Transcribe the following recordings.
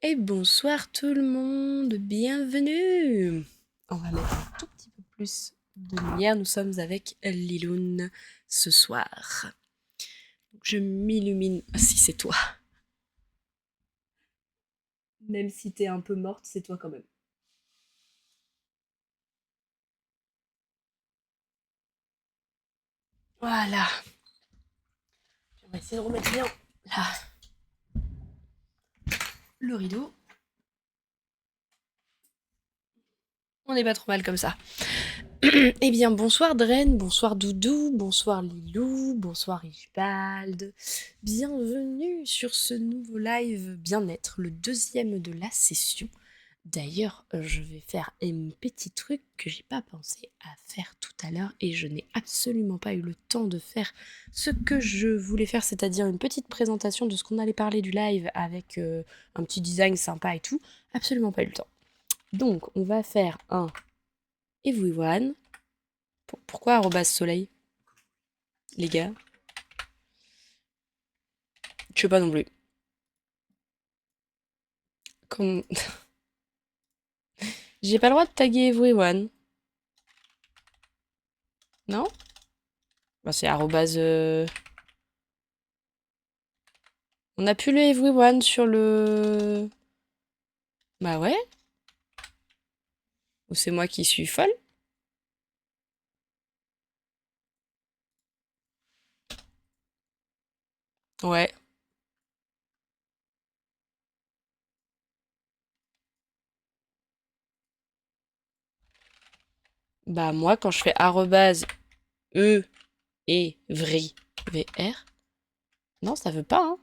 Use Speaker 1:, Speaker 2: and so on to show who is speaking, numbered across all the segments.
Speaker 1: Et bonsoir tout le monde, bienvenue. On va mettre un tout petit peu plus de lumière, nous sommes avec Liloun ce soir. Je m'illumine, si c'est toi. Même si t'es un peu morte, c'est toi quand même. Voilà. On va essayer de remettre bien là le rideau. On n'est pas trop mal comme ça. Eh bien, bonsoir Dren, bonsoir Doudou, bonsoir Lilou, bonsoir Ishbald. Bienvenue sur ce nouveau live bien-être, le deuxième de la session. D'ailleurs, je vais faire un petit truc que j'ai pas pensé à faire tout à l'heure et je n'ai absolument pas eu le temps de faire ce que je voulais faire, c'est-à-dire une petite présentation de ce qu'on allait parler du live avec un petit design sympa et tout. Absolument pas eu le temps. Donc, on va faire un everyone. Pourquoi @soleil, les gars? Je sais pas non plus. Comme... J'ai pas le droit de taguer everyone. Non? Bah, c'est arrobase... On a plus le everyone sur le... Bah ouais. Ou c'est moi qui suis folle? Ouais. Bah moi, quand je fais arrobase E et vri VR, non, ça veut pas, hein.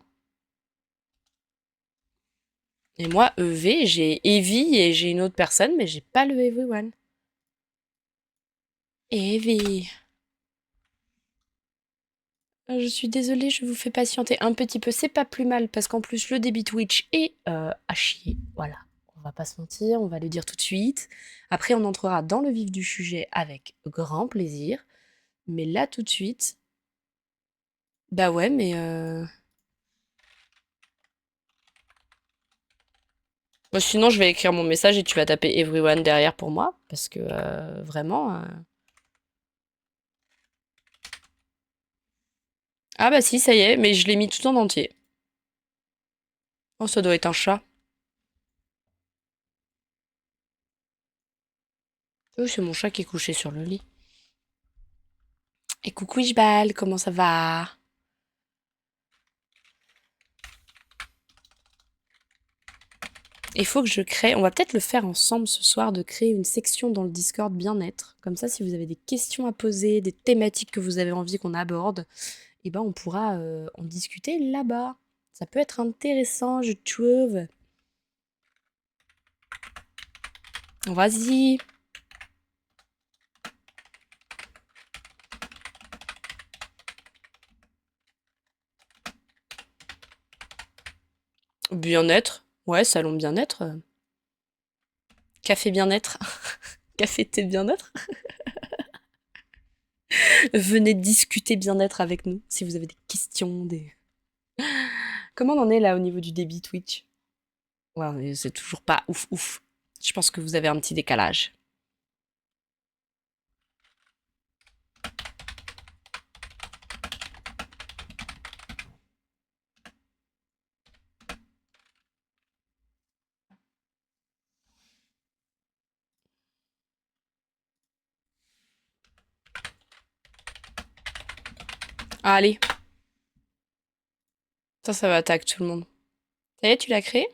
Speaker 1: Et moi, EV, j'ai Evie et j'ai une autre personne, mais j'ai pas le everyone. Evie. Je suis désolée, je vous fais patienter un petit peu. C'est pas plus mal parce qu'en plus le débit Twitch est à chier. Voilà, on va pas se mentir, on va le dire tout de suite. Après, on entrera dans le vif du sujet avec grand plaisir. Mais là, tout de suite, bah ouais, mais bah, sinon, je vais écrire mon message et tu vas taper everyone derrière pour moi parce que vraiment. Ah bah si, ça y est, mais je l'ai mis tout en entier. Oh, ça doit être un chat. Oh, c'est mon chat qui est couché sur le lit. Et coucou Ishbal, comment ça va? Il faut que je crée, on va peut-être le faire ensemble ce soir, de créer une section dans le Discord bien-être. Comme ça, si vous avez des questions à poser, des thématiques que vous avez envie qu'on aborde, eh ben on pourra en discuter là-bas. Ça peut être intéressant, je trouve. Vas-y. Bien-être. Ouais, salon bien-être. Café bien-être. Café thé bien-être. Venez discuter bien-être avec nous si vous avez des questions, des... Comment on en est là au niveau du débit Twitch? Ouais, mais c'est toujours pas ouf ouf. Je pense que vous avez un petit décalage. Ah, allez, ça va attaquer tout le monde. Ça y est, tu l'as créé?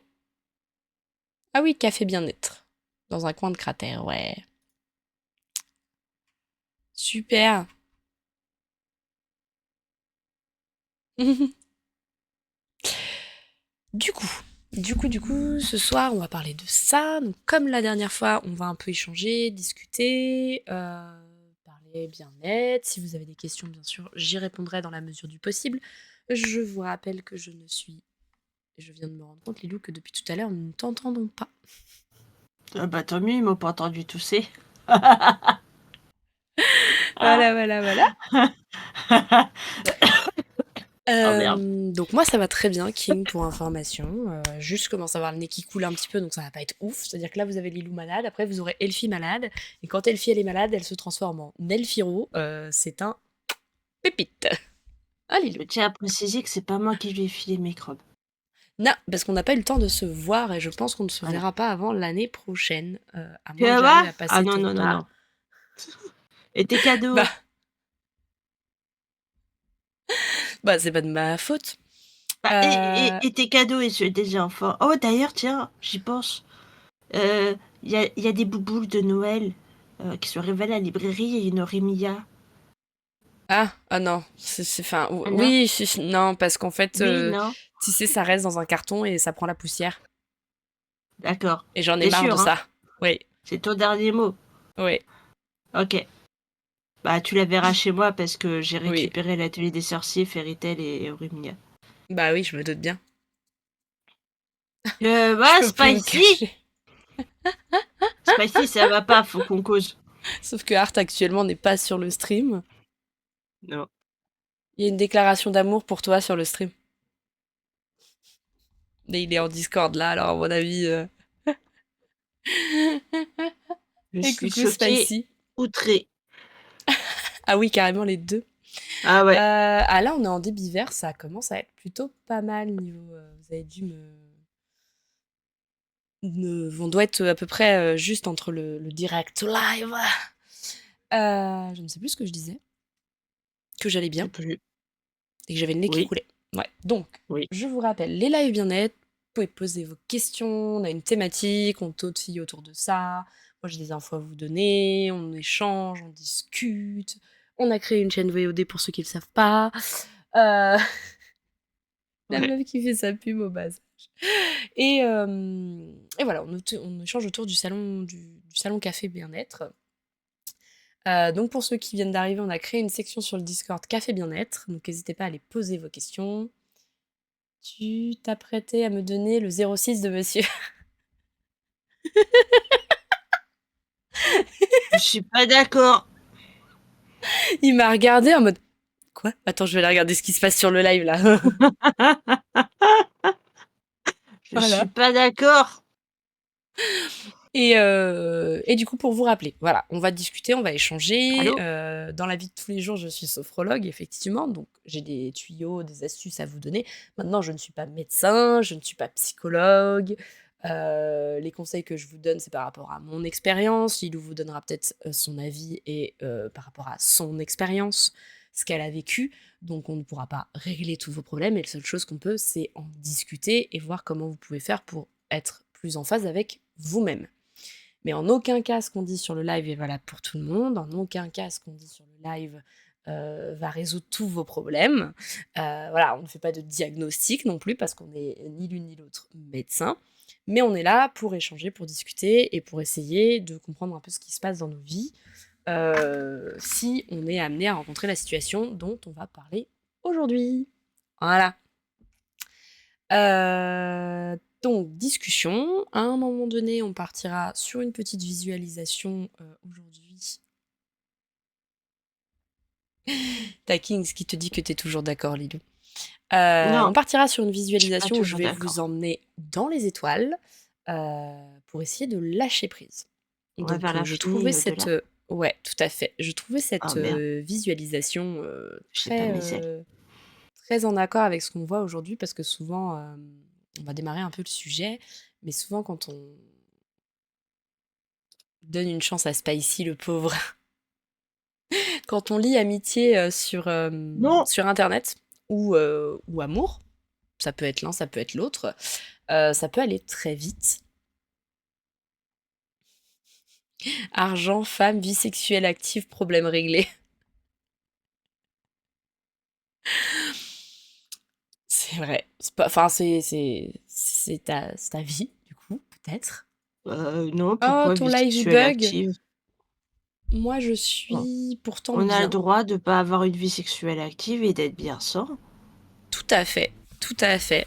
Speaker 1: Ah oui, café bien-être. Dans un coin de cratère, ouais. Super. Du coup, ce soir, on va parler de ça. Donc, comme la dernière fois, on va un peu échanger, discuter, parler bien-être. Si vous avez des questions, bien sûr, j'y répondrai dans la mesure du possible. Je vous rappelle que je ne suis... Je viens de me rendre compte, Lilou, que depuis tout à l'heure, nous ne t'entendons pas.
Speaker 2: Ah bah tant mieux, ils m'ont pas entendu tousser.
Speaker 1: Voilà.
Speaker 2: Oh merde.
Speaker 1: Donc moi ça va très bien, King, pour information. Juste je commence à avoir le nez qui coule un petit peu, donc ça va pas être ouf. C'est-à-dire que là vous avez Lilou malade, après vous aurez Elfie malade, et quand Elfie elle est malade, elle se transforme en Elfiro. C'est un pépite. Ah Lilou.
Speaker 2: Je tiens à préciser que c'est pas moi qui lui ai filé mes microbes.
Speaker 1: Non, parce qu'on n'a pas eu le temps de se voir et je pense qu'on ne se
Speaker 2: Voilà.
Speaker 1: verra pas avant l'année prochaine, à
Speaker 2: Tu
Speaker 1: moins
Speaker 2: vas
Speaker 1: que j'arrive
Speaker 2: voir?
Speaker 1: à
Speaker 2: Ah
Speaker 1: passer
Speaker 2: non,
Speaker 1: ton
Speaker 2: non, non,
Speaker 1: pas.
Speaker 2: non. Et tes
Speaker 1: Bah,
Speaker 2: cadeaux?
Speaker 1: bah c'est pas de ma faute.
Speaker 2: Bah,
Speaker 1: Euh,
Speaker 2: et tes cadeaux et ceux des enfants? Oh, d'ailleurs, tiens, j'y pense. Il y a des bouboules de Noël qui sont arrivées à la librairie et une Aurémia.
Speaker 1: Ah non, enfin,
Speaker 2: Ah non?
Speaker 1: oui, non, parce qu'en fait,
Speaker 2: Oui, non?
Speaker 1: tu sais, ça reste dans un carton et ça prend la poussière.
Speaker 2: D'accord.
Speaker 1: Et j'en ai
Speaker 2: T'es
Speaker 1: marre de
Speaker 2: sûr, hein?
Speaker 1: ça. Oui,
Speaker 2: C'est ton dernier mot.
Speaker 1: oui,
Speaker 2: Ok. Bah, tu la verras chez moi parce que j'ai
Speaker 1: oui.
Speaker 2: récupéré l'atelier des sorciers, Fairy Tail et Aurémia.
Speaker 1: Bah oui, je me doute bien. Je
Speaker 2: Ouais,
Speaker 1: peux plus me
Speaker 2: Spicy!
Speaker 1: cacher.
Speaker 2: Spicy, ça va pas, faut qu'on cause.
Speaker 1: Sauf que Art actuellement n'est pas sur le stream.
Speaker 2: Non.
Speaker 1: Il y a une déclaration d'amour pour toi sur le stream. Et il est en Discord là, alors à mon avis.
Speaker 2: Je
Speaker 1: Et
Speaker 2: suis
Speaker 1: coucou
Speaker 2: choquée,
Speaker 1: Spicy.
Speaker 2: outrée.
Speaker 1: Ah oui, carrément les deux.
Speaker 2: Ah ouais.
Speaker 1: Ah là, on est en débit vert, ça commence à être plutôt pas mal niveau. Vous avez dû on doit être à peu près juste entre le direct live. Je ne sais plus ce que je disais. Que j'allais
Speaker 2: Je sais
Speaker 1: bien
Speaker 2: plus.
Speaker 1: et que j'avais le nez qui
Speaker 2: Oui,
Speaker 1: coulait. Ouais. Donc,
Speaker 2: oui.
Speaker 1: je vous rappelle, les lives bien-être, vous pouvez poser vos questions, on a une thématique, on tautille autour de ça. Moi, j'ai des infos à vous donner, on échange, on discute. On a créé une chaîne VOD pour ceux qui ne le savent pas. Euh, La
Speaker 2: Ouais.
Speaker 1: meuf qui fait sa pub au bas âge. Et voilà, on échange autour du salon café bien-être. Donc pour ceux qui viennent d'arriver, on a créé une section sur le Discord Café Bien-être, donc n'hésitez pas à aller poser vos questions. Tu t'apprêtais à me donner le 06 de monsieur.
Speaker 2: Je suis pas d'accord.
Speaker 1: Il m'a regardé en mode quoi? Attends, je vais aller regarder ce qui se passe sur le live là.
Speaker 2: Je suis
Speaker 1: Voilà.
Speaker 2: pas d'accord.
Speaker 1: Et du coup, pour vous rappeler, voilà, on va discuter, on va échanger.
Speaker 2: Allô?
Speaker 1: Dans la vie de tous les jours, je suis sophrologue, effectivement, donc j'ai des tuyaux, des astuces à vous donner. Maintenant, je ne suis pas médecin, je ne suis pas psychologue. Les conseils que je vous donne, c'est par rapport à mon expérience. Lilou vous donnera peut-être son avis et par rapport à son expérience, ce qu'elle a vécu. Donc, on ne pourra pas régler tous vos problèmes. Et la seule chose qu'on peut, c'est en discuter et voir comment vous pouvez faire pour être plus en phase avec vous-même. Mais en aucun cas, ce qu'on dit sur le live est valable pour tout le monde. En aucun cas, ce qu'on dit sur le live va résoudre tous vos problèmes. Voilà, on ne fait pas de diagnostic non plus parce qu'on n'est ni l'une ni l'autre médecin. Mais on est là pour échanger, pour discuter et pour essayer de comprendre un peu ce qui se passe dans nos vies si on est amené à rencontrer la situation dont on va parler aujourd'hui. Voilà. Donc, discussion. À un moment donné, on partira sur une petite visualisation aujourd'hui. T'as Kings qui te dit que t'es toujours d'accord, Lilou. On
Speaker 2: Non,
Speaker 1: partira sur une
Speaker 2: je suis pas
Speaker 1: visualisation où je
Speaker 2: toujours
Speaker 1: vais vous
Speaker 2: d'accord.
Speaker 1: emmener dans les étoiles pour essayer de lâcher prise.
Speaker 2: On va vers
Speaker 1: Donc, je
Speaker 2: l'infini
Speaker 1: trouvais
Speaker 2: et au-delà.
Speaker 1: cette... ouais, tout à fait. Je trouvais
Speaker 2: Oh
Speaker 1: cette
Speaker 2: merde,
Speaker 1: visualisation
Speaker 2: je sais pas
Speaker 1: très,
Speaker 2: mes ailes.
Speaker 1: très en accord avec ce qu'on voit aujourd'hui parce que souvent, on va démarrer un peu le sujet, mais souvent quand on donne une chance à Spicy, le pauvre, quand on lit amitié
Speaker 2: Non,
Speaker 1: sur Internet ou amour, ça peut être l'un, ça peut être l'autre, ça peut aller très vite. Argent, femme, vie sexuelle active, problème réglé. C'est vrai. Enfin, c'est ta vie, du coup, peut-être.
Speaker 2: non,
Speaker 1: Oh,
Speaker 2: pourquoi
Speaker 1: ton
Speaker 2: vie
Speaker 1: live il
Speaker 2: sexuelle
Speaker 1: bug.
Speaker 2: active?
Speaker 1: Moi, je
Speaker 2: Bon,
Speaker 1: suis pourtant
Speaker 2: on a le
Speaker 1: bien.
Speaker 2: droit de pas avoir une vie sexuelle active et d'être bien sans.
Speaker 1: Tout à fait. Tout à fait.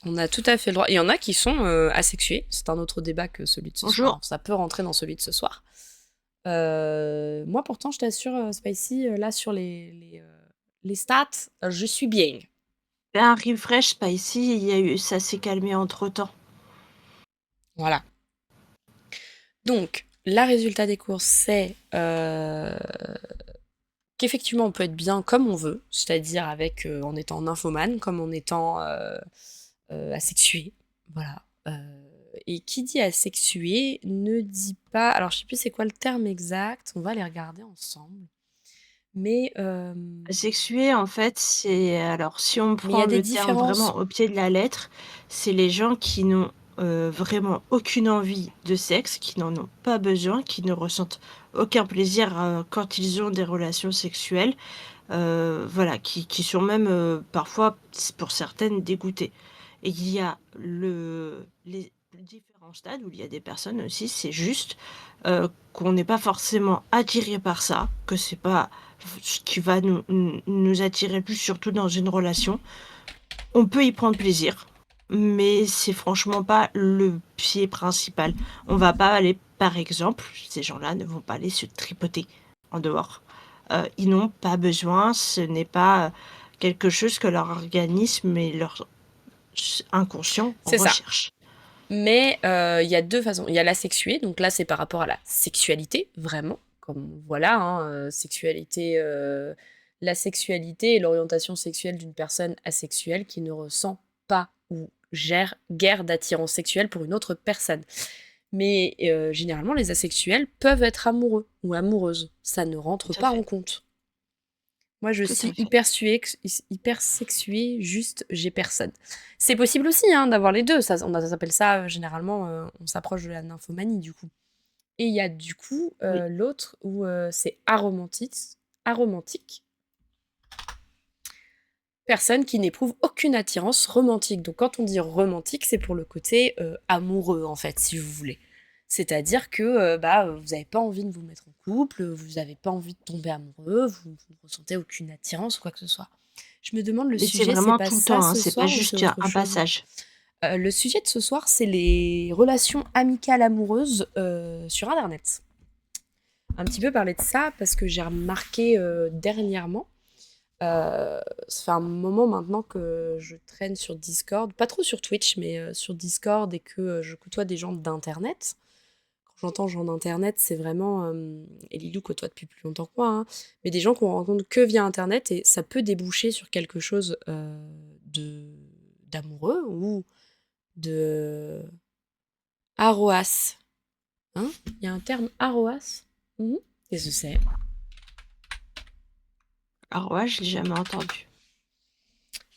Speaker 1: On a tout à fait le droit. Il y en a qui sont asexués. C'est un autre débat que celui de ce soir.
Speaker 2: Bonjour.
Speaker 1: Enfin, ça peut rentrer dans celui de ce soir. Moi, pourtant, je t'assure, Spicy, là, sur les stats, je suis bien.
Speaker 2: fait un refresh Spicy, il y a eu ça s'est calmé entre-temps.
Speaker 1: Voilà. Donc, la résultat des courses, c'est qu'effectivement, on peut être bien comme on veut, c'est-à-dire avec en étant nymphomane, comme en étant asexué. Voilà. Et qui dit asexué ne dit pas. Alors, je sais plus c'est quoi le terme exact, on va les regarder ensemble. Mais
Speaker 2: Asexué, en fait, c'est alors si on
Speaker 1: mais il y
Speaker 2: prend
Speaker 1: a des
Speaker 2: le terme
Speaker 1: différences.
Speaker 2: vraiment au pied de la lettre, c'est les gens qui n'ont, vraiment aucune envie de sexe, qui n'en ont pas besoin, qui ne ressentent aucun plaisir, quand ils ont des relations sexuelles, voilà, qui sont même, parfois, pour certaines, dégoûtées. Et il y a les différents stades où il y a des personnes aussi, c'est juste, qu'on n'est pas forcément attiré par ça, que c'est pas ce qui va nous attirer plus, surtout dans une relation. On peut y prendre plaisir, mais c'est franchement pas le pied principal. On va pas aller, par exemple, ces gens-là ne vont pas aller se tripoter en dehors. Ils n'ont pas besoin, ce n'est pas quelque chose que leur organisme et leur inconscient
Speaker 1: C'est ça.
Speaker 2: recherchent.
Speaker 1: Mais il y a deux façons. Il y a l'asexué, donc là c'est par rapport à la sexualité, vraiment. Comme voilà, hein, sexualité, la sexualité et l'orientation sexuelle d'une personne asexuelle qui ne ressent pas ou gère guère d'attirance sexuelle pour une autre personne. Mais généralement, les asexuels peuvent être amoureux ou amoureuses. Ça ne rentre
Speaker 2: Tout à
Speaker 1: pas en
Speaker 2: fait,
Speaker 1: compte. Moi, je
Speaker 2: tout à
Speaker 1: suis
Speaker 2: fait.
Speaker 1: hyper sexuée, juste j'ai personne. C'est possible aussi hein, d'avoir les deux. Ça s'appelle ça généralement, on s'approche de la nymphomanie du coup. Et il y a du coup
Speaker 2: Oui,
Speaker 1: l'autre où c'est aromantique, aromantique, personne qui n'éprouve aucune attirance romantique. Donc quand on dit romantique, c'est pour le côté amoureux en fait, si vous voulez. C'est-à-dire que vous n'avez pas envie de vous mettre en couple, vous n'avez pas envie de tomber amoureux, vous ne ressentez aucune attirance ou quoi que ce soit. Je me demande le
Speaker 2: mais c'est
Speaker 1: sujet, c'est
Speaker 2: vraiment
Speaker 1: pas
Speaker 2: tout le
Speaker 1: ça
Speaker 2: temps, hein,
Speaker 1: ce
Speaker 2: c'est pas
Speaker 1: soir ou c'est
Speaker 2: juste
Speaker 1: autre
Speaker 2: un
Speaker 1: chose?
Speaker 2: passage.
Speaker 1: Le sujet de ce soir, c'est les relations amicales amoureuses sur Internet. Un petit peu parler de ça parce que j'ai remarqué dernièrement, ça fait un moment maintenant que je traîne sur Discord, pas trop sur Twitch, mais sur Discord et que je côtoie des gens d'Internet. Quand j'entends gens d'Internet, c'est vraiment, et Lilou côtoie depuis plus longtemps que moi, hein, mais des gens qu'on rencontre que via Internet et ça peut déboucher sur quelque chose de d'amoureux ou de aroas. Hein? Il y a un terme aroas. Mhm. Qu'est-ce que c'est?
Speaker 2: Alors ouais, je l'ai jamais entendu.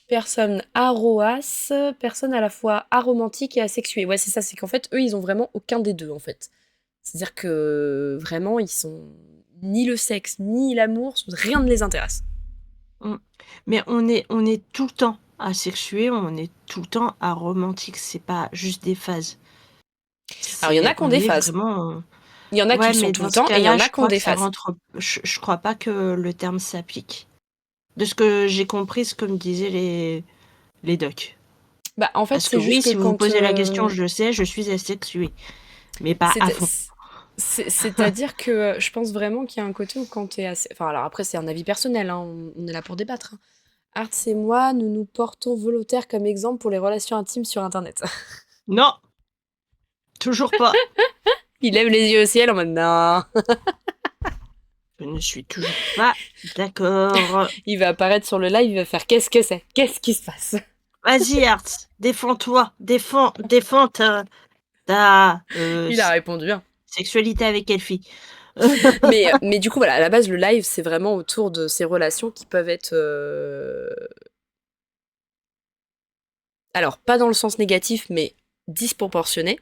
Speaker 1: Personne aroas, personne à la fois aromantique et asexuée. Ouais, c'est ça, c'est qu'en fait, eux, ils ont vraiment aucun des deux, en fait. C'est-à-dire que vraiment, ils sont ni le sexe, ni l'amour, rien ne les intéresse.
Speaker 2: Mmh. Mais on est tout le temps asexué, on est tout le temps aromantique, c'est pas juste des phases.
Speaker 1: Alors, il y en a qui ont
Speaker 2: On
Speaker 1: des
Speaker 2: est
Speaker 1: phases.
Speaker 2: vraiment
Speaker 1: Il y en a qui
Speaker 2: ouais,
Speaker 1: le sont
Speaker 2: mais
Speaker 1: tout le
Speaker 2: dans ce
Speaker 1: temps et il y
Speaker 2: cas-là,
Speaker 1: en a
Speaker 2: je
Speaker 1: qui ont
Speaker 2: crois que
Speaker 1: des
Speaker 2: ça
Speaker 1: phases.
Speaker 2: rentre je crois pas que le terme s'applique. De ce que j'ai compris, ce que me disaient les docs.
Speaker 1: Bah, en fait,
Speaker 2: Parce que
Speaker 1: c'est juste
Speaker 2: oui,
Speaker 1: que
Speaker 2: si vous me
Speaker 1: quand.
Speaker 2: posez la question, je le sais, je suis asexuée, mais pas à
Speaker 1: C'est-
Speaker 2: fond.
Speaker 1: C'est-à-dire que je pense vraiment qu'il y a un côté où quand t'es assez. Enfin, alors après, c'est un avis personnel, hein, on est là pour débattre. Hein. Arts et moi, nous nous portons volontaires comme exemple pour les relations intimes sur Internet.
Speaker 2: Non, toujours pas.
Speaker 1: Il lève les yeux au ciel en mode non.
Speaker 2: Je ne suis toujours pas d'accord.
Speaker 1: Il va apparaître sur le live, il va faire qu'est-ce que c'est? Qu'est-ce qui se passe?
Speaker 2: Vas-y Art, défends-toi, défends ta
Speaker 1: Il a répondu bien.
Speaker 2: sexualité avec quelle fille?
Speaker 1: Mais du coup, voilà, à la base, le live, c'est vraiment autour de ces relations qui peuvent être. Alors, pas dans le sens négatif, mais disproportionnées.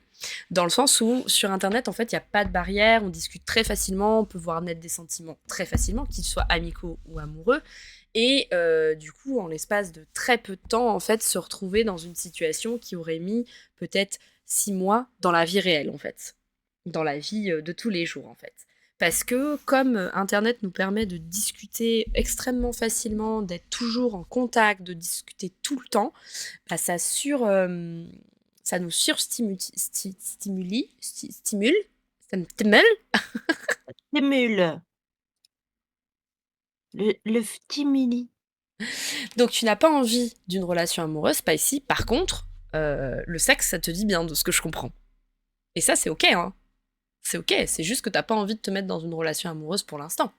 Speaker 1: Dans le sens où, sur Internet, en fait, il n'y a pas de barrière, on discute très facilement, on peut voir naître des sentiments très facilement, qu'ils soient amicaux ou amoureux. Et du coup, en l'espace de très peu de temps, en fait, se retrouver dans une situation qui aurait mis peut-être 6 mois dans la vie réelle, en fait. Dans la vie de tous les jours, en fait. Parce que comme Internet nous permet de discuter extrêmement facilement, d'être toujours en contact, de discuter tout le temps, bah, ça nous surstimule, stimule, ça me stimule.
Speaker 2: Stimule, le stimuli.
Speaker 1: Donc tu n'as pas envie d'une relation amoureuse, pas ici. Par contre, le sexe, ça te dit bien, de ce que je comprends. Et ça, c'est ok, hein. C'est ok, c'est juste que t'as pas envie de te mettre dans une relation amoureuse pour l'instant.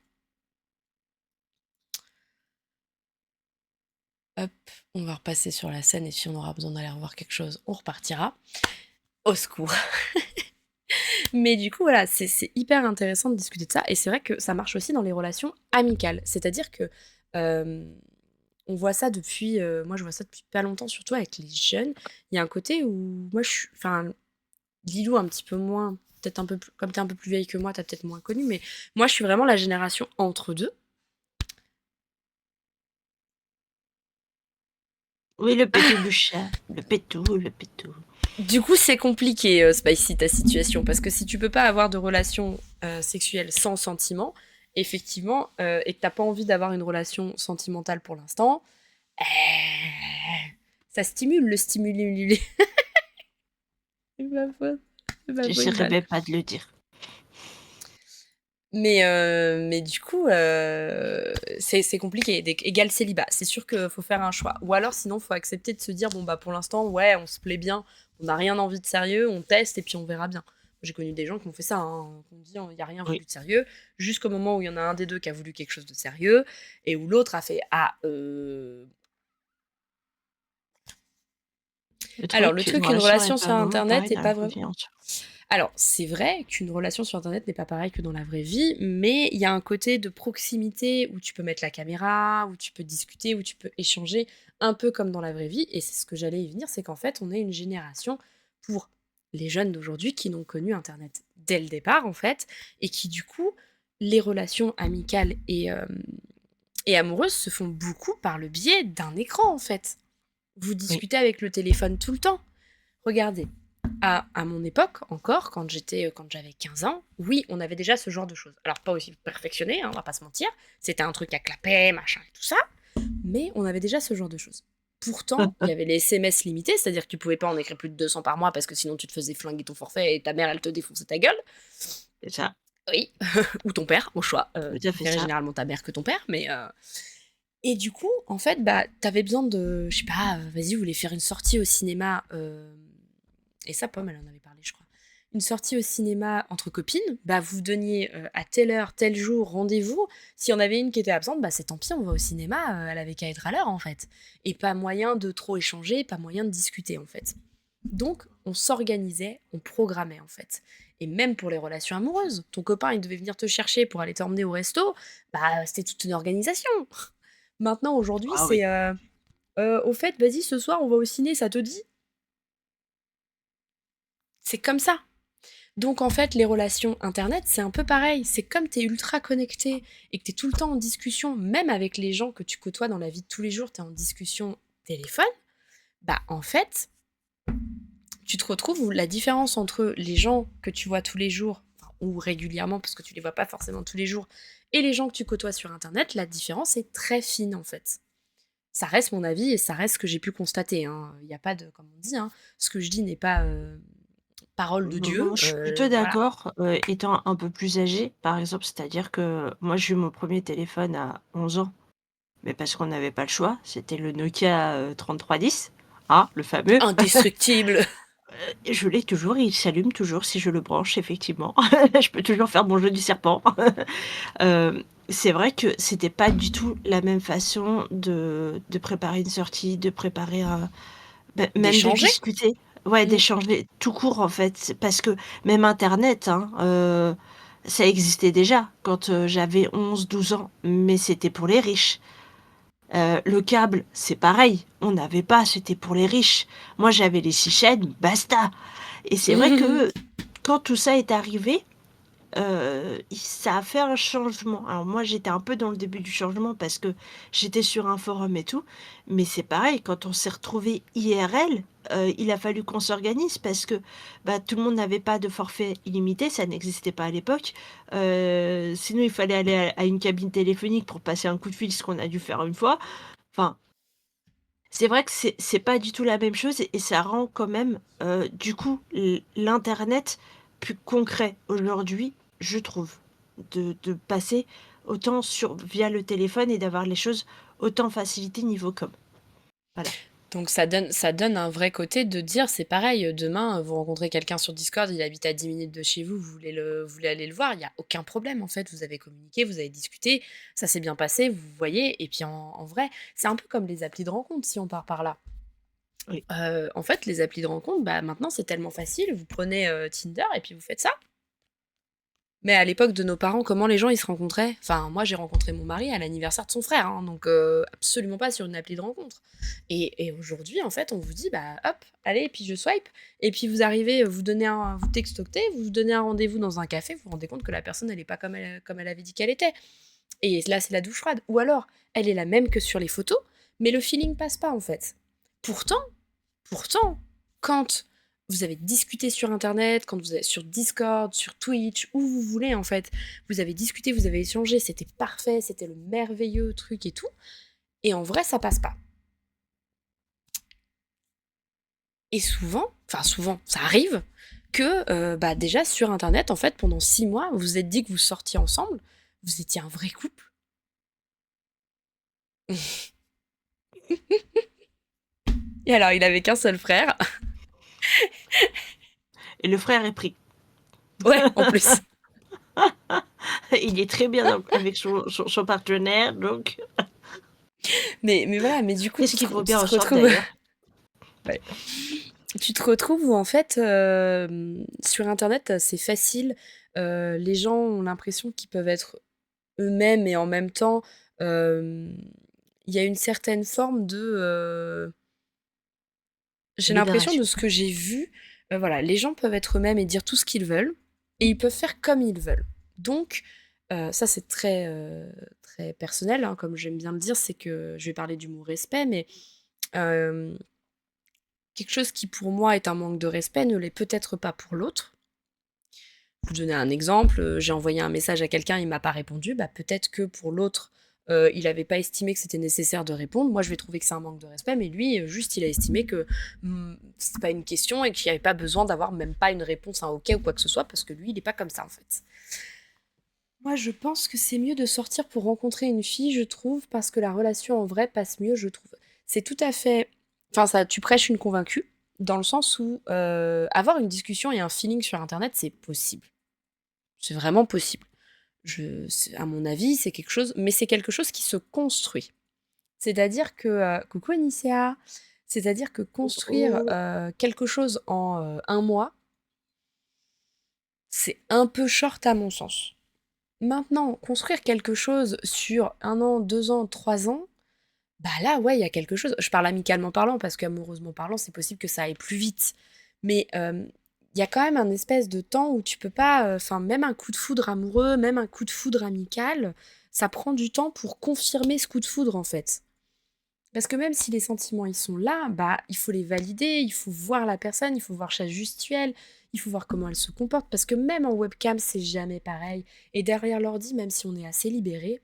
Speaker 1: Hop, on va repasser sur la scène et si on aura besoin d'aller revoir quelque chose, on repartira. Au secours. Mais du coup, voilà, c'est hyper intéressant de discuter de ça. Et c'est vrai que ça marche aussi dans les relations amicales. C'est-à-dire que euh, on voit ça depuis. Moi, je vois ça depuis pas longtemps, surtout avec les jeunes. Il y a un côté où moi, je suis. Enfin, Lilou, un petit peu moins. Peut-être un peu plus. Comme t'es un peu plus vieille que moi, t'as peut-être moins connu. Mais moi, je suis vraiment la génération entre deux.
Speaker 2: Oui, le pétou boucha, le pétou, le pétou.
Speaker 1: Du coup, c'est compliqué, Spicy, ta situation, parce que si tu peux pas avoir de relation sexuelle sans sentiment, effectivement, et que t'as pas envie d'avoir une relation sentimentale pour l'instant, ça stimule le stimulé. C'est ma faute, c'est ma faute,
Speaker 2: J'essaierai
Speaker 1: Val.
Speaker 2: même pas de le dire.
Speaker 1: Mais du coup, c'est compliqué. Égal célibat. C'est sûr qu'il faut faire un choix. Ou alors, sinon, faut accepter de se dire, bon, bah, pour l'instant, ouais, on se plaît bien, on n'a rien envie de sérieux, on teste et puis on verra bien. J'ai connu des gens qui ont fait ça, hein, qui ont dit, il n'y a rien
Speaker 2: Oui.
Speaker 1: voulu de sérieux, jusqu'au moment où il y en a un des deux qui a voulu quelque chose de sérieux, et où l'autre a fait, ah,
Speaker 2: Le
Speaker 1: alors, le
Speaker 2: truc, une
Speaker 1: truc, une
Speaker 2: relation est
Speaker 1: relation
Speaker 2: pas
Speaker 1: sur
Speaker 2: vraiment
Speaker 1: Internet
Speaker 2: pareil
Speaker 1: n'est
Speaker 2: dans la
Speaker 1: pas
Speaker 2: vraie
Speaker 1: vraiment.
Speaker 2: vie entière.
Speaker 1: Alors, c'est vrai qu'une relation sur Internet n'est pas pareil que dans la vraie vie, mais il y a un côté de proximité où tu peux mettre la caméra, où tu peux discuter, où tu peux échanger, un peu comme dans la vraie vie. Et c'est ce que j'allais y venir, c'est qu'en fait, on est une génération pour les jeunes d'aujourd'hui qui n'ont connu Internet dès le départ, en fait, et qui, du coup, les relations amicales et amoureuses se font beaucoup par le biais d'un écran, en fait. Vous
Speaker 2: Oui.
Speaker 1: discutez avec le téléphone tout le temps. Regardez, à mon époque, encore, quand j'avais 15 ans, oui, on avait déjà ce genre de choses. Alors, pas aussi perfectionné, hein, on va pas se mentir. C'était un truc à clapet, machin et tout ça. Mais on avait déjà ce genre de choses. Pourtant, il y avait les SMS limités, c'est-à-dire que tu pouvais pas en écrire plus de 200 par mois parce que sinon tu te faisais flinguer ton forfait et ta mère, elle te défonçait ta gueule.
Speaker 2: C'est ça.
Speaker 1: Oui. Ou ton père, au choix.
Speaker 2: Tout
Speaker 1: Tu
Speaker 2: à fait
Speaker 1: préférais
Speaker 2: ça.
Speaker 1: généralement ta mère que ton père, mais. Et du coup, en fait, bah, t'avais besoin de. Je sais pas, vas-y, vous voulez faire une sortie au cinéma. Et ça, Pomme, elle en avait parlé, je crois. Une sortie au cinéma entre copines, bah vous donniez à telle heure, tel jour, rendez-vous. S'il y en avait une qui était absente, bah c'est tant pis, on va au cinéma, elle avait qu'à être à l'heure en fait. Et pas moyen de trop échanger, pas moyen de discuter en fait. Donc on s'organisait, on programmait en fait. Et même pour les relations amoureuses, ton copain il devait venir te chercher pour aller t'emmener au resto, bah c'était toute une organisation. Maintenant aujourd'hui
Speaker 2: Ah oui.
Speaker 1: c'est au fait, vas-y ce soir on va au ciné, ça te dit? C'est comme ça. Donc en fait, les relations internet, c'est un peu pareil. C'est comme tu es ultra connecté et que tu es tout le temps en discussion, même avec les gens que tu côtoies dans la vie de tous les jours, tu es en discussion téléphone, bah en fait, tu te retrouves où la différence entre les gens que tu vois tous les jours, enfin, ou régulièrement, parce que tu les vois pas forcément tous les jours, et les gens que tu côtoies sur internet, la différence est très fine en fait. Ça reste mon avis et ça reste ce que j'ai pu constater, hein. Il n'y a pas de, comme on dit, hein, ce que je dis n'est pas parole de Dieu,
Speaker 2: Moi, je suis plutôt
Speaker 1: voilà.
Speaker 2: d'accord, étant un peu plus âgée, par exemple, c'est-à-dire que moi, j'ai eu mon premier téléphone à 11 ans, mais parce qu'on n'avait pas le choix, c'était le Nokia, 3310, hein, le fameux.
Speaker 1: Indestructible.
Speaker 2: Et je l'ai toujours, il s'allume toujours si je le branche effectivement. Je peux toujours faire mon jeu du serpent. C'est vrai que c'était pas du tout la même façon de préparer une sortie, de préparer un même de
Speaker 1: D'échanger.
Speaker 2: discuter. Ouais,
Speaker 1: Mmh.
Speaker 2: d'échanger tout court en fait. Parce que même internet, hein, ça existait déjà quand, j'avais 11 12 ans, mais c'était pour les riches. Le câble, c'est pareil, on n'avait pas, c'était pour les riches. Moi, j'avais les 6 chaînes, basta. Et c'est vrai que quand tout ça est arrivé, il ça a fait un changement. Alors moi, j'étais un peu dans le début du changement parce que j'étais sur un forum et tout, mais c'est pareil, quand on s'est retrouvés IRL, il a fallu qu'on s'organise parce que, bah, tout le monde n'avait pas de forfait illimité, ça n'existait pas à l'époque. Sinon il fallait aller à une cabine téléphonique pour passer un coup de fil, ce qu'on a dû faire une fois. Enfin, c'est vrai que c'est pas du tout la même chose et ça rend quand même, du coup, l'internet plus concret aujourd'hui, je trouve. De passer autant via le téléphone et d'avoir les choses autant facilitées niveau com. Voilà.
Speaker 1: Donc ça donne un vrai côté de dire, c'est pareil, demain, vous rencontrez quelqu'un sur Discord, il habite à 10 minutes de chez vous, vous voulez aller le voir, il n'y a aucun problème en fait, vous avez communiqué, vous avez discuté, ça s'est bien passé, vous voyez, et puis en vrai, c'est un peu comme les applis de rencontre si on part par là.
Speaker 2: Oui.
Speaker 1: En fait, les applis de rencontre, bah maintenant c'est tellement facile, vous prenez Tinder et puis vous faites ça. Mais à l'époque de nos parents, comment les gens ils se rencontraient? Enfin, moi j'ai rencontré mon mari à l'anniversaire de son frère, hein, donc absolument pas sur une appli de rencontre. Et aujourd'hui, en fait, on vous dit, bah hop, allez, et puis je swipe. Et puis vous arrivez, vous textoctez, vous donnez un rendez-vous dans un café, vous vous rendez compte que la personne, elle est pas comme elle avait dit qu'elle était. Et là, c'est la douche froide. Ou alors, elle est la même que sur les photos, mais le feeling passe pas, en fait. Pourtant, Pourtant, quand vous avez discuté sur Internet, quand vous avez sur Discord, sur Twitch, où vous voulez en fait, vous avez discuté, vous avez échangé, c'était parfait, c'était le merveilleux truc et tout. Et en vrai, ça passe pas. Et souvent, ça arrive que bah déjà sur Internet, en fait, pendant 6 mois, vous vous êtes dit que vous sortiez ensemble, vous étiez un vrai couple. Et alors, il avait qu'un seul frère.
Speaker 2: Et le frère est pris.
Speaker 1: Ouais, en plus.
Speaker 2: Il est très bien avec son partenaire, donc
Speaker 1: Mais voilà, mais du coup,
Speaker 2: qu'est-ce qu'il faut
Speaker 1: tu
Speaker 2: bien
Speaker 1: te
Speaker 2: en sorte
Speaker 1: retrouves.
Speaker 2: d'ailleurs?
Speaker 1: Ouais. Tu te retrouves où en fait, sur internet, c'est facile, les gens ont l'impression qu'ils peuvent être eux-mêmes et en même temps, hem, il y a une certaine forme de, j'ai l'impression de
Speaker 2: Libération.
Speaker 1: ce que j'ai vu, voilà, les gens peuvent être eux-mêmes et dire tout ce qu'ils veulent et ils peuvent faire comme ils veulent. Donc ça c'est très, très personnel, hein, comme j'aime bien le dire, c'est que je vais parler du mot respect, mais hem quelque chose qui pour moi est un manque de respect ne l'est peut-être pas pour l'autre. Pour donner un exemple, j'ai envoyé un message à quelqu'un, il m'a pas répondu, bah peut-être que pour l'autre, il avait pas estimé que c'était nécessaire de répondre. Moi, je vais trouver que c'est un manque de respect, mais lui, juste, il a estimé que c'était pas une question et qu'il y avait pas besoin d'avoir même pas une réponse, un OK ou quoi que ce soit, parce que lui, il est pas comme ça en fait. Moi, je pense que c'est mieux de sortir pour rencontrer une fille, je trouve, parce que la relation en vrai passe mieux, je trouve. C'est tout à fait. Enfin, ça, tu prêches une convaincue, dans le sens où avoir une discussion et un feeling sur Internet, c'est possible. C'est vraiment possible. À mon avis, c'est quelque chose, mais c'est quelque chose qui se construit. C'est-à-dire que, coucou Anicia, c'est-à-dire que construire
Speaker 2: Oh,
Speaker 1: quelque chose en un mois, c'est un peu short à mon sens. Maintenant, construire quelque chose sur 1 an, 2 ans, 3 ans, bah là, ouais, il y a quelque chose. Je parle amicalement parlant, parce qu'amoureusement parlant, c'est possible que ça aille plus vite. Mais il y a quand même un espèce de temps où tu peux pas. Enfin, même un coup de foudre amoureux, même un coup de foudre amical, ça prend du temps pour confirmer ce coup de foudre, en fait. Parce que même si les sentiments ils sont là, bah il faut les valider, il faut voir la personne, il faut voir sa gestuelle, il faut voir comment elle se comporte. Parce que même en webcam, c'est jamais pareil. Et derrière l'ordi, même si on est assez libéré,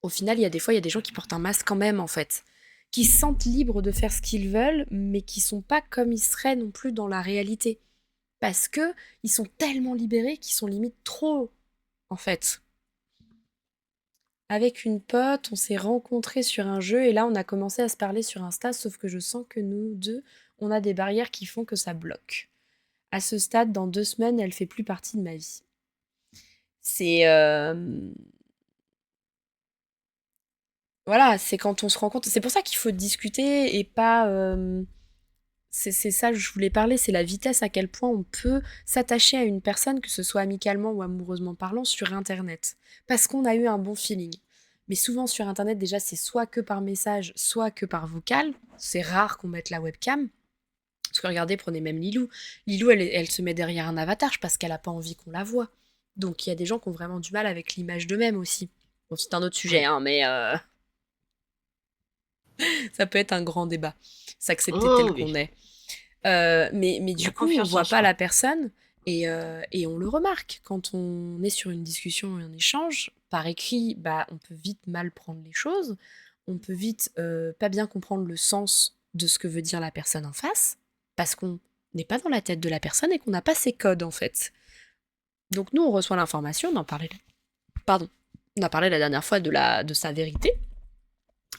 Speaker 1: au final, il y a des fois, il y a des gens qui portent un masque quand même, en fait. Qui se sentent libres de faire ce qu'ils veulent, mais qui sont pas comme ils seraient non plus dans la réalité. Parce que ils sont tellement libérés qu'ils sont limite trop, en fait. Avec une pote, on s'est rencontrés sur un jeu et là, on a commencé à se parler sur Insta, sauf que je sens que nous deux, on a des barrières qui font que ça bloque. À ce stade, dans 2 semaines, elle fait plus partie de ma vie. C'est voilà, c'est quand on se rend compte. C'est pour ça qu'il faut discuter et pas. C'est ça que je voulais parler, c'est la vitesse à quel point on peut s'attacher à une personne, que ce soit amicalement ou amoureusement parlant, sur Internet. Parce qu'on a eu un bon feeling. Mais souvent sur Internet, déjà, c'est soit que par message, soit que par vocal. C'est rare qu'on mette la webcam. Parce que regardez, prenez même Lilou. Lilou, elle se met derrière un avatar parce qu'elle n'a pas envie qu'on la voie. Donc il y a des gens qui ont vraiment du mal avec l'image d'eux-mêmes aussi. Bon, c'est un autre sujet,
Speaker 2: oui.
Speaker 1: hein, mais ça peut être un grand débat. S'accepter tel
Speaker 2: Oh oui,
Speaker 1: qu'on est. Mais du
Speaker 2: la
Speaker 1: coup, on
Speaker 2: confiance en
Speaker 1: voit pas
Speaker 2: soi.
Speaker 1: la personne et on le remarque. Quand on est sur une discussion et un échange, par écrit, bah, on peut vite mal prendre les choses. On peut vite pas bien comprendre le sens de ce que veut dire la personne en face, parce qu'on n'est pas dans la tête de la personne et qu'on n'a pas ses codes en fait. Donc nous, on reçoit l'information, on en parlait. Pardon. On a parlé la dernière fois de sa vérité,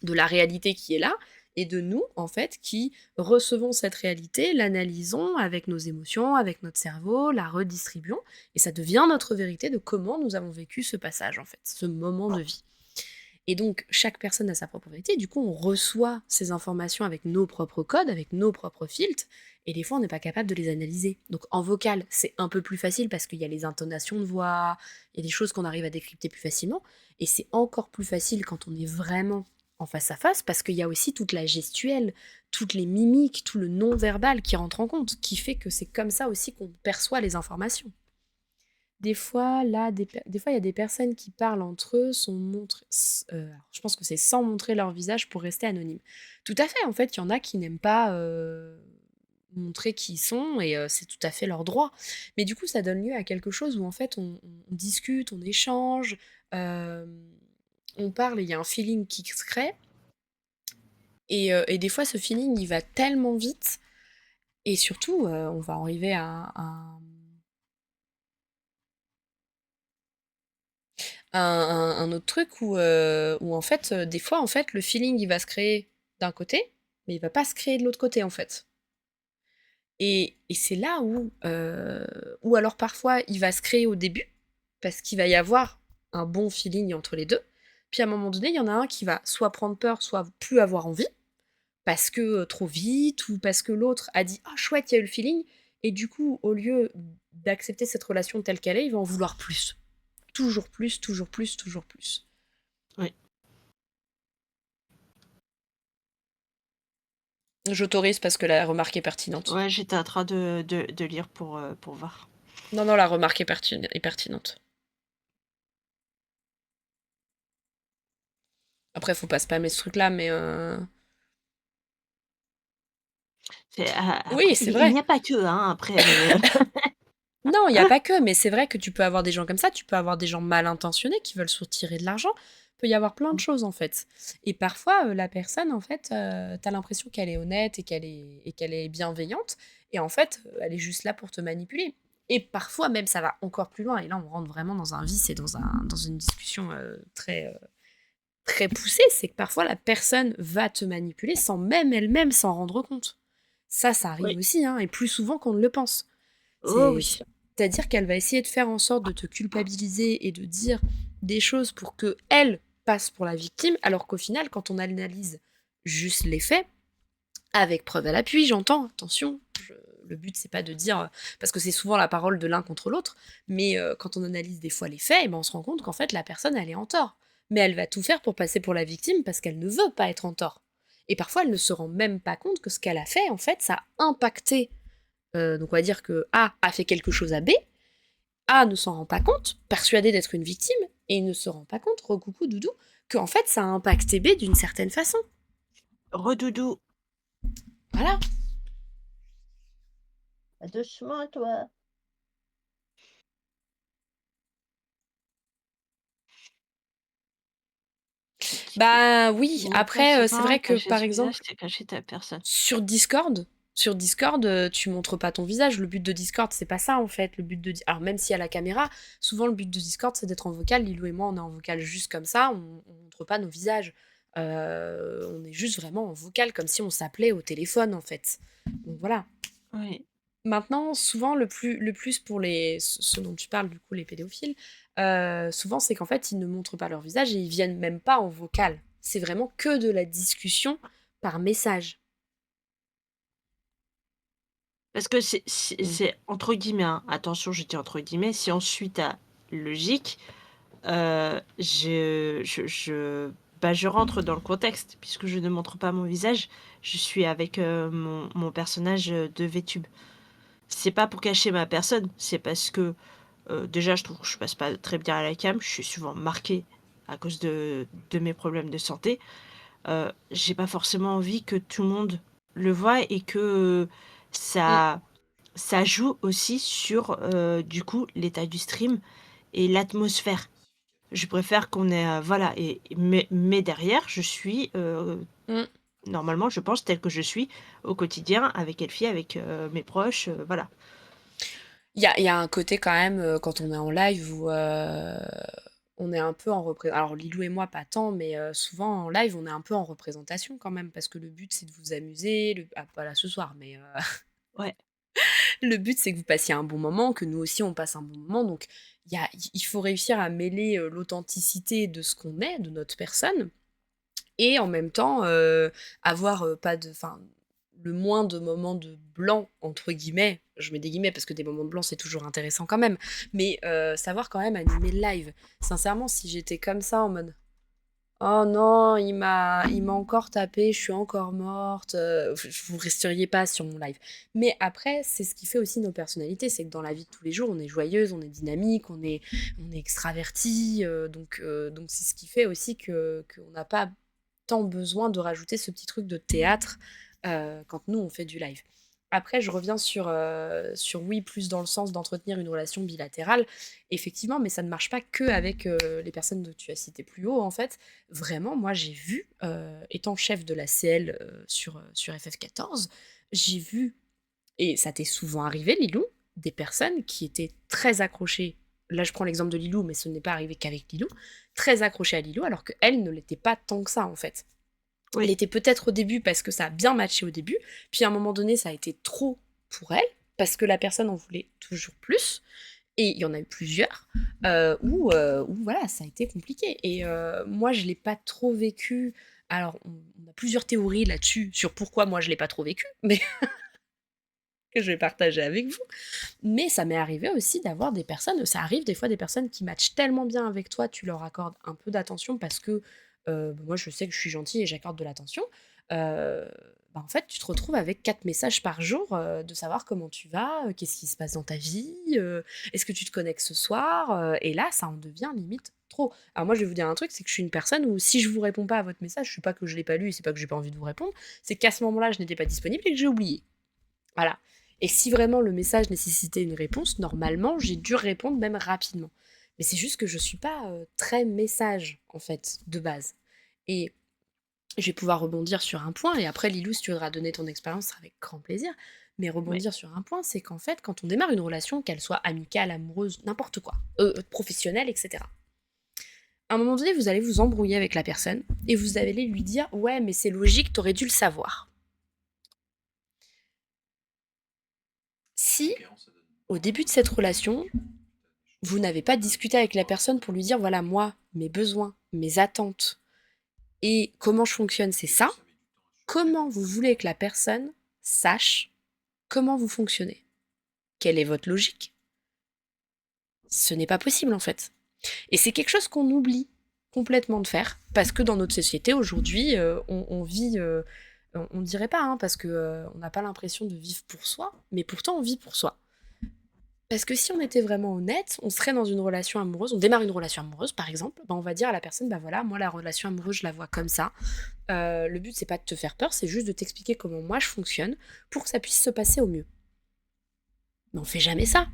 Speaker 1: de la réalité qui est là, et de nous, en fait, qui recevons cette réalité, l'analysons avec nos émotions, avec notre cerveau, la redistribuons, et ça devient notre vérité de comment nous avons vécu ce passage, en fait, ce moment de vie. Et donc, chaque personne a sa propre vérité. Du coup, on reçoit ces informations avec nos propres codes, avec nos propres filtres. Et des fois, on n'est pas capable de les analyser. Donc, en vocal, c'est un peu plus facile parce qu'il y a les intonations de voix, il y a des choses qu'on arrive à décrypter plus facilement. Et c'est encore plus facile quand on est vraiment en face à face parce qu'il y a aussi toute la gestuelle, toutes les mimiques, tout le non-verbal qui rentre en compte, qui fait que c'est comme ça aussi qu'on perçoit les informations. Des fois, là, des fois, il y a des personnes qui parlent entre eux, alors, je pense que c'est sans montrer leur visage pour rester anonyme. Tout à fait, en fait, il y en a qui n'aiment pas montrer qui ils sont et c'est tout à fait leur droit. Mais du coup, ça donne lieu à quelque chose où en fait, on discute, on échange, euh, on parle et il y a un feeling qui se crée. Et des fois, ce feeling, il va tellement vite et surtout, on va arriver à un autre truc où en fait, des fois, en fait, le feeling, il va se créer d'un côté, mais il va pas se créer de l'autre côté, en fait. Et c'est là où alors parfois, il va se créer au début, parce qu'il va y avoir un bon feeling entre les deux. Puis à un moment donné, il y en a un qui va soit prendre peur, soit plus avoir envie, parce que trop vite, ou parce que l'autre a dit «Ah chouette, il y a eu le feeling», et du coup, au lieu d'accepter cette relation telle qu'elle est, il va en vouloir plus. Toujours plus, toujours plus, toujours plus.
Speaker 2: Oui.
Speaker 1: J'autorise parce que la remarque est pertinente.
Speaker 2: Ouais, j'étais en train de lire pour voir.
Speaker 1: Non, non, la remarque est pertinente. Après, faut pas spammer ce truc-là, mais oui,
Speaker 2: Après,
Speaker 1: c'est
Speaker 2: il
Speaker 1: vrai.
Speaker 2: n'y a pas que, hein, après, mais
Speaker 1: Non, il n'y a pas que, mais c'est vrai que tu peux avoir des gens comme ça, tu peux avoir des gens mal intentionnés qui veulent soutirer de l'argent. Il peut y avoir plein de choses, en fait. Et parfois, la personne, en fait, t'as l'impression qu'elle est honnête et qu'elle est bienveillante. Et en fait, elle est juste là pour te manipuler. Et parfois, même, ça va encore plus loin. Et là, on rentre vraiment dans un vice et dans une discussion très poussée. C'est que parfois, la personne va te manipuler sans même elle-même s'en rendre compte. Ça arrive
Speaker 2: oui.
Speaker 1: aussi, hein, et plus souvent qu'on ne le pense.
Speaker 2: Oh
Speaker 1: C'est,
Speaker 2: oui.
Speaker 1: c'est-à-dire qu'elle va essayer de faire en sorte de te culpabiliser et de dire des choses pour que elle passe pour la victime, alors qu'au final, quand on analyse juste les faits, avec preuve à l'appui, j'entends, attention, le but c'est pas de dire, parce que c'est souvent la parole de l'un contre l'autre, mais quand on analyse des fois les faits, eh ben on se rend compte qu'en fait la personne elle est en tort. Mais elle va tout faire pour passer pour la victime parce qu'elle ne veut pas être en tort. Et parfois elle ne se rend même pas compte que ce qu'elle a fait, en fait, ça a impacté. Donc on va dire que A a fait quelque chose à B, A ne s'en rend pas compte, persuadé d'être une victime, et il ne se rend pas compte, recoucou doudou, que en fait ça a impacté B d'une certaine façon.
Speaker 2: Redoudou.
Speaker 1: Voilà.
Speaker 2: Doucement, toi.
Speaker 1: Bah
Speaker 2: Tu
Speaker 1: oui,
Speaker 2: n'as pas
Speaker 1: après, c'est
Speaker 2: souvent
Speaker 1: vrai que
Speaker 2: caché
Speaker 1: par
Speaker 2: ce visage,
Speaker 1: exemple,
Speaker 2: c'est cacher ta personne.
Speaker 1: sur Discord, tu montres pas ton visage. Le but de Discord, c'est pas ça en fait. Alors même s'il y a la caméra, souvent le but de Discord, c'est d'être en vocal. Lilou et moi, on est en vocal juste comme ça. On montre pas nos visages. On est juste vraiment en vocal, comme si on s'appelait au téléphone en fait. Donc voilà.
Speaker 2: Oui.
Speaker 1: Maintenant, souvent, le plus pour ceux dont tu parles, du coup, les pédophiles, souvent, c'est qu'en fait, ils ne montrent pas leur visage et ils viennent même pas en vocal. C'est vraiment que de la discussion par message.
Speaker 2: Parce que c'est
Speaker 1: Mm.
Speaker 2: c'est entre guillemets, hein, attention, je dis entre guillemets, si on suit ta logique, je rentre dans le contexte puisque je ne montre pas mon visage. Je suis avec, mon personnage, de VTube. C'est pas pour cacher ma personne, c'est parce que, déjà je trouve que je passe pas très bien à la cam. Je suis souvent marquée à cause de mes problèmes de santé. J'ai pas forcément envie que tout le monde le voie et que
Speaker 1: Mm.
Speaker 2: ça ça joue aussi sur, du coup, l'état du stream et l'atmosphère. Je préfère qu'on ait, voilà mais derrière je suis,
Speaker 1: Mm.
Speaker 2: normalement je pense telle que je suis au quotidien avec Elfie, avec, mes proches, voilà.
Speaker 1: Il y a un côté quand même, quand on est en live, où on est un peu en représentation. Alors Lilou et moi, pas tant, mais souvent en live, on est un peu en représentation quand même, parce que le but, c'est de vous amuser. Ah, pas là ce soir, mais
Speaker 2: Ouais,
Speaker 1: le but, c'est que vous passiez un bon moment, que nous aussi, on passe un bon moment. Donc, il faut réussir à mêler l'authenticité de ce qu'on est, de notre personne, et en même temps, avoir pas de, enfin, le moins de moments de blanc, entre guillemets. Je mets des guillemets parce que des moments de blanc, c'est toujours intéressant quand même. Mais savoir quand même animer le live. Sincèrement, si j'étais comme ça en mode oh non, il m'a encore tapé, je suis encore morte. Vous resteriez pas sur mon live. Mais après, c'est ce qui fait aussi nos personnalités, c'est que dans la vie de tous les jours, on est joyeuse, on est dynamique, on est extraverti. Donc c'est ce qui fait aussi que qu'on n'a pas tant besoin de rajouter ce petit truc de théâtre quand nous on fait du live. Après, je reviens sur oui, plus dans le sens d'entretenir une relation bilatérale, effectivement, mais ça ne marche pas que avec les personnes que tu as citées plus haut, en fait. Vraiment, moi, j'ai vu, étant chef de la CL sur FF14, j'ai vu, et ça t'est souvent arrivé, Lilou, des personnes qui étaient très accrochées. Là, je prends l'exemple de Lilou, mais ce n'est pas arrivé qu'avec Lilou, très accrochées à Lilou, alors qu'elle ne l'était pas tant que ça, en fait. Elle
Speaker 2: oui,
Speaker 1: était peut-être au début parce que ça a bien matché au début, puis à un moment donné, ça a été trop pour elle, parce que la personne en voulait toujours plus, et il y en a eu plusieurs, où voilà, ça a été compliqué. Et moi, je l'ai pas trop vécu. Alors, on a plusieurs théories là-dessus, sur pourquoi moi je l'ai pas trop vécu, mais que je vais partager avec vous. Mais ça m'est arrivé aussi d'avoir des personnes, ça arrive des fois des personnes qui matchent tellement bien avec toi, tu leur accordes un peu d'attention parce que moi je sais que je suis gentille et j'accorde de l'attention. Euh, En fait, tu te retrouves avec 4 messages par jour de savoir comment tu vas, qu'est-ce qui se passe dans ta vie, est-ce que tu te connectes ce soir, et là, ça en devient limite trop. Alors moi, je vais vous dire un truc, c'est que je suis une personne où si je vous réponds pas à votre message, je suis pas que je l'ai pas lu et c'est pas que j'ai pas envie de vous répondre, c'est qu'à ce moment-là, je n'étais pas disponible et que j'ai oublié. Voilà. Et si vraiment le message nécessitait une réponse, normalement, j'ai dû répondre même rapidement. Mais c'est juste que je suis pas très message, en fait, de base. Et je vais pouvoir rebondir sur un point, et après, Lilou, si tu voudras donner ton expérience, ce sera avec grand plaisir. Mais
Speaker 2: ouais.
Speaker 1: rebondir sur un point, c'est qu'en fait, quand on démarre une relation, qu'elle soit amicale, amoureuse, n'importe quoi, professionnelle, etc., à un moment donné, vous allez vous embrouiller avec la personne, et vous allez lui dire ouais, mais c'est logique, t'aurais dû le savoir. Si, au début de cette relation, vous n'avez pas discuté avec la personne pour lui dire voilà, moi, mes besoins, mes attentes et comment je fonctionne, c'est ça. Comment vous voulez que la personne sache comment vous fonctionnez? Quelle est votre logique? Ce n'est pas possible en fait. Et c'est quelque chose qu'on oublie complètement de faire parce que dans notre société aujourd'hui, on vit, on dirait pas, hein, parce que on n'a pas l'impression de vivre pour soi, mais pourtant on vit pour soi. Parce que si on était vraiment honnête, on serait dans une relation amoureuse, on démarre une relation amoureuse par exemple, ben on va dire à la personne, bah voilà, moi la relation amoureuse je la vois comme ça. Le but c'est pas de te faire peur, c'est juste de t'expliquer comment moi je fonctionne pour que ça puisse se passer au mieux. Mais on fait jamais ça.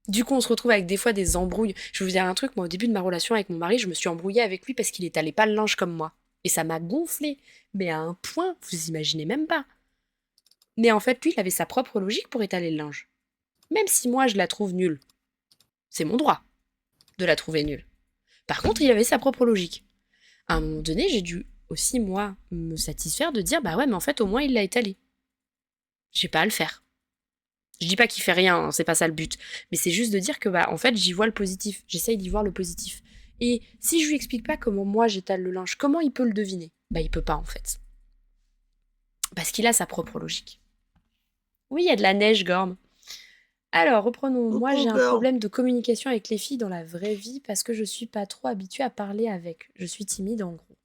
Speaker 1: Du coup on se retrouve avec des fois des embrouilles. Je vais vous dire un truc, moi au début de ma relation avec mon mari, je me suis embrouillée avec lui parce qu'il étalait pas le linge comme moi. Et ça m'a gonflé, mais à un point, vous imaginez même pas. Mais en fait lui il avait sa propre logique pour étaler le linge. Même si moi je la trouve nulle, c'est mon droit de la trouver nulle. Par contre, il avait sa propre logique. À un moment donné, j'ai dû aussi, moi, me satisfaire de dire, bah ouais, mais en fait, au moins, il l'a étalé. J'ai pas à le faire. Je dis pas qu'il fait rien, hein, c'est pas ça le but. Mais c'est juste de dire que, bah, en fait, j'y vois le positif. J'essaye d'y voir le positif. Et si je lui explique pas comment moi j'étale le linge, comment il peut le deviner? Bah, il peut pas, en fait. Parce qu'il a sa propre logique. Oui, il y a de la neige, Gorm. Alors, reprenons. Moi, j'ai
Speaker 2: Coucou,
Speaker 1: un
Speaker 2: girl.
Speaker 1: problème de communication avec les filles dans la vraie vie parce que je suis pas trop habituée à parler avec. Je suis timide, en gros.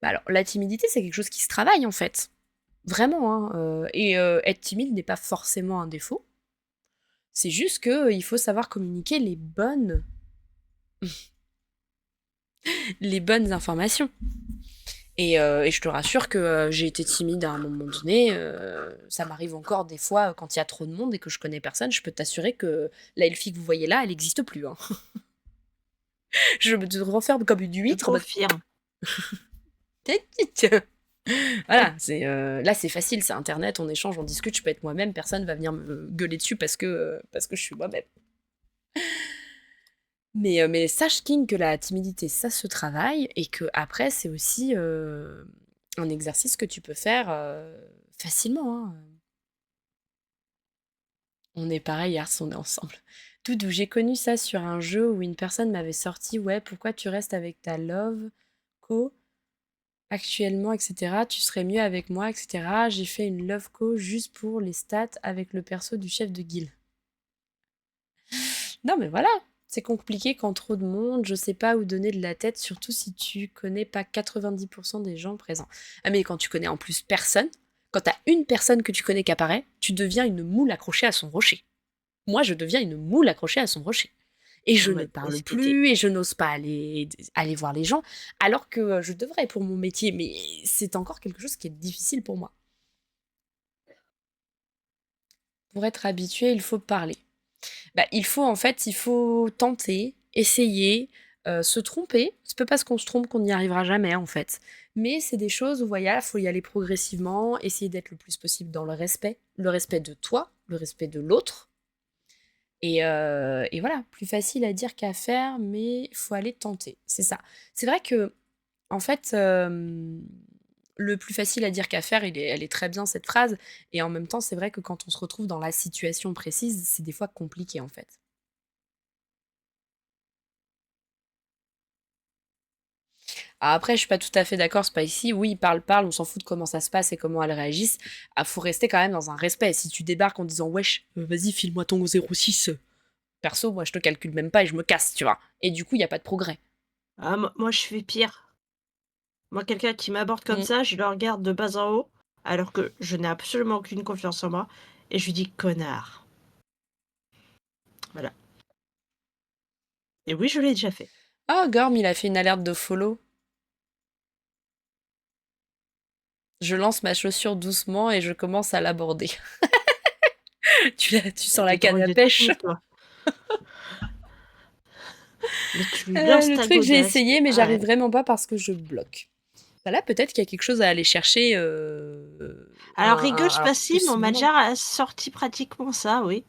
Speaker 1: Bah alors, la timidité, c'est quelque chose qui se travaille en fait. Vraiment, hein. Et être timide n'est pas forcément un défaut. C'est juste que il faut savoir communiquer les bonnes informations. Et je te rassure que j'ai été timide à un moment donné. Ça m'arrive encore des fois quand il y a trop de monde et que je connais personne. Je peux t'assurer que la elfie que vous voyez là, elle n'existe plus, hein. Je me renferme comme une
Speaker 2: Je
Speaker 1: huître en mode.
Speaker 2: confirme.
Speaker 1: Voilà, là c'est facile, c'est internet, on échange, on discute, je peux être moi-même, personne va venir me gueuler dessus parce que je suis moi-même. Mais sache, King, que la timidité, ça se travaille et que après, c'est aussi un exercice que tu peux faire facilement, hein. On est pareil, hier, on est ensemble. Doudou, j'ai connu ça sur un jeu où une personne m'avait sorti, ouais, pourquoi tu restes avec ta love co actuellement, etc. Tu serais mieux avec moi, etc. J'ai fait une love co juste pour les stats avec le perso du chef de guilde. Non, mais voilà, c'est compliqué quand trop de monde, je sais pas où donner de la tête, surtout si tu connais pas 90% des gens présents. Ah, mais quand tu connais en plus personne, quand t'as une personne que tu connais qui apparaît, tu deviens une moule accrochée à son rocher. Moi, je deviens une moule accrochée à son rocher. Et
Speaker 2: Non,
Speaker 1: je ne
Speaker 2: mais
Speaker 1: parle plus, et je n'ose pas aller voir les gens, alors que je devrais pour mon métier, mais c'est encore quelque chose qui est difficile pour moi. Pour être habitué, il faut parler. Bah, il faut en fait, il faut tenter, essayer, se tromper. C'est pas parce qu'on se trompe qu'on n'y arrivera jamais en fait. Mais c'est des choses où voilà, faut y aller progressivement, essayer d'être le plus possible dans le respect de toi, le respect de l'autre. Et voilà, plus facile à dire qu'à faire, mais faut aller tenter. C'est ça. C'est vrai que en fait, le plus facile à dire qu'à faire, elle est très bien cette phrase. Et en même temps, c'est vrai que quand on se retrouve dans la situation précise, c'est des fois compliqué en fait. Ah, après, je suis pas tout à fait d'accord, c'est pas ici. Oui, parle, on s'en fout de comment ça se passe et comment elles réagissent. Ah, faut rester quand même dans un respect. Si tu débarques en disant wesh, vas-y, file-moi ton 06, perso, moi je te calcule même pas et je me casse, tu vois. Et du coup, il y a pas de progrès.
Speaker 2: Ah, moi, je fais pire. Moi, quelqu'un qui m'aborde comme
Speaker 1: Mm.
Speaker 2: ça, je le regarde de bas en haut, alors que je n'ai absolument aucune confiance en moi, et je lui dis: «Connard». Voilà. Et oui, je l'ai déjà fait.
Speaker 1: Ah, Gorm, il a fait une alerte de follow. Je lance ma chaussure doucement et je commence à l'aborder. Tu
Speaker 2: Tu
Speaker 1: sens la
Speaker 2: es
Speaker 1: canne
Speaker 2: drôle
Speaker 1: à
Speaker 2: de
Speaker 1: pêche.
Speaker 2: technique, toi. Mais tu lui lances
Speaker 1: Le
Speaker 2: ta
Speaker 1: truc, j'ai
Speaker 2: godasse.
Speaker 1: essayé, mais
Speaker 2: Ah
Speaker 1: j'arrive
Speaker 2: ouais.
Speaker 1: vraiment pas parce que je bloque. Bah là, peut-être qu'il y a quelque chose à aller chercher.
Speaker 2: Alors rigole
Speaker 1: Alors,
Speaker 2: pas si, mais on m'a
Speaker 1: possiblement.
Speaker 2: déjà sorti pratiquement ça, oui.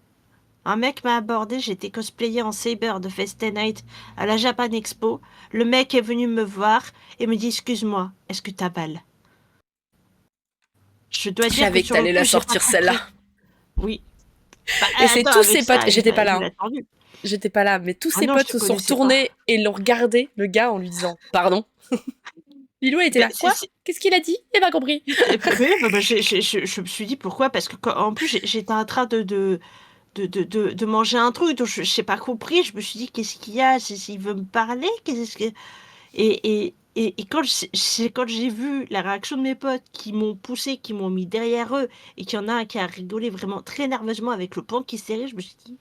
Speaker 2: Un mec m'a abordé, j'étais cosplayée en Saber de Feste Night à la Japan Expo. Le mec est venu me voir et me dit: «Excuse-moi, est-ce que tu as balle?» Je dois
Speaker 1: Je
Speaker 2: dire que
Speaker 1: savais que
Speaker 2: sur le
Speaker 1: t'allais la
Speaker 2: coup, j'ai pas
Speaker 1: sortir celle-là.
Speaker 2: compris. Oui. Bah,
Speaker 1: Et c'est
Speaker 2: attends,
Speaker 1: tous
Speaker 2: avec
Speaker 1: ses potes.
Speaker 2: ça,
Speaker 1: J'étais pas là,
Speaker 2: il
Speaker 1: hein.
Speaker 2: a tendu.
Speaker 1: J'étais pas là, mais tous
Speaker 2: Ah
Speaker 1: ses
Speaker 2: non, je
Speaker 1: potes
Speaker 2: te
Speaker 1: se sont
Speaker 2: connaissais pas.
Speaker 1: retournés et l'ont regardé, le gars, en lui disant pardon. Lilou était
Speaker 2: Beh,
Speaker 1: là. Quoi? Qu'est-ce qu'il a dit? J'ai pas compris.
Speaker 2: bah, je me suis dit: «Pourquoi?» parce que quand en plus, j'étais en train de manger un truc, donc je j'ai pas compris. Je me suis dit: «Qu'est-ce qu'il y a? S'il veut me parler? Qu'est-ce que» et quand c'est quand j'ai vu la réaction de mes potes qui m'ont poussé, qui m'ont mis derrière eux et qu'il y en a un qui a rigolé vraiment très nerveusement avec le poing qui se serrait, je me suis dit: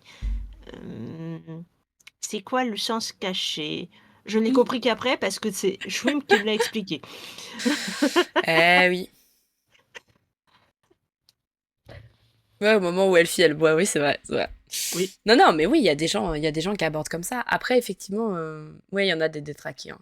Speaker 2: c'est quoi le sens caché?» Je n'ai compris qu'après parce que c'est Shwim qui me l'a expliqué.
Speaker 1: Eh oui. Ouais, au moment où Elfie, elle boit, oui, c'est vrai, c'est vrai.
Speaker 2: Oui.
Speaker 1: Non, non, mais oui, il y a des gens qui abordent comme ça. Après, effectivement, ouais, il y en a des détraqués, hein.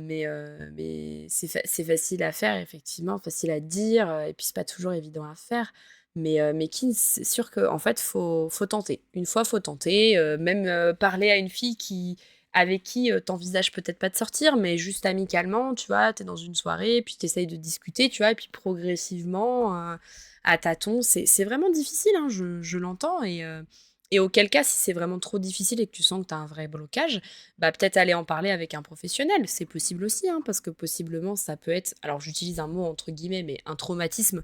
Speaker 1: Mais c'est facile à faire, effectivement, facile à dire, et puis c'est pas toujours évident à faire. Mais Kin, c'est sûr qu'en fait, faut tenter. Une fois, faut tenter. Même parler à une fille avec qui t'envisages peut-être pas de sortir, mais juste amicalement, tu vois, t'es dans une soirée, puis t'essayes de discuter, tu vois, et puis progressivement, à tâtons, c'est vraiment difficile, hein, je l'entends, et auquel cas, si c'est vraiment trop difficile et que tu sens que tu as un vrai blocage, bah peut-être aller en parler avec un professionnel. C'est possible aussi, hein, parce que possiblement ça peut être, alors j'utilise un mot entre guillemets, mais un traumatisme.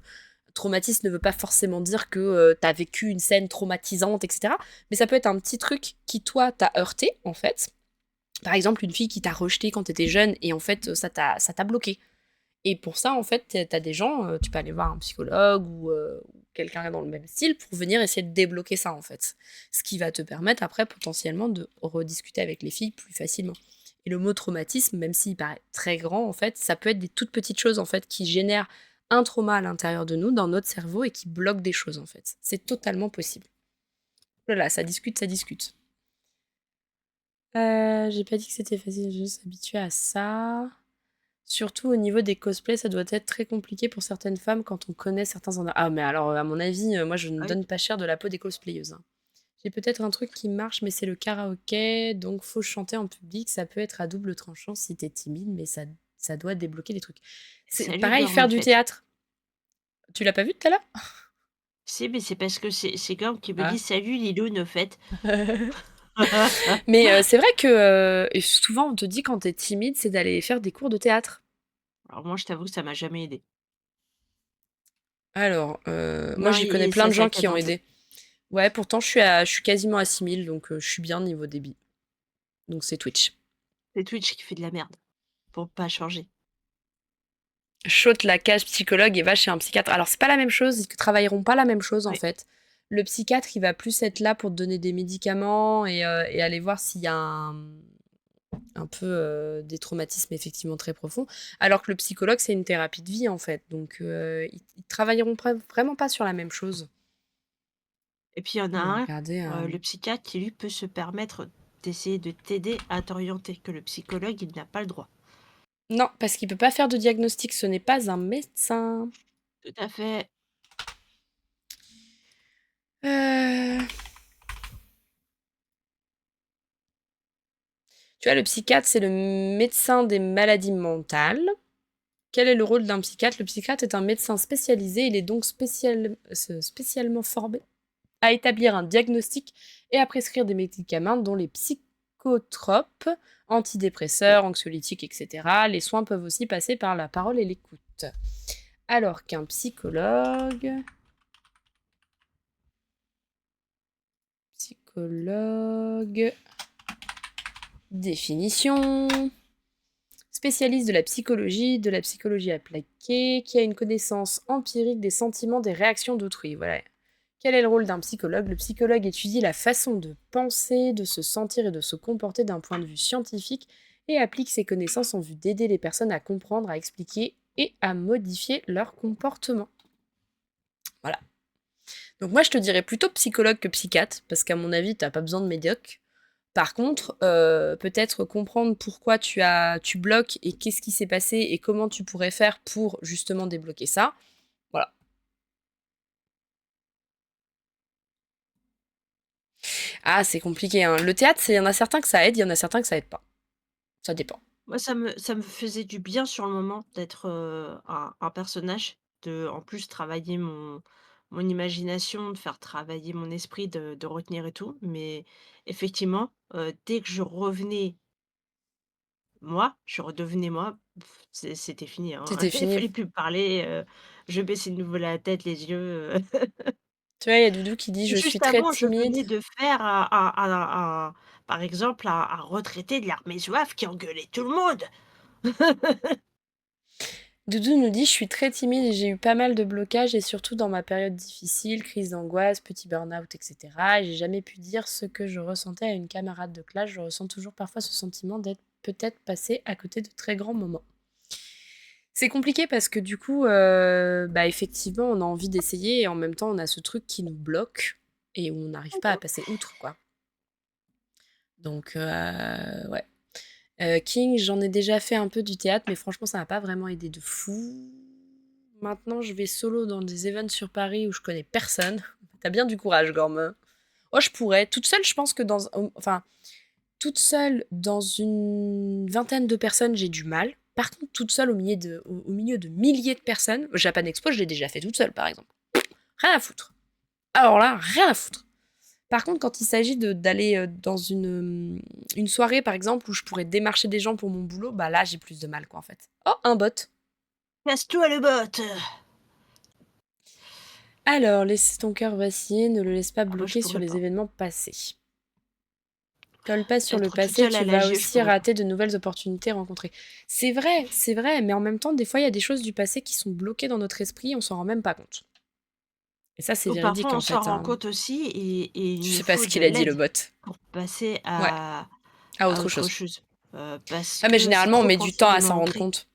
Speaker 1: Traumatisme ne veut pas forcément dire que tu as vécu une scène traumatisante, etc. Mais ça peut être un petit truc qui, toi, t'a heurté, en fait. Par exemple, une fille qui t'a rejeté quand tu étais jeune et en fait, ça t'a bloqué. Et pour ça, en fait, t'as des gens, tu peux aller voir un psychologue ou quelqu'un dans le même style pour venir essayer de débloquer ça, en fait. Ce qui va te permettre après potentiellement de rediscuter avec les filles plus facilement. Et le mot traumatisme, même s'il paraît très grand, en fait, ça peut être des toutes petites choses, en fait, qui génèrent un trauma à l'intérieur de nous, dans notre cerveau, et qui bloquent des choses, en fait. C'est totalement possible. Voilà, ça discute, ça discute. J'ai pas dit que c'était facile, je s'habituer à ça. Surtout au niveau des cosplays, ça doit être très compliqué pour certaines femmes quand on connaît certains endroits. Ah, mais alors, à mon avis, moi, je ne
Speaker 2: Oui.
Speaker 1: donne pas cher de la peau des cosplayeuses, hein. J'ai peut-être un truc qui marche, mais c'est le karaoké, donc faut chanter en public. Ça peut être à double tranchant si t'es timide, mais ça doit débloquer des trucs. C'est
Speaker 2: Salut
Speaker 1: pareil, faire du
Speaker 2: Gormufette.
Speaker 1: théâtre. Tu l'as pas vu tout à
Speaker 2: Si, mais c'est parce que c'est Gorm qui me dit:
Speaker 1: l'heure?
Speaker 2: «Salut Liloune, au fait».
Speaker 1: Mais c'est vrai que et souvent on te dit quand t'es timide, c'est d'aller faire des cours de théâtre.
Speaker 2: Alors moi, je t'avoue que ça m'a jamais aidé.
Speaker 1: Alors, moi
Speaker 2: Non,
Speaker 1: j'y connais
Speaker 2: et
Speaker 1: plein
Speaker 2: ça
Speaker 1: de gens
Speaker 2: saccade
Speaker 1: qui ont
Speaker 2: en jeu.
Speaker 1: aidé. Ouais, pourtant je suis quasiment à 6 000, donc je suis bien niveau débit. Donc c'est Twitch.
Speaker 2: C'est Twitch qui fait de la merde, pour pas changer.
Speaker 1: Chote la cage psychologue et va chez un psychiatre. Alors c'est pas la même chose, ils travailleront pas la même chose en
Speaker 2: Ouais.
Speaker 1: fait. Le psychiatre, il va plus être là pour te donner des médicaments et aller voir s'il y a un peu des traumatismes effectivement très profonds. Alors que le psychologue, c'est une thérapie de vie en fait. Donc ils travailleront vraiment pas sur la même chose.
Speaker 2: Et puis il y en a
Speaker 1: On va
Speaker 2: un,
Speaker 1: regarder.
Speaker 2: le psychiatre qui lui peut se permettre d'essayer de t'aider à t'orienter, que le psychologue, il n'a pas le droit.
Speaker 1: Non, parce qu'il peut pas faire de diagnostic, ce n'est pas un médecin.
Speaker 2: Tout à fait.
Speaker 1: Euh, Tu vois, le psychiatre, c'est le médecin des maladies mentales. Quel est le rôle d'un psychiatre? Le psychiatre est un médecin spécialisé, il est donc spécialement formé à établir un diagnostic et à prescrire des médicaments dont les psychotropes, antidépresseurs, anxiolytiques, etc. Les soins peuvent aussi passer par la parole et l'écoute. Alors qu'un psychologue... Psychologue... Définition... Spécialiste de la psychologie appliquée, qui a une connaissance empirique des sentiments, des réactions d'autrui. Voilà. Quel est le rôle d'un psychologue? Le psychologue étudie la façon de penser, de se sentir et de se comporter d'un point de vue scientifique et applique ses connaissances en vue d'aider les personnes à comprendre, à expliquer et à modifier leur comportement. Voilà. Donc moi je te dirais plutôt psychologue que psychiatre, parce qu'à mon avis, t'as pas besoin de médoc. Par contre, peut-être comprendre pourquoi tu bloques et qu'est-ce qui s'est passé et comment tu pourrais faire pour justement débloquer ça. Voilà. Ah, c'est compliqué, hein. Le théâtre, il y en a certains que ça aide, il y en a certains que ça aide pas. Ça dépend.
Speaker 2: Moi, ça me faisait du bien sur le moment d'être, un personnage, de en plus travailler mon imagination, de faire travailler mon esprit, de retenir et tout. Mais effectivement, dès que je revenais moi, je redevenais moi, c'était fini, hein.
Speaker 1: C'était
Speaker 2: Il
Speaker 1: fini.
Speaker 2: fallait plus parler, je baissais de nouveau la tête, les yeux,
Speaker 1: Tu vois, il y a Doudou qui dit: «Je suis
Speaker 2: Juste
Speaker 1: très
Speaker 2: avant, je
Speaker 1: timide».
Speaker 2: venais de faire par exemple, un retraité de l'armée zouave qui engueulait tout le monde.
Speaker 1: Doudou nous dit: «Je suis très timide et j'ai eu pas mal de blocages et surtout dans ma période difficile, crise d'angoisse, petit burn-out, etc. Et j'ai jamais pu dire ce que je ressentais à une camarade de classe. Je ressens toujours parfois ce sentiment d'être peut-être passé à côté de très grands moments». C'est compliqué parce que du coup, bah, effectivement, on a envie d'essayer et en même temps, on a ce truc qui nous bloque et où on n'arrive pas à passer outre, quoi. Donc, ouais. King, j'en ai déjà fait un peu du théâtre, mais franchement, ça m'a pas vraiment aidé de fou. Maintenant, je vais solo dans des events sur Paris où je connais personne. T'as bien du courage, Gorme. Oh, je pourrais. Toute seule, je pense que enfin, toute seule dans une vingtaine de personnes, j'ai du mal. Par contre, toute seule au milieu de milliers de personnes, Japan Expo, je l'ai déjà fait toute seule, par exemple. Rien à foutre. Alors là, rien à foutre. Par contre, quand il s'agit d'aller dans une soirée, par exemple, où je pourrais démarcher des gens pour mon boulot, bah là, j'ai plus de mal, quoi, en fait. Oh, un bot.
Speaker 2: Casse-toi le bot!
Speaker 1: Alors, laisse ton cœur vaciller, ne le laisse pas
Speaker 2: Ah moi, je
Speaker 1: bloquer sur
Speaker 2: pourrais
Speaker 1: les
Speaker 2: pas.
Speaker 1: événements passés. Colle pas sur le
Speaker 2: Être toute
Speaker 1: passé,
Speaker 2: seule
Speaker 1: tu
Speaker 2: à
Speaker 1: vas
Speaker 2: l'AGE, je
Speaker 1: aussi
Speaker 2: pourrais pas.
Speaker 1: rater de nouvelles opportunités rencontrées. C'est vrai, mais en même temps, des fois, il y a des choses du passé qui sont bloquées dans notre esprit, on s'en rend même pas compte. Et ça, c'est
Speaker 2: Ou
Speaker 1: véridique,
Speaker 2: parfois, on
Speaker 1: en
Speaker 2: s'en
Speaker 1: fait,
Speaker 2: rend
Speaker 1: hein.
Speaker 2: compte aussi et il
Speaker 1: Je
Speaker 2: nous
Speaker 1: sais pas
Speaker 2: faut
Speaker 1: ce
Speaker 2: de
Speaker 1: qu'il a dit, le
Speaker 2: l'aide
Speaker 1: bot.
Speaker 2: pour passer
Speaker 1: Ouais, à
Speaker 2: à
Speaker 1: autre
Speaker 2: autre
Speaker 1: chose.
Speaker 2: chose. Parce
Speaker 1: Ah, mais
Speaker 2: que c'est
Speaker 1: généralement, on
Speaker 2: trop
Speaker 1: met du temps à s'en
Speaker 2: profondément
Speaker 1: rendre
Speaker 2: ancré.
Speaker 1: compte.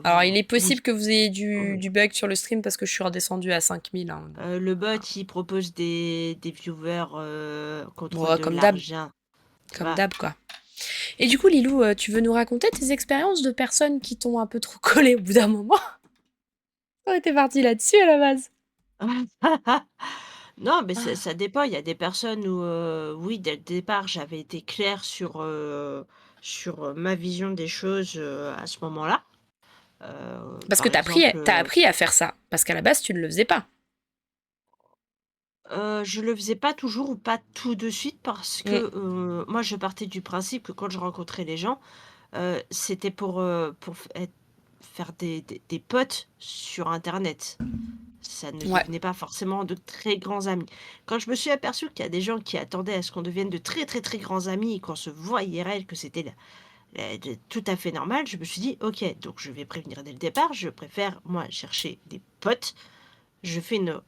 Speaker 1: Alors, il est possible
Speaker 2: Oui,
Speaker 1: que vous ayez
Speaker 2: oui.
Speaker 1: du bug sur le stream parce que je suis redescendue à 5000, hein, donc,
Speaker 2: Le bot,
Speaker 1: voilà.
Speaker 2: il propose des viewers, contre
Speaker 1: Bon,
Speaker 2: de l'argent, tu
Speaker 1: comme
Speaker 2: vois?
Speaker 1: d'hab, quoi. Et du coup, Lilou, tu veux nous raconter tes expériences de personnes qui t'ont un peu trop collé au bout d'un moment? On était parti là-dessus à la base.
Speaker 2: Non, mais ça
Speaker 1: Ah,
Speaker 2: ça dépend. Il y a des personnes où, oui, dès le départ, j'avais été claire sur, ma vision des choses, à ce moment-là.
Speaker 1: parce que
Speaker 2: Par
Speaker 1: t'as appris,
Speaker 2: exemple,
Speaker 1: t'as appris à faire ça. Parce qu'à la base, tu ne le faisais pas.
Speaker 2: je le faisais pas toujours ou pas tout de suite parce
Speaker 1: Mm.
Speaker 2: que, moi, je partais du principe que quand je rencontrais les gens, c'était pour faire des potes sur internet. Ça ne
Speaker 1: Ouais.
Speaker 2: devenait pas forcément de très grands amis. Quand je me suis aperçue qu'il y a des gens qui attendaient à ce qu'on devienne de très, très, très grands amis et qu'on se voit IRL, que c'était tout à fait normal, je me suis dit: «OK, donc je vais prévenir dès le départ, je préfère, moi, chercher des potes». Je fais une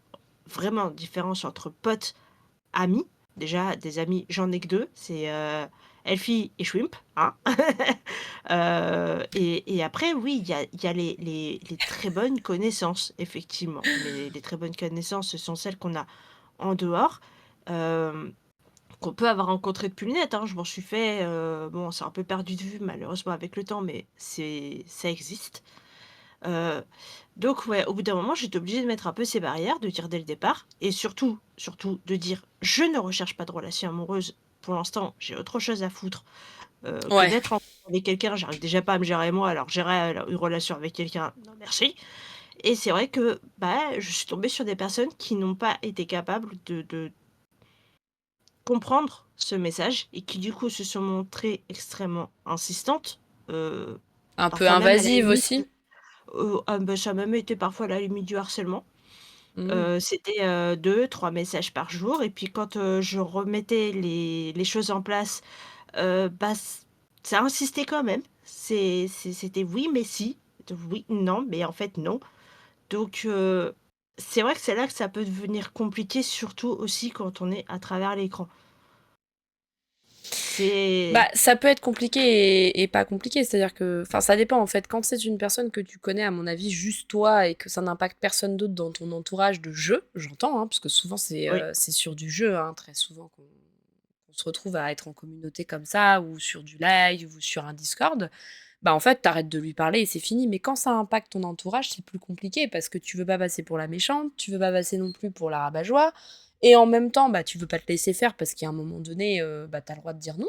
Speaker 2: vraiment différence entre potes, amis. Déjà, des amis, j'en ai que 2, c'est, Elfie et Shrimp, hein. Et après, oui, il y a les très bonnes connaissances, effectivement. Mais les très bonnes connaissances, ce sont celles qu'on a en dehors, hem, qu'on peut avoir rencontrées depuis le net, hein. Je m'en suis fait, bon, c'est un peu perdu de vue malheureusement avec le temps, mais ça existe. Heu, donc ouais, au bout d'un moment, j'étais obligée de mettre un peu ces barrières, de dire dès le départ et surtout, surtout de dire: «Je ne recherche pas de relation amoureuse. Pour l'instant, j'ai autre chose à foutre, que
Speaker 1: Ouais.
Speaker 2: d'être en couple avec quelqu'un. J'arrive déjà pas à me gérer moi, alors gérer, une relation avec quelqu'un, non merci». Et c'est vrai que, bah, je suis tombée sur des personnes qui n'ont pas été capables de comprendre ce message et qui du coup se sont montrées extrêmement insistantes,
Speaker 1: Un peu
Speaker 2: parfois même à la
Speaker 1: invasive
Speaker 2: limite,
Speaker 1: aussi.
Speaker 2: ah bah, ça a même été parfois à la limite du harcèlement.
Speaker 1: Mm.
Speaker 2: C'était, 2-3 messages par jour et puis quand, je remettais les choses en place, bah, ça insistait quand même. C'était oui, mais si, oui, non, mais en fait non. Donc c'est vrai que c'est là que ça peut devenir compliqué, surtout aussi quand on est à travers l'écran.
Speaker 1: Bah,
Speaker 2: C'est
Speaker 1: ça peut être compliqué et pas compliqué, c'est-à-dire que, enfin, ça dépend en fait. Quand c'est une personne que tu connais, à mon avis, juste toi et que ça n'impacte personne d'autre dans ton entourage de jeu, j'entends, hein, parce que souvent
Speaker 2: oui,
Speaker 1: c'est sur du jeu, hein, très souvent qu'on se retrouve à être en communauté comme ça, ou sur du live, ou sur un Discord. Bah en fait, t'arrêtes de lui parler et c'est fini. Mais quand ça impacte ton entourage, c'est plus compliqué parce que tu veux pas passer pour la méchante, tu veux pas passer non plus pour la rabat-joie, et en même temps, bah tu veux pas te laisser faire parce qu'à un moment donné, bah t'as le droit de dire non.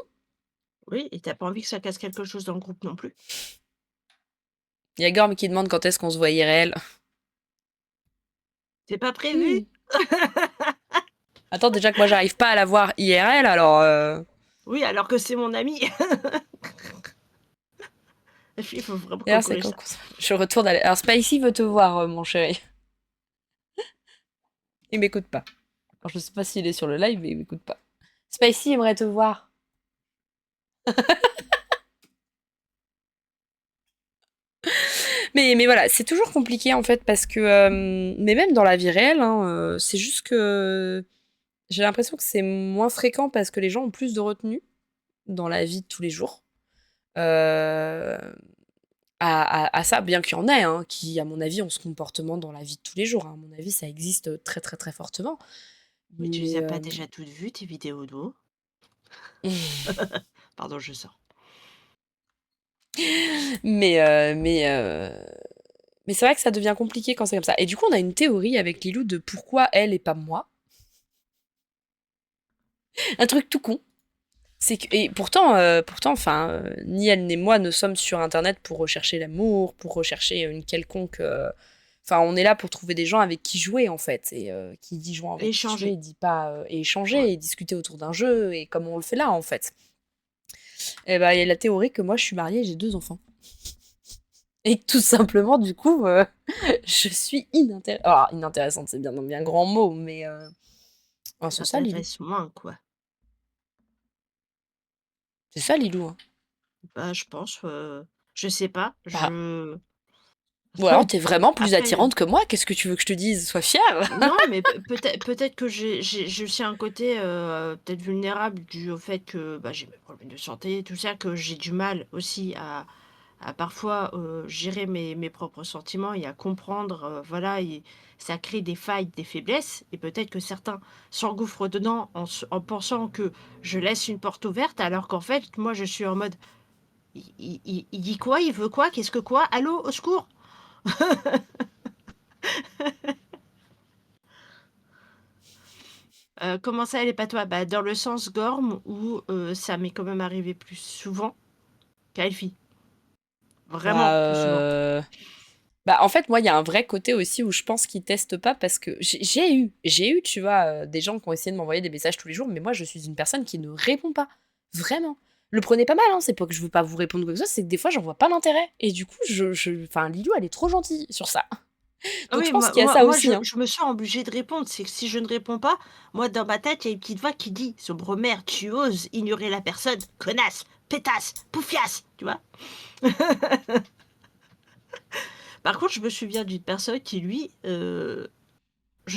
Speaker 2: oui et tu as pas envie que ça casse quelque chose dans le groupe non plus.
Speaker 1: Il y a Gorm qui demande quand est-ce qu'on se voit IRL.
Speaker 2: C'est pas prévu?
Speaker 1: Hmm. Attends, déjà que moi j'arrive pas à la voir IRL, alors.
Speaker 2: Oui, alors que c'est mon ami. Il faut vraiment qu'on
Speaker 1: D'ailleurs, c'est
Speaker 2: corrige
Speaker 1: quand
Speaker 2: ça.
Speaker 1: qu'on je retourne à Alors, Spicy veut te voir, mon chéri. Il m'écoute pas. Alors, je sais pas s'il est sur le live, mais il m'écoute pas. Spicy aimerait te voir. Mais voilà, c'est toujours compliqué en fait parce que. Mais même dans la vie réelle, hein, c'est juste que. J'ai l'impression que c'est moins fréquent parce que les gens ont plus de retenue dans la vie de tous les jours. Euh, à ça, bien qu'il y en ait, hein, qui, à mon avis, ont ce comportement dans la vie de tous les jours, hein. À mon avis, ça existe très très très fortement.
Speaker 2: Mais tu les
Speaker 1: Mais,
Speaker 2: as pas déjà toutes vues tes vidéos d'eau? Pardon, je sors.
Speaker 1: mais, euh, mais, euh, mais c'est vrai que ça devient compliqué quand c'est comme ça. Et du coup, on a une théorie avec Lilou de pourquoi elle et pas moi. Un truc tout con. C'est que, et pourtant, enfin, ni elle ni moi ne sommes sur Internet pour rechercher l'amour, pour rechercher une quelconque. Enfin, on est là pour trouver des gens avec qui jouer en fait. Et qui dit jouer avec qui jouer,
Speaker 2: Échanger.
Speaker 1: il dit pas et
Speaker 2: Ouais.
Speaker 1: échanger et discuter autour d'un jeu et comme on le fait là en fait. Et ben, il y a la théorie que moi je suis mariée, et j'ai 2 enfants. Et que tout simplement, du coup, je suis inintéressante. Alors, inintéressante, c'est bien un bien grand mot, mais oh,
Speaker 2: Ça
Speaker 1: c'est ça, Lilou.
Speaker 2: t'intéresse moins, quoi.
Speaker 1: C'est ça, Lilou, hein.
Speaker 2: Bah, je pense, je sais pas,
Speaker 1: Bah,
Speaker 2: je
Speaker 1: ou alors t'es vraiment plus
Speaker 2: après,
Speaker 1: attirante que moi. Qu'est-ce que tu veux que je te dise? Sois fière.
Speaker 2: non, mais peut-être que j'ai aussi un côté, peut-être vulnérable dû au fait que, bah, j'ai mes problèmes de santé, tout ça, que j'ai du mal aussi à parfois, gérer mes propres sentiments et à comprendre, voilà et ça crée des failles, des faiblesses et peut-être que certains s'engouffrent dedans en pensant que je laisse une porte ouverte alors qu'en fait, moi, je suis en mode: «Il dit quoi? Il veut quoi? Qu'est-ce que quoi? Allô, au secours?» Comment ça, elle est pas toi? Bah, dans le sens gorme où, ça m'est quand même arrivé plus souvent qu'à Elfie. Vraiment
Speaker 1: Bah,
Speaker 2: plus souvent.
Speaker 1: bah, en fait, moi, il y a un vrai côté aussi où je pense qu'ils testent pas parce que j'ai eu, tu vois, des gens qui ont essayé de m'envoyer des messages tous les jours, mais moi, je suis une personne qui ne répond pas. Vraiment. Le prenez pas mal, hein, c'est pas que je veux pas vous répondre ou quoi que ce soit, c'est que des fois, j'en vois pas l'intérêt. Et du coup, enfin, Lilou, elle est trop gentille sur ça.
Speaker 2: Ah
Speaker 1: Donc,
Speaker 2: oui,
Speaker 1: je pense
Speaker 2: moi
Speaker 1: qu'il y a
Speaker 2: moi
Speaker 1: ça
Speaker 2: moi
Speaker 1: aussi, hein.
Speaker 2: je me sens obligée de répondre. C'est que si je ne réponds pas, moi dans ma tête, il y a une petite voix qui dit: «Sombre mère, tu oses ignorer la personne, connasse, pétasse, poufiasse!» tu vois? Par contre, je me souviens d'une personne qui lui, je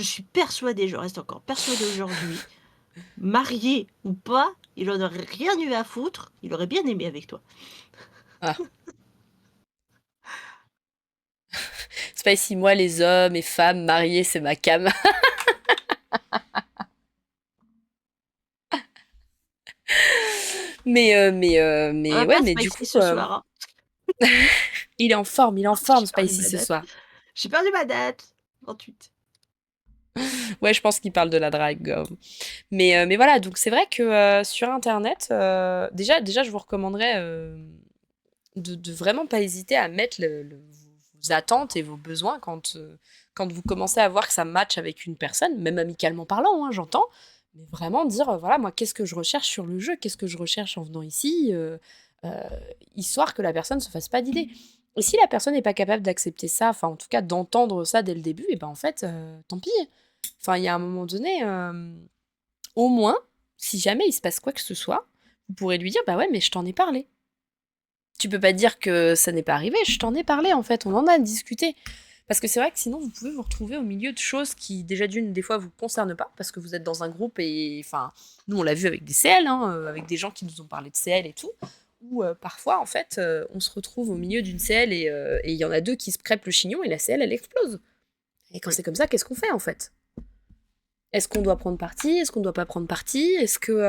Speaker 2: suis persuadée, je reste encore persuadée aujourd'hui, marié ou pas, il en aurait rien eu à foutre, il aurait bien aimé avec toi.
Speaker 1: Ah. C'est pas ici, moi, les hommes et femmes mariés, c'est ma came. Mais
Speaker 2: On
Speaker 1: ouais,
Speaker 2: pas
Speaker 1: mais du
Speaker 2: spicy
Speaker 1: coup,
Speaker 2: ce soir, hein.
Speaker 1: il est en forme, c'est
Speaker 2: J'ai
Speaker 1: pas
Speaker 2: perdu
Speaker 1: ici
Speaker 2: ma
Speaker 1: ce
Speaker 2: date.
Speaker 1: soir.
Speaker 2: J'ai perdu ma date. 28.
Speaker 1: Ouais, je pense qu'il parle de la drague. Mais voilà, donc c'est vrai que sur Internet, déjà, je vous recommanderais de vraiment pas hésiter à mettre vos attentes et vos besoins quand vous commencez à voir que ça match avec une personne, même amicalement parlant, hein, j'entends. Mais vraiment dire, voilà, moi, qu'est-ce que je recherche sur le jeu, qu'est-ce que je recherche en venant ici, euh, histoire que la personne se fasse pas d'idée. Et si la personne n'est pas capable d'accepter ça, enfin, en tout cas, d'entendre ça dès le début, et ben en fait, tant pis. Enfin, il y a un moment donné, au moins, si jamais il se passe quoi que ce soit, vous pourrez lui dire, bah ouais, mais je t'en ai parlé. Tu peux pas dire que ça n'est pas arrivé, je t'en ai parlé en fait, on en a discuté. Parce que c'est vrai que sinon vous pouvez vous retrouver au milieu de choses qui déjà d'une des fois vous concernent pas parce que vous êtes dans un groupe et enfin nous on l'a vu avec des CL, hein, avec des gens qui nous ont parlé de CL et tout, où parfois en fait on se retrouve au milieu d'une CL et il y en a deux qui se crêpent le chignon et la CL elle explose. Et quand
Speaker 2: Oui.
Speaker 1: c'est comme ça, qu'est-ce qu'on fait en fait? Est-ce qu'on doit prendre parti? Est-ce qu'on doit pas prendre parti? Est-ce que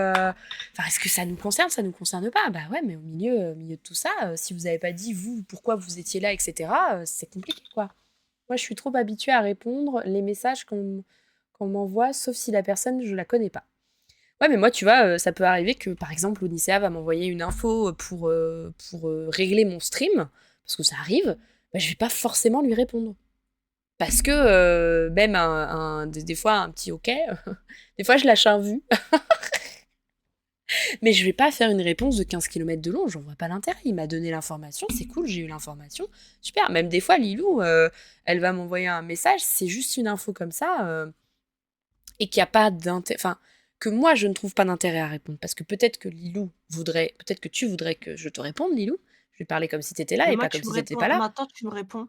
Speaker 1: ça nous concerne? Ça nous concerne pas? Bah ouais, mais au milieu de tout ça, si vous avez pas dit vous pourquoi vous étiez là, etc., c'est compliqué quoi. Moi, je suis trop habituée à répondre les messages qu'on m'envoie, sauf si la personne je la connais pas. Ouais, mais moi, tu vois, ça peut arriver que par exemple Onicea va m'envoyer une info pour régler mon stream, parce que ça arrive. Bah, je vais pas forcément lui répondre. Parce que même des fois, un petit OK, des fois, je lâche un vu. Mais je vais pas faire une réponse de 15 kilomètres de long, j'en vois pas l'intérêt. Il m'a donné l'information, c'est cool, j'ai eu l'information. Super. Même des fois, Lilou, elle va m'envoyer un message, c'est juste une info comme ça, et qu'il n'y a pas d'intérêt. Enfin, que moi, je ne trouve pas d'intérêt à répondre. Parce que peut-être que Lilou voudrait, peut-être que tu voudrais que je te réponde, Lilou. Je vais parler comme si t'étais là
Speaker 2: Mais
Speaker 1: et
Speaker 2: moi,
Speaker 1: pas comme
Speaker 2: tu me
Speaker 1: si t'étais
Speaker 2: réponds
Speaker 1: pas là.
Speaker 2: maintenant tu me réponds.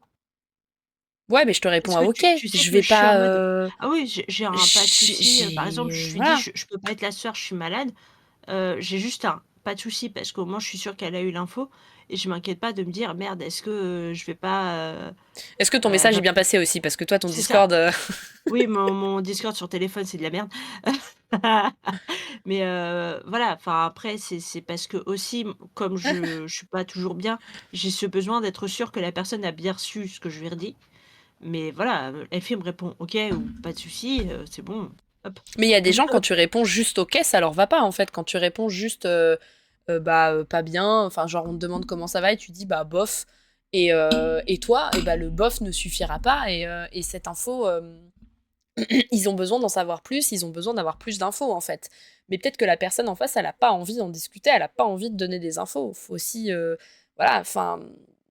Speaker 1: Ouais, mais je te réponds
Speaker 2: Parce
Speaker 1: à
Speaker 2: que
Speaker 1: OK.
Speaker 2: tu sais
Speaker 1: Je
Speaker 2: que
Speaker 1: vais
Speaker 2: je suis en
Speaker 1: pas.
Speaker 2: mode: «Ah oui, j'ai un pas de souci», par exemple, je lui dis:
Speaker 1: Voilà.
Speaker 2: «Je peux pas être là ce soir, je suis malade». J'ai juste un pas de souci parce qu'au moins je suis sûre qu'elle a eu l'info et je m'inquiète pas de me dire: «Merde, est-ce que, je vais pas,
Speaker 1: Est-ce que ton
Speaker 2: elle
Speaker 1: message est
Speaker 2: va».
Speaker 1: bien passé aussi? Parce que toi, ton
Speaker 2: C'est ça.
Speaker 1: Discord.
Speaker 2: Oui, mon Discord sur téléphone, c'est de la merde. Mais, voilà, enfin après c'est parce que aussi, comme je suis pas toujours bien, j'ai ce besoin d'être sûre que la personne a bien reçu ce que je lui redis. Mais voilà, Elfie me répond: «OK» ou «Pas de souci», c'est bon, hop.
Speaker 1: Mais il y a des gens, quand tu réponds juste OK, ça leur va pas en fait. Quand tu réponds juste pas bien, enfin, genre on te demande comment ça va et tu dis bah bof. Et toi, et bah, le bof ne suffira pas. Et cette info, ils ont besoin d'en savoir plus, ils ont besoin d'avoir plus d'infos en fait. Mais peut-être que la personne en face, elle a pas envie d'en discuter, elle a pas envie de donner des infos. Faut aussi, voilà, enfin,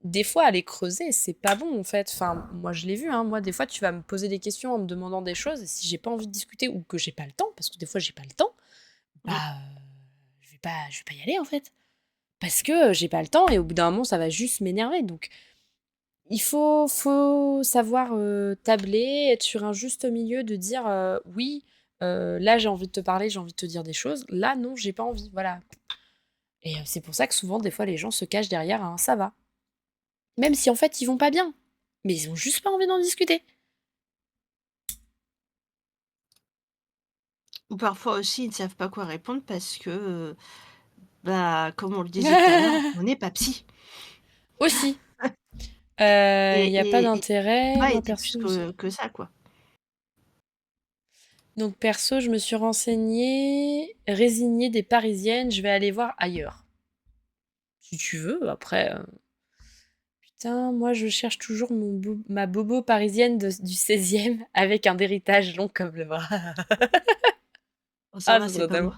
Speaker 1: des fois aller creuser, c'est pas bon en fait. Enfin, moi je l'ai vu, hein, moi des fois tu vas me poser des questions en me demandant des choses, et si j'ai pas envie de discuter ou que j'ai pas le temps, parce que des fois j'ai pas le temps, bah
Speaker 2: Mmh.
Speaker 1: je vais pas y aller en fait. Parce que j'ai pas le temps et au bout d'un moment ça va juste m'énerver. Donc faut savoir tabler, être sur un juste milieu de dire oui, là j'ai envie de te parler, j'ai envie de te dire des choses. Là non, j'ai pas envie. Voilà. Et c'est pour ça que souvent, des fois, les gens se cachent derrière un ça va. Même si en fait ils vont pas bien. Mais ils ont juste pas envie d'en discuter.
Speaker 2: Ou parfois aussi, ils ne savent pas quoi répondre parce que, bah, comme on le disait tout à l'heure, on n'est pas psy
Speaker 1: Aussi.
Speaker 2: et
Speaker 1: Il y a pas
Speaker 2: et et
Speaker 1: d'intérêt.
Speaker 2: pas
Speaker 1: Moi
Speaker 2: aider plus
Speaker 1: perso, j'ai.
Speaker 2: que ça, quoi.
Speaker 1: Donc perso, je me suis renseignée, résignée des Parisiennes, je vais aller voir ailleurs. Si tu veux, après... Putain, moi je cherche toujours ma bobo parisienne du 16e avec un héritage long comme le bras.
Speaker 2: Oh, ça
Speaker 1: Ah,
Speaker 2: va,
Speaker 1: ce
Speaker 2: c'est
Speaker 1: serait
Speaker 2: pas
Speaker 1: tellement...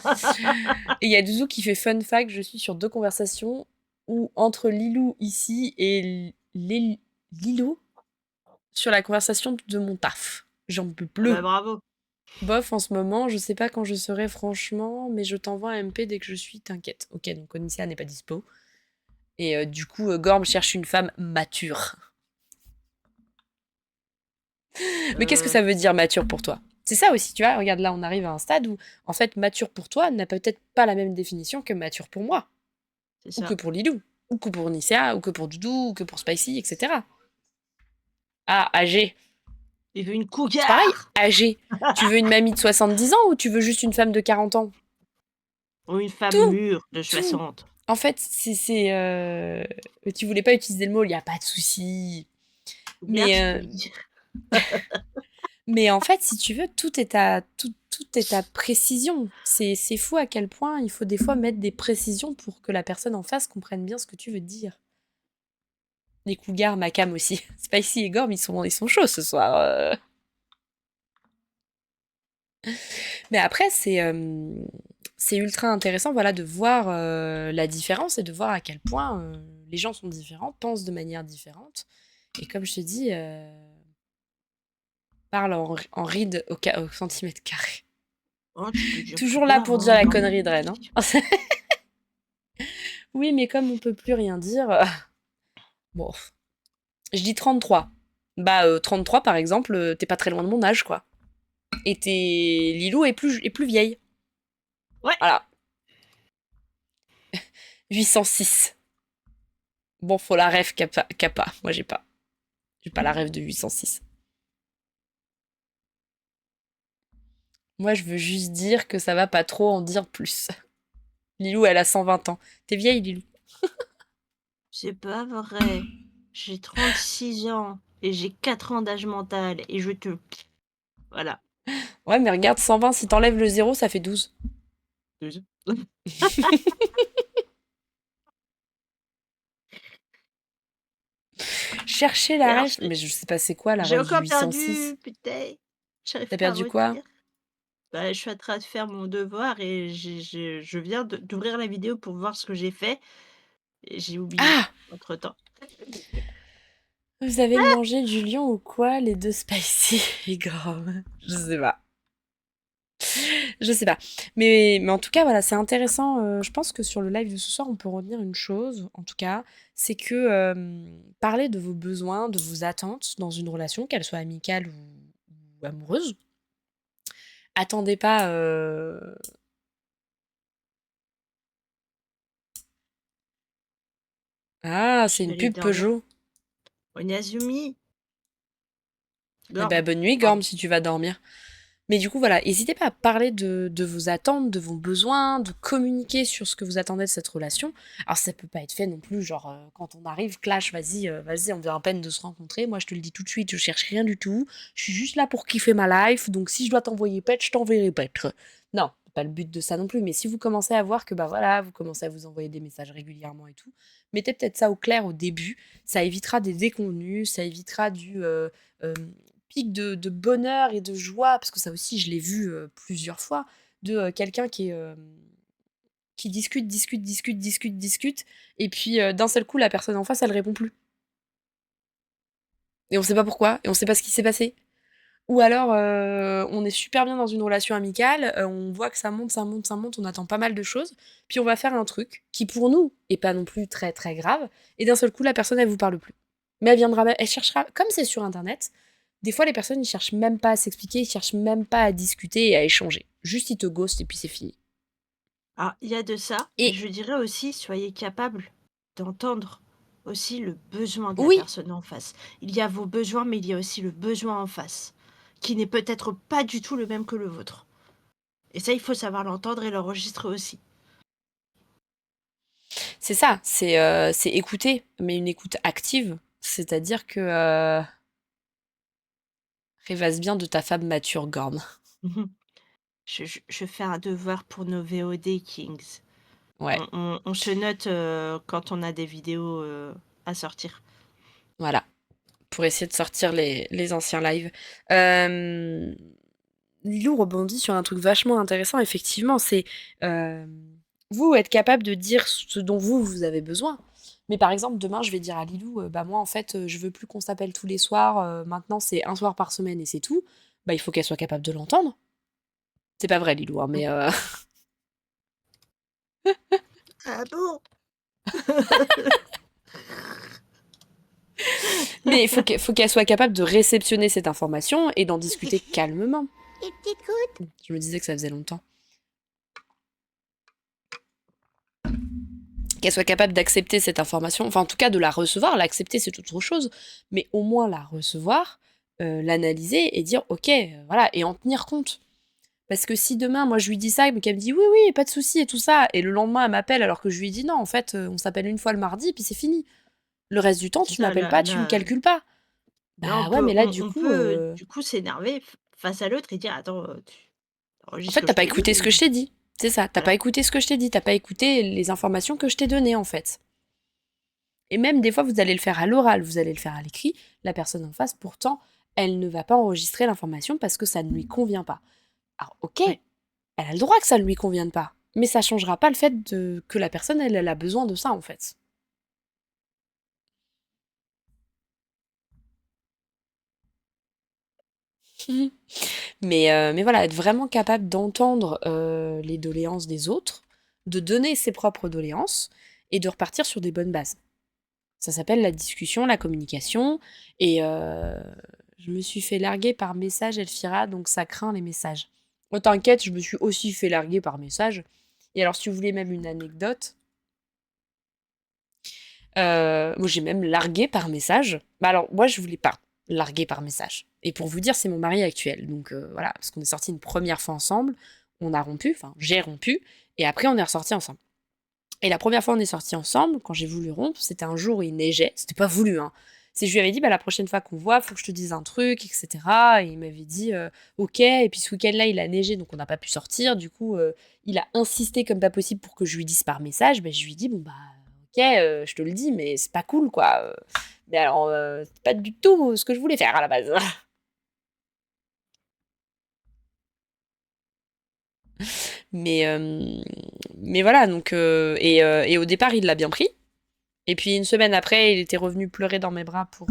Speaker 2: moi.
Speaker 1: Et il y a Douzou qui fait fun fact, je suis sur 2 conversations où entre Lilou ici et Lilo sur la conversation de mon taf. J'en peux
Speaker 2: Ah bah
Speaker 1: plus.
Speaker 2: bravo.
Speaker 1: Bof, en ce moment, je sais pas quand je serai franchement, mais je t'envoie un MP dès que je suis, t'inquiète. Ok, donc Onicia n'est pas dispo. Et du coup, Gorm cherche une femme mature. Mais qu'est-ce que
Speaker 2: Euh,
Speaker 1: ça veut dire mature pour toi? C'est ça aussi, tu vois. Regarde, là, on arrive à un stade où, en fait, mature pour toi n'a peut-être pas la même définition que mature pour moi,
Speaker 2: c'est
Speaker 1: ou que
Speaker 2: ça.
Speaker 1: pour Lilou, ou que pour Nicea, ou que pour Doudou, ou que pour Spicy, etc. Ah, âgé.
Speaker 2: Il veut une
Speaker 1: C'est pareil,
Speaker 2: cougar.
Speaker 1: âgé. Tu veux une mamie de 70 ans ou tu veux juste une femme de 40 ans?
Speaker 2: Ou une femme
Speaker 1: Tout,
Speaker 2: mûre de
Speaker 1: tout.
Speaker 2: 60.
Speaker 1: En fait, tu voulais pas utiliser le mot, il n'y a pas de souci.
Speaker 2: Cougar,
Speaker 1: Mais,
Speaker 2: je peux
Speaker 1: euh,
Speaker 2: le dire.
Speaker 1: mais en fait, si tu veux, tout est à précision. C'est fou à quel point il faut des fois mettre des précisions pour que la personne en face comprenne bien ce que tu veux dire. Les cougars, ma cam aussi. Spicy et Gorm, ils sont chauds ce soir. Mais après, c'est ultra intéressant voilà, de voir la différence et de voir à quel point les gens sont différents, pensent de manière différente. Et comme je te dis, parle en ride au centimètre carré.
Speaker 2: Oh, tu peux dire
Speaker 1: Toujours là
Speaker 2: cougar,
Speaker 1: pour dire
Speaker 2: hein,
Speaker 1: la
Speaker 2: y a pas de
Speaker 1: connerie de Ren.
Speaker 2: souci.
Speaker 1: Hein. Oui, mais comme on peut plus rien dire, bon, je dis 33. Bah, 33 par exemple, t'es pas très loin de mon âge, quoi. Et Lilou est plus vieille.
Speaker 2: Ouais.
Speaker 1: Voilà. 806. Bon, faut la rêve kappa. Moi, j'ai pas. J'ai pas la rêve de 806. Moi, je veux juste dire que ça va pas trop en dire plus. Lilou, elle a 120 ans. T'es vieille, Lilou.
Speaker 2: C'est pas vrai. J'ai 36 ans et j'ai 4 ans d'âge mental et je te... Voilà.
Speaker 1: Ouais, mais regarde, 120, si t'enlèves le zéro, ça fait 12. Chercher la rêve.
Speaker 2: Merci.
Speaker 1: Mais je sais pas c'est quoi la
Speaker 2: J'ai
Speaker 1: rêve du
Speaker 2: encore
Speaker 1: 806.
Speaker 2: perdu, putain.
Speaker 1: T'as
Speaker 2: J'arrive pas à
Speaker 1: perdu quoi?
Speaker 2: retenir. Bah, je suis en train de faire mon devoir et je viens d'ouvrir la vidéo pour voir ce que j'ai fait et j'ai oublié
Speaker 1: Ah!
Speaker 2: entre-temps.
Speaker 1: Vous avez mangé du lion ou quoi, les deux spicy et Grom? Je sais pas. Je sais pas. Mais en tout cas, voilà, c'est intéressant. Je pense que sur le live de ce soir, on peut retenir une chose, en tout cas, c'est que parler de vos besoins, de vos attentes dans une relation, qu'elle soit amicale ou amoureuse, attendez pas. Ah,
Speaker 2: Je
Speaker 1: c'est
Speaker 2: vais
Speaker 1: une
Speaker 2: aller
Speaker 1: pub
Speaker 2: dormir.
Speaker 1: Peugeot.
Speaker 2: Onyazumi,
Speaker 1: Eh ben,
Speaker 2: Gorm,
Speaker 1: bonne nuit, Gorm,
Speaker 2: pardon.
Speaker 1: si tu vas dormir. Mais du coup, voilà, n'hésitez pas à parler de vos attentes, de vos besoins, de communiquer sur ce que vous attendez de cette relation. Alors, ça peut pas être fait non plus, genre, quand on arrive, clash, vas-y, on vient à peine de se rencontrer. Moi, je te le dis tout de suite, je cherche rien du tout. Je suis juste là pour kiffer ma life, donc si je dois t'envoyer pet, je t'enverrai pet. Non, c'est pas le but de ça non plus, mais si vous commencez à voir que, bah voilà, vous commencez à vous envoyer des messages régulièrement et tout, mettez peut-être ça au clair au début, ça évitera des déconvenus, ça évitera euh, pic de bonheur et de joie, parce que ça aussi, je l'ai vu plusieurs fois, de quelqu'un qui discute, et puis d'un seul coup, la personne en face, elle répond plus. Et on sait pas pourquoi, et on sait pas ce qui s'est passé. Ou alors, on est super bien dans une relation amicale, on voit que ça monte, on attend pas mal de choses, puis on va faire un truc qui, pour nous, est pas non plus très très grave, et d'un seul coup, la personne, elle vous parle plus. Mais elle cherchera, comme c'est sur Internet, des fois, les personnes, ils cherchent même pas à s'expliquer, ils cherchent même pas à discuter et à échanger. Juste, ils te ghostent et puis c'est fini.
Speaker 2: Ah, il y a de ça, mais
Speaker 1: Et
Speaker 2: je dirais aussi, soyez capables d'entendre aussi le besoin de la
Speaker 1: oui,
Speaker 2: personne en face. Il y a vos besoins, mais il y a aussi le besoin en face, qui n'est peut-être pas du tout le même que le vôtre. Et ça, il faut savoir l'entendre et l'enregistrer aussi.
Speaker 1: c'est ça, c'est écouter, mais une écoute active. C'est-à-dire que Rêvasse bien de ta femme mature, Gorn.
Speaker 2: Mmh. Je fais un devoir pour nos VOD Kings.
Speaker 1: Ouais,
Speaker 2: On se note, quand on a des vidéos, à sortir.
Speaker 1: voilà. Pour essayer de sortir les anciens lives. Euh, Lilou rebondit sur un truc vachement intéressant, effectivement, c'est euh, vous être capable de dire ce dont vous avez besoin. Mais par exemple, demain, je vais dire à Lilou, bah moi, en fait, je veux plus qu'on s'appelle tous les soirs, maintenant c'est un soir par semaine et c'est tout. Bah il faut qu'elle soit capable de l'entendre. C'est pas vrai, Lilou, hein,
Speaker 2: Mmh.
Speaker 1: mais,
Speaker 2: Ah bon?
Speaker 1: mais faut qu'elle soit capable de réceptionner cette information et d'en discuter calmement.
Speaker 2: Les petites gouttes.
Speaker 1: Je me disais que ça faisait longtemps. Qu'elle soit capable d'accepter cette information, enfin en tout cas de la recevoir, l'accepter c'est autre chose, mais au moins la recevoir, l'analyser et dire ok, voilà, et en tenir compte. Parce que si demain moi je lui dis ça, mais qu'elle me dit oui oui, pas de souci et tout ça, et le lendemain elle m'appelle alors que je lui dis non, en fait on s'appelle une fois le mardi, puis c'est fini. Le reste du temps
Speaker 2: C'est
Speaker 1: tu
Speaker 2: ça,
Speaker 1: m'appelles pas, tu me calcules pas.
Speaker 2: là,
Speaker 1: Bah ouais, mais là du
Speaker 2: on
Speaker 1: coup,
Speaker 2: peut, du coup, s'énerver face à l'autre et dire: «Attends, tu
Speaker 1: en
Speaker 2: enregistres
Speaker 1: fait
Speaker 2: ce que
Speaker 1: t'as
Speaker 2: je
Speaker 1: pas
Speaker 2: te dis?»
Speaker 1: écouté ce que je t'ai dit. C'est ça, t'as
Speaker 2: Voilà.
Speaker 1: pas écouté ce que je t'ai dit, t'as pas écouté les informations que je t'ai données en fait. Et même des fois, vous allez le faire à l'oral, vous allez le faire à l'écrit. La personne en face, pourtant, elle ne va pas enregistrer l'information parce que ça ne lui convient pas. Alors, ok,
Speaker 2: Ouais.
Speaker 1: elle a le droit que ça ne lui convienne pas. Mais ça changera pas le fait que la personne, elle a besoin de ça, en fait. Mais voilà, être vraiment capable d'entendre les doléances des autres, de donner ses propres doléances et de repartir sur des bonnes bases. Ça s'appelle la discussion, la communication. Et je me suis fait larguer par message, Elfira, donc ça craint les messages. Oh, t'inquiète, je me suis aussi fait larguer par message. Et alors, si vous voulez même une anecdote, moi j'ai même largué par message. Bah alors, moi je voulais pas larguer par message. Et pour vous dire, c'est mon mari actuel. Donc voilà, parce qu'on est sortis une première fois ensemble, on a rompu, enfin j'ai rompu, et après on est ressortis ensemble. Et la première fois on est sortis ensemble, quand j'ai voulu rompre, c'était un jour où il neigeait. C'était pas voulu, hein. C'est je lui avais dit, bah la prochaine fois qu'on voit, faut que je te dise un truc, etc. Et il m'avait dit, ok. Et puis ce week-end-là, il a neigé, donc on n'a pas pu sortir. Du coup, il a insisté comme pas possible pour que je lui dise par message. Bah, je lui ai dit, bon bah, ok, je te le dis, mais c'est pas cool, quoi. Mais alors, c'est pas du tout ce que je voulais faire à la base. mais, euh, mais voilà, donc, et au départ, il l'a bien pris. Et puis une semaine après, il était revenu pleurer dans mes bras pour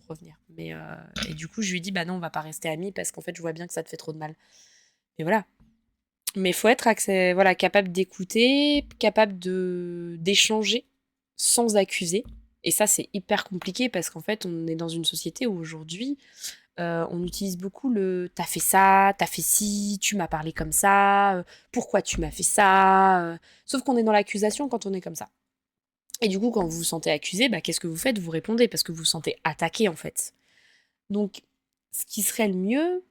Speaker 1: revenir. Et du coup, je lui ai dit, bah non, on va pas rester amis parce qu'en fait, je vois bien que ça te fait trop de mal. Et voilà. Mais il faut être voilà, capable d'écouter, capable d'échanger sans accuser. Et ça, c'est hyper compliqué parce qu'en fait, on est dans une société où aujourd'hui, on utilise beaucoup le t'as fait ça, t'as fait ci, tu m'as parlé comme ça, pourquoi tu m'as fait ça. Sauf qu'on est dans l'accusation quand on est comme ça. Et du coup, quand vous vous sentez accusé, bah, qu'est-ce que vous faites? Vous répondez parce que vous vous sentez attaqué en fait. Donc, ce qui serait le mieux,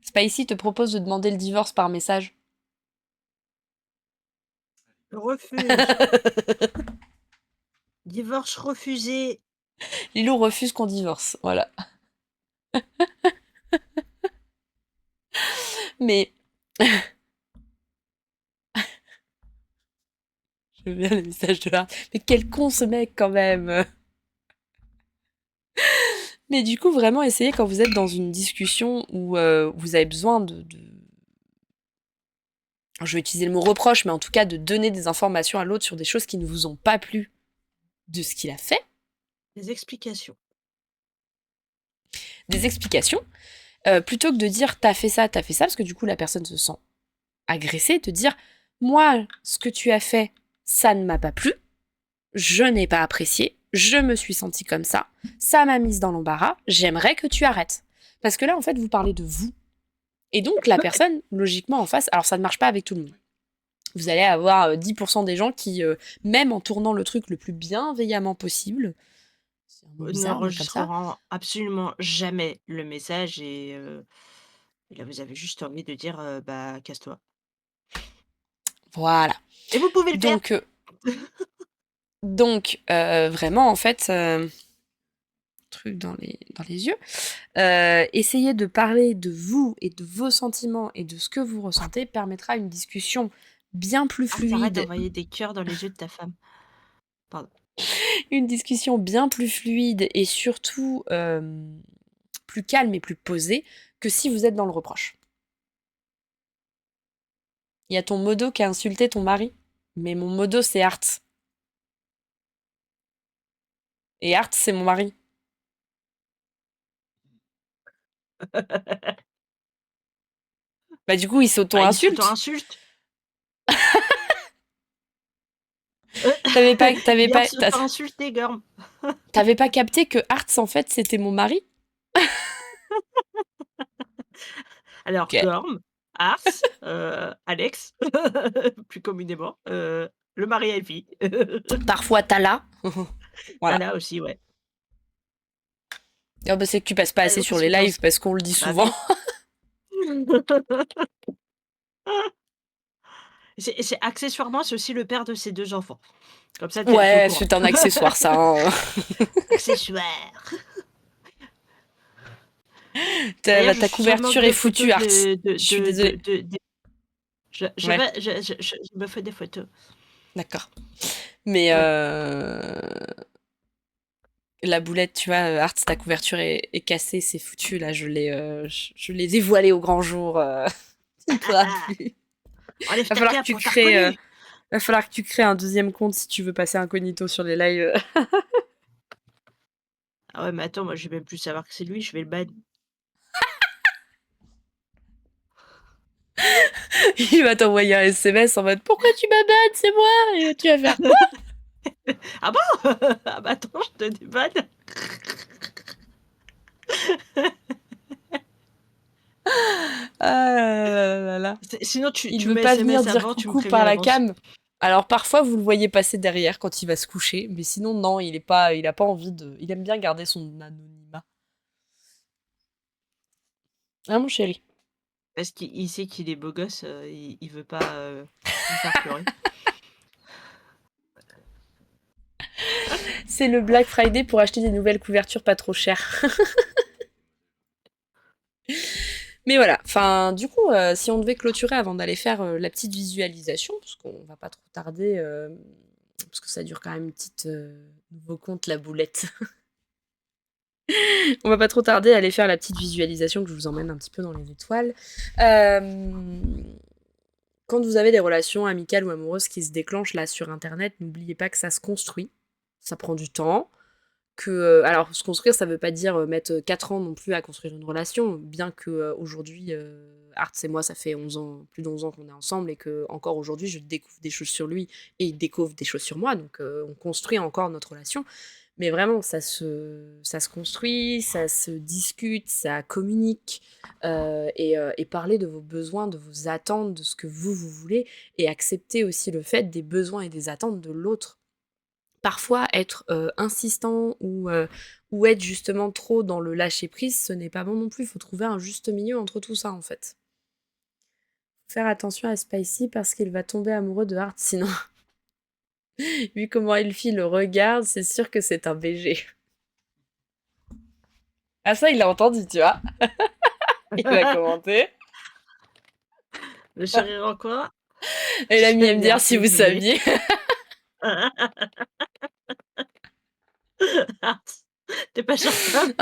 Speaker 1: Spicy te propose de demander le divorce par message.
Speaker 2: Je refuse. Divorce refusé.
Speaker 1: Lilou refuse qu'on divorce, voilà. Mais je veux bien les messages de là. Mais quel con ce mec quand même. Mais du coup, vraiment essayez quand vous êtes dans une discussion où vous avez besoin je vais utiliser le mot reproche, mais en tout cas de donner des informations à l'autre sur des choses qui ne vous ont pas plu de ce qu'il a fait,
Speaker 2: Des explications.
Speaker 1: des explications, plutôt que de dire t'as fait ça, parce que du coup la personne se sent agressée, de dire moi, ce que tu as fait, ça ne m'a pas plu, je n'ai pas apprécié, je me suis sentie comme ça m'a mise dans l'embarras, j'aimerais que tu arrêtes. Parce que là, en fait, vous parlez de vous. Et donc, la personne, logiquement, en face, alors ça ne marche pas avec tout le monde. Vous allez avoir 10% des gens qui, même en tournant le truc le plus bienveillamment possible, c'est un mot bizarre, mais comme ça,
Speaker 2: N'enregistreront absolument jamais le message et là, vous avez juste envie de dire, «Bah, casse-toi»
Speaker 1: voilà.
Speaker 2: et vous pouvez le faire!
Speaker 1: Donc, vraiment, en fait, truc dans les yeux. Essayez de parler de vous et de vos sentiments et de ce que vous ressentez permettra une discussion bien plus
Speaker 2: Arrête, arrête
Speaker 1: fluide,
Speaker 2: d'envoyer des cœurs dans les yeux de ta femme. Pardon.
Speaker 1: une discussion bien plus fluide et surtout plus calme et plus posée que si vous êtes dans le reproche. Il y a ton modo qui a insulté ton mari, mais mon modo c'est Art. Et Art c'est mon mari. Bah du coup il
Speaker 2: Bah, il
Speaker 1: s'auto-insulte.
Speaker 2: s'auto-insulte.
Speaker 1: T'avais pas,
Speaker 2: Il
Speaker 1: t'avais
Speaker 2: vient
Speaker 1: pas,
Speaker 2: de s'auto-insulter, Gorm.
Speaker 1: t'avais pas capté que Art en fait c'était mon mari?
Speaker 2: Alors,
Speaker 1: Ok.
Speaker 2: Gorm, Ars, Alex, plus communément, le mari à Elfie.
Speaker 1: Parfois Tala.
Speaker 2: Tu
Speaker 1: Voilà.
Speaker 2: là aussi, ouais.
Speaker 1: Ah bah c'est que tu passes pas
Speaker 2: Ouais,
Speaker 1: assez
Speaker 2: donc
Speaker 1: sur
Speaker 2: qu'est-ce
Speaker 1: les
Speaker 2: que tu
Speaker 1: lives
Speaker 2: penses?
Speaker 1: parce qu'on le dit
Speaker 2: Bah
Speaker 1: souvent.
Speaker 2: oui. C'est accessoirement, c'est aussi le père de ses 2 enfants. Comme ça, tu es au
Speaker 1: Ouais,
Speaker 2: courant.
Speaker 1: c'est un accessoire ça, hein.
Speaker 2: Accessoire. D'ailleurs, je
Speaker 1: Ta
Speaker 2: suis sur le manque
Speaker 1: couverture est
Speaker 2: de photos
Speaker 1: foutue, Art. Je suis désolée. Ouais,
Speaker 2: je me fais des photos.
Speaker 1: d'accord. Mais
Speaker 2: Ouais.
Speaker 1: la boulette, tu vois, Art, ta couverture est cassée, c'est foutu. Là, je l'ai dévoilée au grand jour. Il ne pourra plus.
Speaker 2: Enlève
Speaker 1: Va
Speaker 2: ta
Speaker 1: falloir que
Speaker 2: cape,
Speaker 1: tu
Speaker 2: on t'a
Speaker 1: crées,
Speaker 2: reconnu!
Speaker 1: va falloir que tu crées un deuxième compte si tu veux passer incognito sur les lives.
Speaker 2: Ah ouais, mais attends, moi, je vais même plus savoir que c'est lui, je vais le ban.
Speaker 1: Il va t'envoyer un SMS en mode pourquoi tu m'abonnes, c'est moi. Et tu vas faire quoi?
Speaker 2: Ah bon? Ah bah attends, je te débanne.
Speaker 1: Ah là là là là.
Speaker 2: Sinon,
Speaker 1: Il
Speaker 2: tu
Speaker 1: veut
Speaker 2: me
Speaker 1: pas venir
Speaker 2: SMS
Speaker 1: dire
Speaker 2: avant, tu me
Speaker 1: coucou
Speaker 2: préviens
Speaker 1: par
Speaker 2: à
Speaker 1: la
Speaker 2: l'avance.
Speaker 1: cam. Alors parfois vous le voyez passer derrière quand il va se coucher, mais sinon non, il a pas envie de, il aime bien garder son anonymat. Hein mon chéri?
Speaker 2: Parce qu'il sait qu'il est beau gosse, il veut pas, me faire pleurer.
Speaker 1: C'est le Black Friday pour acheter des nouvelles couvertures pas trop chères. Mais voilà, enfin du coup, si on devait clôturer avant d'aller faire la petite visualisation, parce qu'on va pas trop tarder, parce que ça dure quand même une petite nouveau compte la boulette. On va pas trop tarder à aller faire la petite visualisation que je vous emmène un petit peu dans les étoiles. Euh, Quand vous avez des relations amicales ou amoureuses qui se déclenchent là sur internet, n'oubliez pas que ça se construit, ça prend du temps. Alors, se construire, ça veut pas dire mettre 4 ans non plus à construire une relation, bien que aujourd'hui, Art et moi, ça fait 11 ans, plus d'11 ans qu'on est ensemble et que encore aujourd'hui, je découvre des choses sur lui et il découvre des choses sur moi, donc on construit encore notre relation. Mais vraiment, ça se construit, ça se discute, ça communique, et parler de vos besoins, de vos attentes, de ce que vous voulez, et accepter aussi le fait des besoins et des attentes de l'autre. Parfois, être insistant ou être justement trop dans le lâcher prise, ce n'est pas bon non plus. Il faut trouver un juste milieu entre tout ça, en fait. Faire attention à Spicy parce qu'il va tomber amoureux de Hart, sinon, vu comment Elfie le regarde, c'est sûr que c'est un BG. Ah ça, il l'a entendu, tu vois. Il a commenté.
Speaker 2: Le chéri en quoi?
Speaker 1: Et il a mis
Speaker 2: J'aime
Speaker 1: MDR
Speaker 2: bien,
Speaker 1: si
Speaker 2: c'est
Speaker 1: vous
Speaker 2: joli.
Speaker 1: saviez.
Speaker 2: Tu pas certain?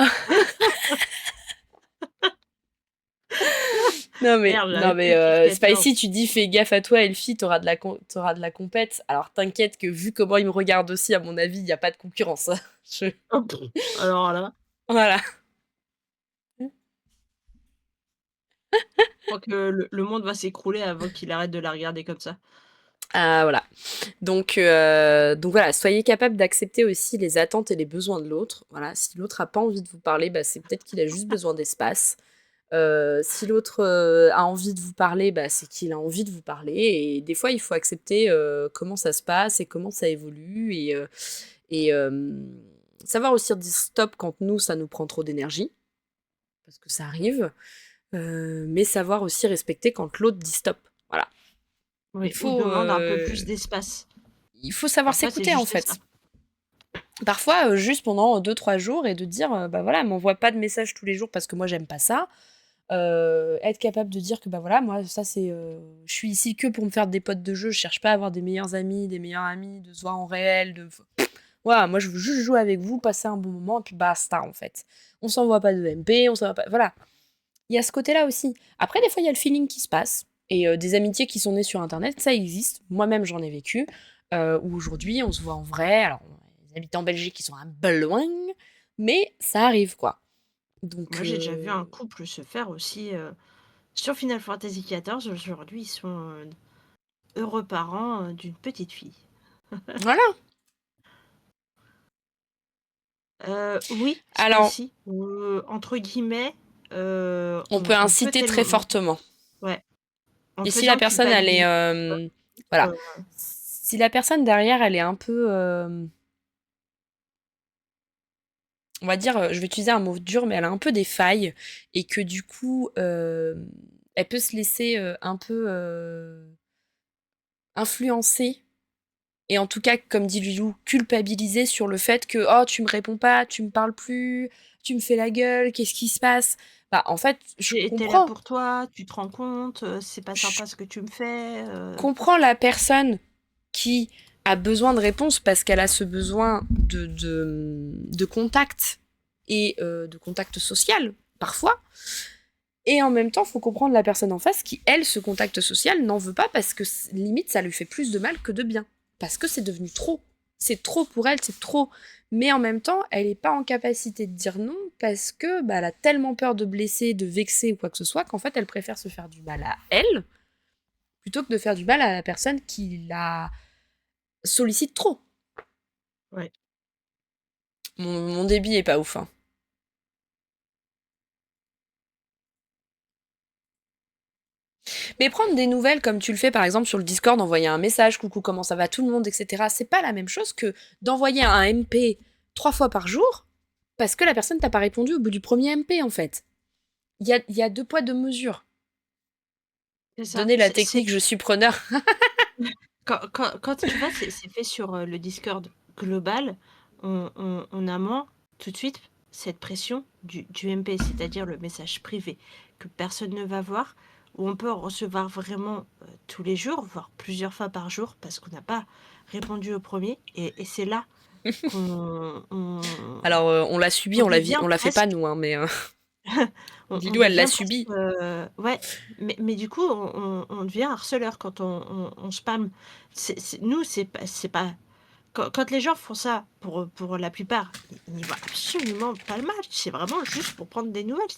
Speaker 1: Non mais,
Speaker 2: Merde,
Speaker 1: non
Speaker 2: j'avais
Speaker 1: mais
Speaker 2: plus Kit Kat, non.
Speaker 1: Spicy, tu dis fais gaffe à toi, Elfie, t'auras de la compète. Alors t'inquiète que vu comment il me regarde aussi, à mon avis, il n'y a pas de concurrence.
Speaker 2: Alors là,
Speaker 1: Voilà.
Speaker 2: je crois que le monde va s'écrouler avant qu'il arrête de la regarder comme ça.
Speaker 1: Ah, voilà. Donc voilà, soyez capable d'accepter aussi les attentes et les besoins de l'autre. Voilà, si l'autre a pas envie de vous parler, bah, c'est peut-être qu'il a juste besoin d'espace. Si l'autre a envie de vous parler, bah, c'est qu'il a envie de vous parler. Et des fois, il faut accepter comment ça se passe et comment ça évolue. Et savoir aussi dire stop quand nous, ça nous prend trop d'énergie. Parce que ça arrive. Mais savoir aussi respecter quand l'autre dit stop. Voilà.
Speaker 2: Oui, ou demande un peu plus d'espace.
Speaker 1: Il faut savoir
Speaker 2: Parfois, c'est
Speaker 1: s'écouter, en
Speaker 2: juste ça.
Speaker 1: fait. Parfois, juste pendant 2-3 jours et de dire, bah voilà, m'envoie pas de messages tous les jours parce que moi j'aime pas ça. Être capable de dire que bah voilà, moi ça c'est, je suis ici que pour me faire des potes de jeu, je cherche pas à avoir des meilleurs amis, des meilleurs amis, de se voir en réel, voilà, moi je veux juste jouer avec vous, passer un bon moment et puis basta en fait. On s'envoie pas de MP, on s'envoie pas, voilà. Il y a ce côté-là aussi. Après des fois il y a le feeling qui se passe et des amitiés qui sont nées sur internet, ça existe. Moi-même j'en ai vécu. Où aujourd'hui on se voit en vrai. Alors les habitants en Belgique qui sont un peu loin, mais ça arrive quoi. Donc
Speaker 2: Moi, j'ai déjà vu un couple se faire aussi, sur Final Fantasy XIV. Aujourd'hui, ils sont, heureux parents, d'une petite fille.
Speaker 1: voilà.
Speaker 2: Oui, ça
Speaker 1: Alors
Speaker 2: aussi, entre guillemets,
Speaker 1: on peut
Speaker 2: on peut
Speaker 1: inciter très
Speaker 2: tellement
Speaker 1: fortement.
Speaker 2: ouais, en
Speaker 1: Et si la
Speaker 2: faisant
Speaker 1: personne, elle est...
Speaker 2: culpabiliser,
Speaker 1: voilà.
Speaker 2: heu,
Speaker 1: Si la personne derrière, elle est un peu... on va dire, je vais utiliser un mot dur, mais elle a un peu des failles. Et que du coup, elle peut se laisser un peu influencer. Et en tout cas, comme dit Lulou, culpabiliser sur le fait que oh, tu me réponds pas, tu me parles plus, tu me fais la gueule, qu'est-ce qui se passe? Bah, en fait, je
Speaker 2: «J'ai été là
Speaker 1: comprends.
Speaker 2: pour toi, tu te rends compte, c'est pas
Speaker 1: Je
Speaker 2: sympa ce que tu me fais»,
Speaker 1: comprends la personne qui a besoin de réponse parce qu'elle a ce besoin de contact et de contact social, parfois. Et en même temps, il faut comprendre la personne en face qui, elle, ce contact social, n'en veut pas parce que limite, ça lui fait plus de mal que de bien. Parce que c'est devenu trop. C'est trop pour elle, c'est trop. Mais en même temps, elle n'est pas en capacité de dire non parce que bah, elle a tellement peur de blesser, de vexer ou quoi que ce soit qu'en fait, elle préfère se faire du mal à elle plutôt que de faire du mal à la personne qui la sollicite trop.
Speaker 2: ouais.
Speaker 1: Mon débit est pas ouf, hein. Mais prendre des nouvelles comme tu le fais par exemple sur le Discord, envoyer un message, coucou comment ça va tout le monde, etc. C'est pas la même chose que d'envoyer un MP 3 fois par jour parce que la personne t'a pas répondu au bout du premier MP en fait. Il y a 2 poids 2 mesures.
Speaker 2: C'est ça,
Speaker 1: Donnez la
Speaker 2: c'est
Speaker 1: technique, je suis preneur.
Speaker 2: quand tu vois, c'est fait sur, le Discord global, on a moins tout de suite cette pression du MP, c'est-à-dire le message privé que personne ne va voir, où on peut en recevoir vraiment, tous les jours, voire plusieurs fois par jour parce qu'on n'a pas répondu au premier et c'est là qu'on
Speaker 1: Alors on l'a subi,
Speaker 2: on devient
Speaker 1: on l'a fait pas
Speaker 2: presque
Speaker 1: nous, hein, mais
Speaker 2: on
Speaker 1: Lilou elle l'a
Speaker 2: devient presque,
Speaker 1: subi.
Speaker 2: ouais, mais du coup, on devient harceleur quand on spamme. Nous, c'est pas quand les gens font ça, pour la plupart, ils n'y voient absolument pas le mal. C'est vraiment juste pour prendre des nouvelles.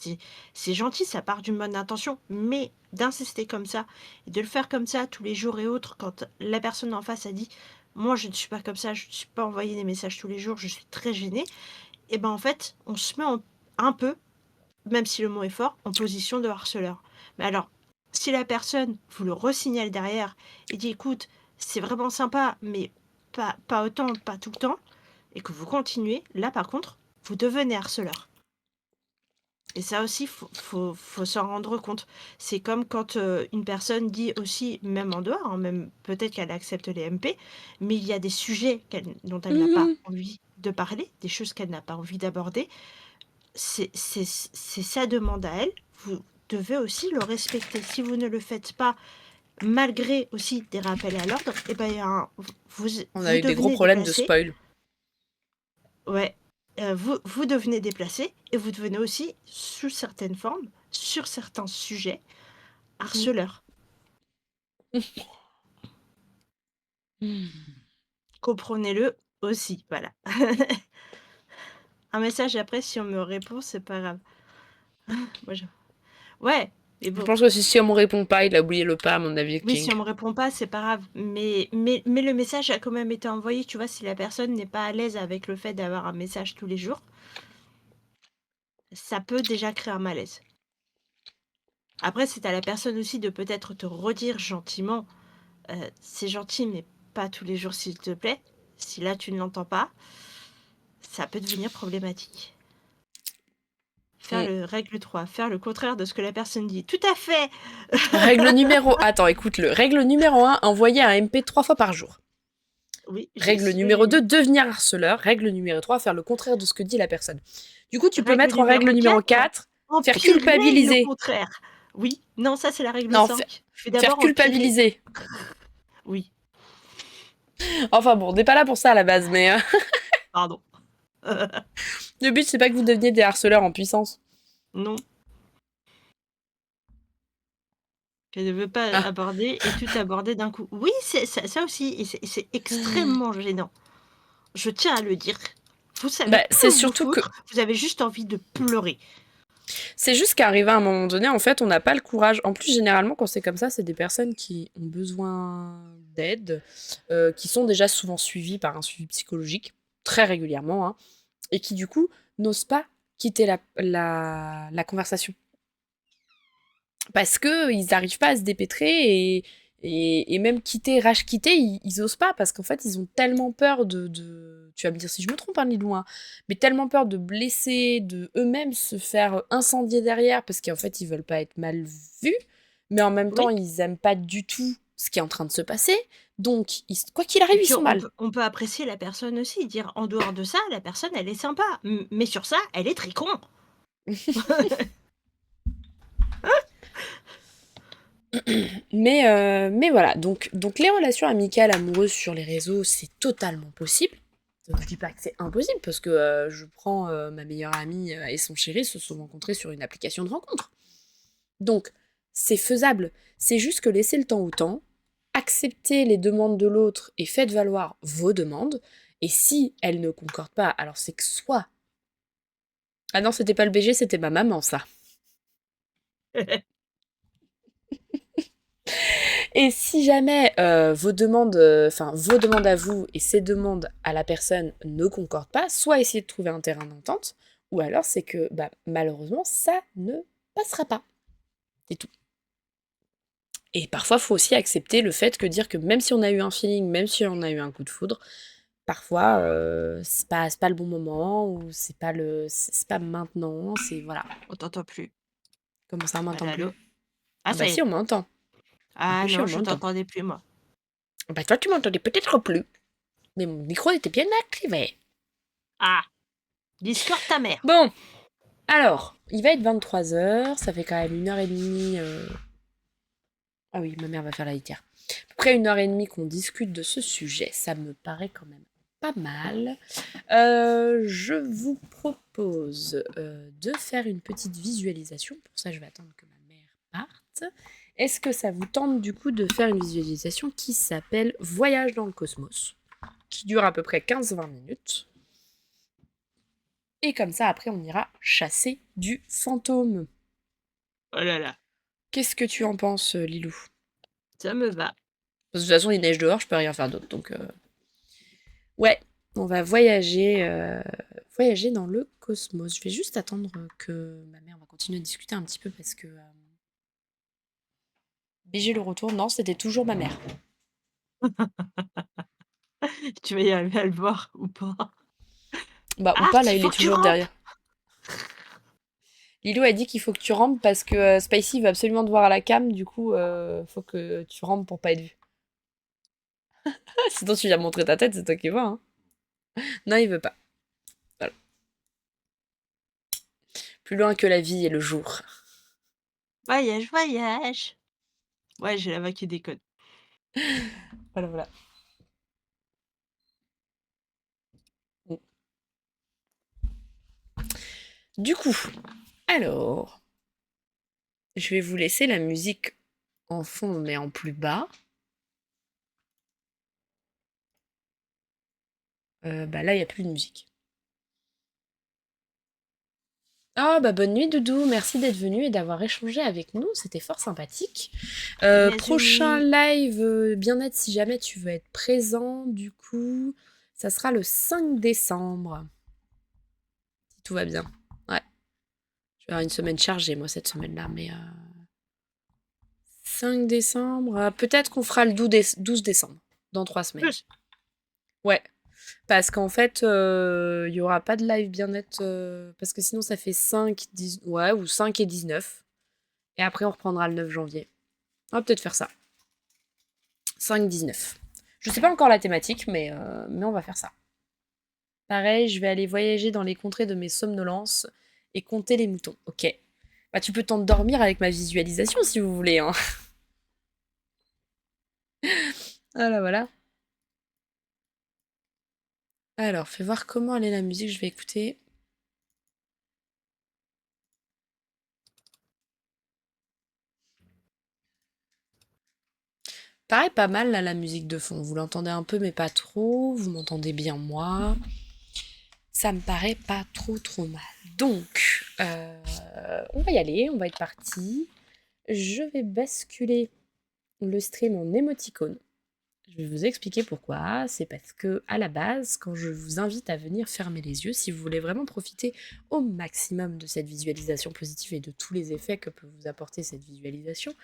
Speaker 2: C'est gentil, ça part d'une bonne intention. Mais d'insister comme ça, et de le faire comme ça tous les jours et autres, quand la personne en face a dit: «Moi, je ne suis pas comme ça, je ne suis pas envoyer des messages tous les jours, je suis très gênée», et ben, en fait, on se met un peu, même si le mot est fort, en position de harceleur. Mais alors, si la personne vous le resignale derrière et dit: «Écoute, c'est vraiment sympa, mais pas autant, pas tout le temps», et que vous continuez, là par contre, vous devenez harceleur. Et ça aussi, faut s'en rendre compte. C'est comme quand, une personne dit aussi, même en dehors, hein, même peut-être qu'elle accepte les MP, mais il y a des sujets dont elle n'a pas
Speaker 1: Mhm.
Speaker 2: envie de parler, des choses qu'elle n'a pas envie d'aborder. C'est sa demande à elle. Vous devez aussi le respecter. Si vous ne le faites pas, malgré aussi des rappels à l'ordre, et ben, il y a vous,
Speaker 1: On a
Speaker 2: vous
Speaker 1: eu des gros
Speaker 2: devenez
Speaker 1: problèmes de
Speaker 2: déplacé.
Speaker 1: spoil.
Speaker 2: Ouais. Vous devenez déplacé et vous devenez aussi, sous certaines formes, sur certains sujets, harceleur.
Speaker 1: Mhm.
Speaker 2: Comprenez-le aussi, voilà. Un message après, si on me répond, c'est pas grave. Moi, ouais, mais
Speaker 1: Je
Speaker 2: bon.
Speaker 1: pense que si on me répond pas, il a oublié le pas à mon avis,
Speaker 2: Oui, si
Speaker 1: King.
Speaker 2: on me répond pas, c'est pas grave. Mais le message a quand même été envoyé. Tu vois, si la personne n'est pas à l'aise avec le fait d'avoir un message tous les jours, ça peut déjà créer un malaise. Après, c'est à la personne aussi de peut-être te redire gentiment, c'est gentil, mais pas tous les jours, s'il te plaît. Si là, tu ne l'entends pas, ça peut devenir problématique. Faire
Speaker 1: Mm.
Speaker 2: le règle 3, faire le contraire de ce que la personne dit. Tout à fait.
Speaker 1: Règle numéro... Attends, écoute-le. Règle numéro 1, envoyer un MP 3 fois par jour.
Speaker 2: Oui, j'ai
Speaker 1: Règle
Speaker 2: ce que
Speaker 1: numéro
Speaker 2: j'ai
Speaker 1: 2,
Speaker 2: lu.
Speaker 1: devenir harceleur. Règle numéro 3, faire le contraire de ce que dit la personne. Du coup, tu peux
Speaker 2: Règle
Speaker 1: mettre en règle
Speaker 2: numéro
Speaker 1: numéro
Speaker 2: 4,
Speaker 1: 4, faire
Speaker 2: empirer le
Speaker 1: culpabiliser.
Speaker 2: contraire. Oui, non, ça c'est la règle
Speaker 1: Non,
Speaker 2: 5. Fais
Speaker 1: faire
Speaker 2: d'abord empirer.
Speaker 1: culpabiliser.
Speaker 2: Oui,
Speaker 1: Enfin bon, on n'est pas là pour ça à la base, mais
Speaker 2: pardon.
Speaker 1: le but, c'est pas que vous deveniez des harceleurs en puissance.
Speaker 2: Non, je ne veux pas
Speaker 1: Ah,
Speaker 2: aborder et tout aborder d'un coup. Oui, c'est ça aussi et c'est extrêmement gênant. Je tiens à le dire. Vous savez
Speaker 1: bah, c'est
Speaker 2: plus où vous
Speaker 1: surtout que
Speaker 2: foutre, vous avez juste envie de pleurer.
Speaker 1: c'est juste qu'arrivé à un moment donné, en fait, on n'a pas le courage. En plus, généralement, quand c'est comme ça, c'est des personnes qui ont besoin d'aide, qui sont déjà souvent suivies par un suivi psychologique, très régulièrement, hein, et qui, du coup, n'osent pas quitter la conversation. Parce qu'ils n'arrivent pas à se dépêtrer et même quitter, rage quitter, ils osent pas parce qu'en fait, ils ont tellement peur tu vas me dire si je me trompe, hein, Lilou, hein, mais tellement peur de blesser, de eux-mêmes se faire incendier derrière parce qu'en fait, ils veulent pas être mal vus, mais en même temps,
Speaker 2: Oui
Speaker 1: ils aiment pas du tout ce qui est en train de se passer. Donc, quoi qu'il
Speaker 2: et
Speaker 1: arrive, ils
Speaker 2: puis
Speaker 1: sont mal.
Speaker 2: on peut apprécier la personne aussi, dire: «En dehors de ça, la personne elle est sympa, mais sur ça, elle est très con».
Speaker 1: Mais voilà, donc les relations amicales, amoureuses sur les réseaux, c'est totalement possible. Je dis pas que c'est impossible, parce que je prends ma meilleure amie et son chéri se sont rencontrés sur une application de rencontre. Donc, c'est faisable. C'est juste que laissez le temps au temps, acceptez les demandes de l'autre et faites valoir vos demandes. Et si elles ne concordent pas, alors c'est que soit... Ah non, c'était pas le BG, c'était ma maman, ça. Et si jamais vos demandes à vous et ces demandes à la personne ne concordent pas, soit essayez de trouver un terrain d'entente, ou alors c'est que bah, malheureusement ça ne passera pas. C'est tout. Et parfois, il faut aussi accepter le fait que dire que même si on a eu un feeling, même si on a eu un coup de foudre, parfois c'est pas le bon moment ou c'est pas maintenant, c'est voilà.
Speaker 2: On t'entend plus.
Speaker 1: Comment ça, on m'entend
Speaker 2: Allô,
Speaker 1: plus?
Speaker 2: allô? Ah
Speaker 1: Ah bah
Speaker 2: ça y
Speaker 1: si,
Speaker 2: est.
Speaker 1: on m'entend. En
Speaker 2: Ah
Speaker 1: plus, si
Speaker 2: non,
Speaker 1: on
Speaker 2: je
Speaker 1: m'entend.
Speaker 2: t'entendais plus moi.
Speaker 1: Bah toi, tu m'entendais peut-être plus, mais mon micro était bien activé.
Speaker 2: Ah! Discord ta mère.
Speaker 1: Bon, alors, il va être 23 h, ça fait quand même 1 h 30. Ah oui, ma mère va faire la litière. À peu près 1 h 30 qu'on discute de ce sujet, ça me paraît quand même pas mal. Je vous propose de faire une petite visualisation. Pour ça, je vais attendre que ma mère parte. Est-ce que ça vous tente du coup de faire une visualisation qui s'appelle Voyage dans le cosmos, qui dure à peu près 15-20 minutes. Et comme ça, après, on ira chasser du fantôme.
Speaker 2: Oh là là,
Speaker 1: Qu'est-ce que tu en penses, Lilou?
Speaker 2: ça me va.
Speaker 1: Parce que de toute façon, il neige dehors, je peux rien faire d'autre. Donc, ouais, on va voyager dans le cosmos. Je vais juste attendre que ma mère va continuer de discuter un petit peu parce que BG le retour, non, c'était toujours ma mère.
Speaker 2: Tu vas y arriver à le voir ou pas?
Speaker 1: Bah, ou
Speaker 2: Ah,
Speaker 1: pas, là,
Speaker 2: il
Speaker 1: il
Speaker 2: faut
Speaker 1: est
Speaker 2: que tu
Speaker 1: toujours
Speaker 2: rampes!
Speaker 1: derrière. Lilou a dit qu'il faut que tu rampes parce que Spicy veut absolument te voir à la cam, du coup, faut que tu rampes pour pas être vu. Sinon, tu viens montrer ta tête, c'est toi qui vois, hein. Non, il veut pas. Voilà. Plus loin que la vie et le jour.
Speaker 2: Voyage, voyage! Ouais, j'ai la voix qui déconne.
Speaker 1: Voilà, voilà. Du coup, alors, je vais vous laisser la musique en fond, mais en plus bas. Bah là, il n'y a plus de musique. Ah bah bonne nuit Doudou, merci d'être venu et d'avoir échangé avec nous, c'était fort sympathique. Prochain
Speaker 2: Bisous.
Speaker 1: live bien-être si jamais tu veux être présent, du coup, ça sera le 5 décembre, si tout va bien. Ouais, je vais avoir une semaine chargée moi cette semaine-là, mais 5 décembre, peut-être qu'on fera le 12 décembre, dans 3 semaines.
Speaker 2: Plus.
Speaker 1: Ouais, parce qu'en fait, il y aura pas de live bien-être, parce que sinon ça fait 5, 10, ouais, ou 5 et 19. Et après, on reprendra le 9 janvier. On va peut-être faire ça. 5-19. Je sais pas encore la thématique, mais on va faire ça. Pareil, je vais aller voyager dans les contrées de mes somnolences et compter les moutons. Ok. Bah, tu peux t'endormir avec ma visualisation si vous voulez, hein. Voilà, voilà. Alors, fais voir comment elle est la musique que je vais écouter. Pareil, pas mal là, la musique de fond. Vous l'entendez un peu, mais pas trop. Vous m'entendez bien, moi. Ça me paraît pas trop mal. Donc, on va y aller, on va être parti. Je vais basculer le stream en émoticône. Je vais vous expliquer pourquoi. C'est parce que, à la base, quand je vous invite à venir fermer les yeux, si vous voulez vraiment profiter au maximum de cette visualisation positive et de tous les effets que peut vous apporter cette visualisation,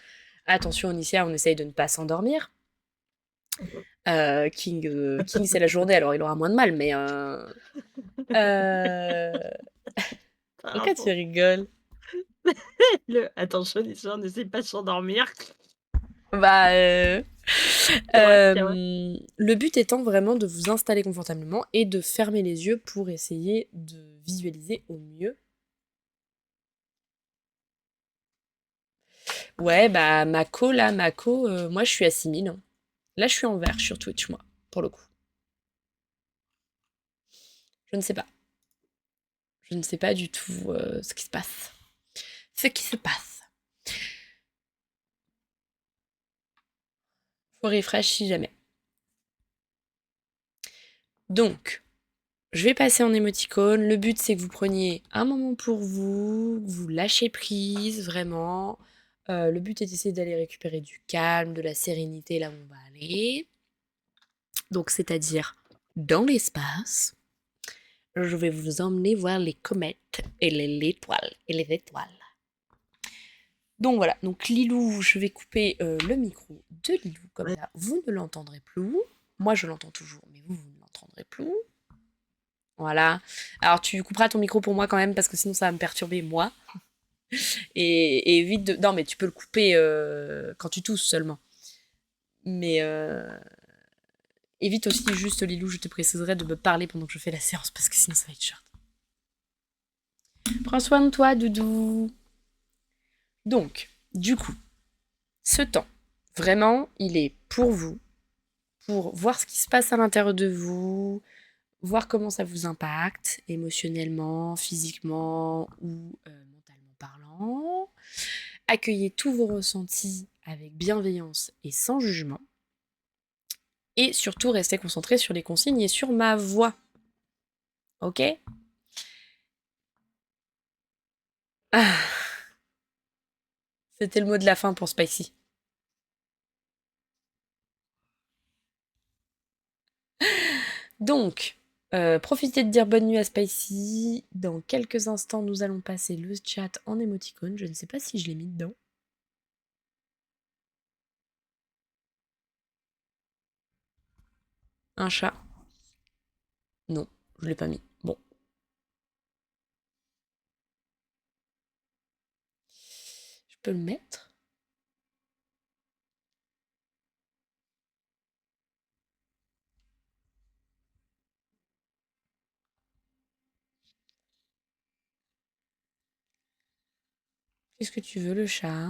Speaker 1: attention, Onicia, on essaye de ne pas s'endormir. King c'est la journée, alors il aura moins de mal, mais. Pourquoi tu
Speaker 2: Pardon.
Speaker 1: rigoles?
Speaker 2: Attention, les gens, n'essaie pas de s'endormir.
Speaker 1: Bah,
Speaker 2: C'est vrai, c'est vrai.
Speaker 1: le but étant vraiment de vous installer confortablement et de fermer les yeux pour essayer de visualiser au mieux. Ouais, bah, Mako, moi je suis à 6000, hein. Là, je suis en vert sur Twitch, moi, pour le coup. Je ne sais pas. Je ne sais pas du tout ce qui se passe. Ce qui se passe. Faut refresh si jamais. Donc, je vais passer en émoticône. Le but, c'est que vous preniez un moment pour vous, que vous lâchez prise, vraiment. Le but est d'essayer d'aller récupérer du calme, de la sérénité là où on va aller. Donc, c'est-à-dire dans l'espace. Je vais vous emmener voir les comètes et l'étoile et les étoiles. Donc voilà, donc Lilou, je vais couper le micro de Lilou, comme
Speaker 2: Ouais.
Speaker 1: ça vous ne l'entendrez plus. Moi je l'entends toujours, mais vous ne l'entendrez plus. Voilà. Alors tu couperas ton micro pour moi quand même, parce que sinon ça va me perturber moi. Et évite de... Non mais tu peux le couper quand tu tousses seulement. Mais évite aussi juste Lilou, je te préciserai de me parler pendant que je fais la séance, parce que sinon ça va être short. Prends soin de toi, Doudou. Donc, du coup, ce temps, vraiment, il est pour vous, pour voir ce qui se passe à l'intérieur de vous, voir comment ça vous impacte émotionnellement, physiquement ou mentalement parlant. Accueillez tous vos ressentis avec bienveillance et sans jugement. Et surtout, restez concentré sur les consignes et sur ma voix. Ok? Ah, c'était le mot de la fin pour Spicy. Donc, profitez de dire bonne nuit à Spicy. Dans quelques instants, nous allons passer le chat en émoticône. Je ne sais pas si je l'ai mis dedans. Un chat. Non, je l'ai pas mis. Bon. Je peux le mettre? Qu'est-ce que tu veux, le chat?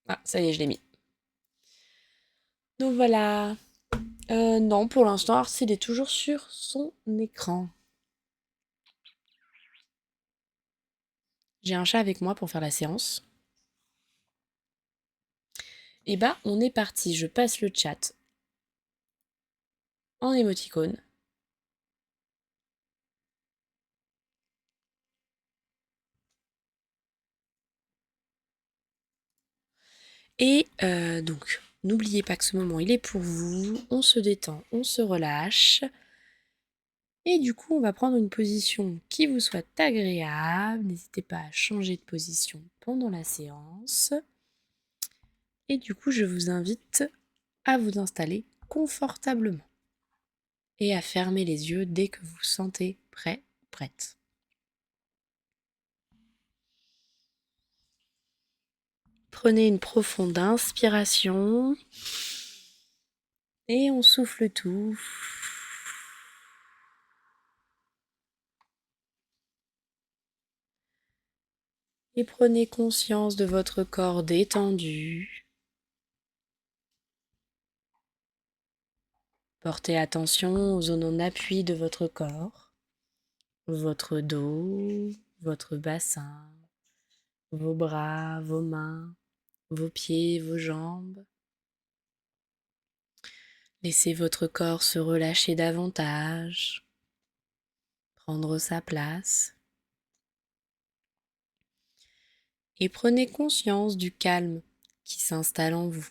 Speaker 1: Ah, ça y est, je l'ai mis. Donc voilà. Non, pour l'instant, Ars, il est toujours sur son écran. J'ai un chat avec moi pour faire la séance. Et bah, on est parti. Je passe le chat en émoticône. Et donc, n'oubliez pas que ce moment, il est pour vous. On se détend, on se relâche. Et du coup, on va prendre une position qui vous soit agréable. N'hésitez pas à changer de position pendant la séance. Et du coup, je vous invite à vous installer confortablement et à fermer les yeux dès que vous sentez prêt ou prête. Prenez une profonde inspiration et on souffle tout. Et prenez conscience de votre corps détendu. Portez attention aux zones en appui de votre corps, votre dos, votre bassin, vos bras, vos mains, vos pieds, vos jambes. Laissez votre corps se relâcher davantage, prendre sa place. Et prenez conscience du calme qui s'installe en vous.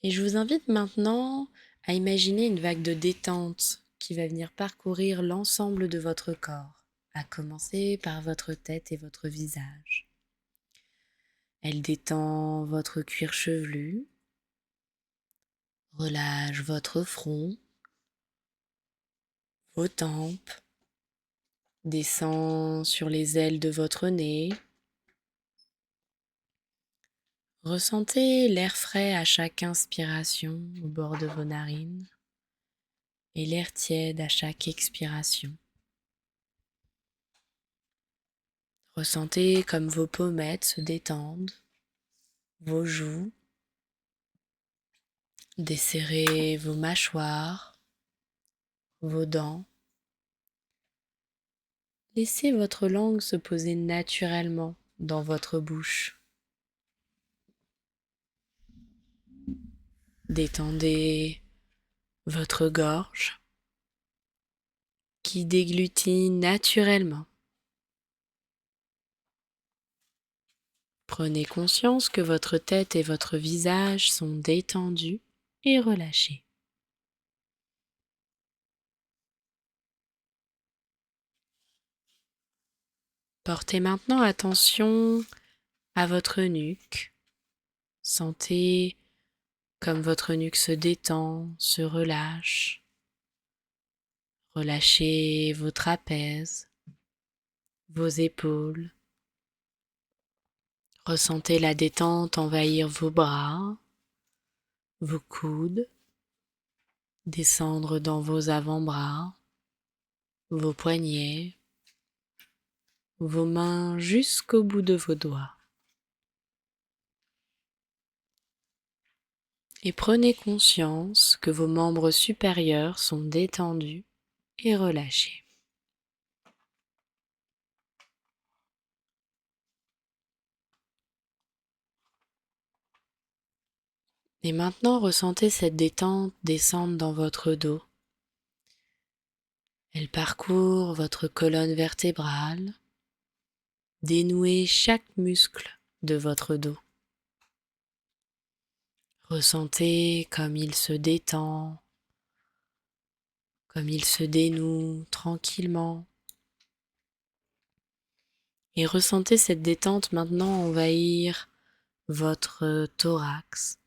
Speaker 1: Et je vous invite maintenant à imaginer une vague de détente qui va venir parcourir l'ensemble de votre corps, à commencer par votre tête et votre visage. Elle détend votre cuir chevelu, relâche votre front, vos tempes, descend sur les ailes de votre nez. Ressentez l'air frais à chaque inspiration au bord de vos narines et l'air tiède à chaque expiration. Ressentez comme vos pommettes se détendent, vos joues, desserrez vos mâchoires, vos dents. Laissez votre langue se poser naturellement dans votre bouche. Détendez votre gorge qui déglutit naturellement. Prenez conscience que votre tête et votre visage sont détendus et relâchés. Portez maintenant attention à votre nuque. Sentez comme votre nuque se détend, se relâche. Relâchez vos trapèzes, vos épaules. Ressentez la détente envahir vos bras, vos coudes, descendre dans vos avant-bras, vos poignets, vos mains jusqu'au bout de vos doigts. Et prenez conscience que vos membres supérieurs sont détendus et relâchés. Et maintenant, ressentez cette détente descendre dans votre dos. Elle parcourt votre colonne vertébrale, dénouez chaque muscle de votre dos. Ressentez comme il se détend, comme il se dénoue tranquillement. Et ressentez cette détente maintenant envahir votre thorax,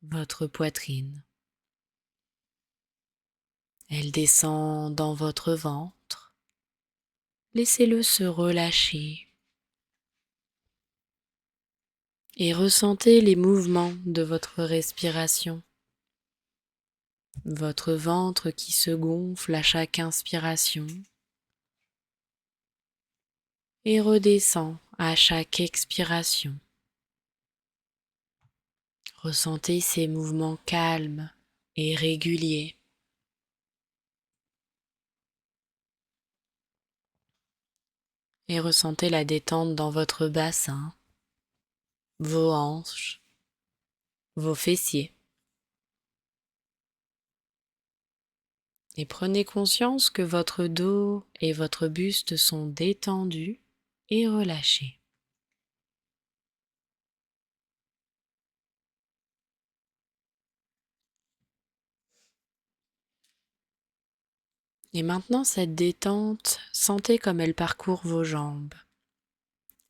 Speaker 1: votre poitrine. Elle descend dans votre ventre. Laissez-le se relâcher. Et ressentez les mouvements de votre respiration. Votre ventre qui se gonfle à chaque inspiration et redescend à chaque expiration. Ressentez ces mouvements calmes et réguliers. Et ressentez la détente dans votre bassin, vos hanches, vos fessiers. Et prenez conscience que votre dos et votre buste sont détendus et relâchés. Et maintenant, cette détente, sentez comme elle parcourt vos jambes.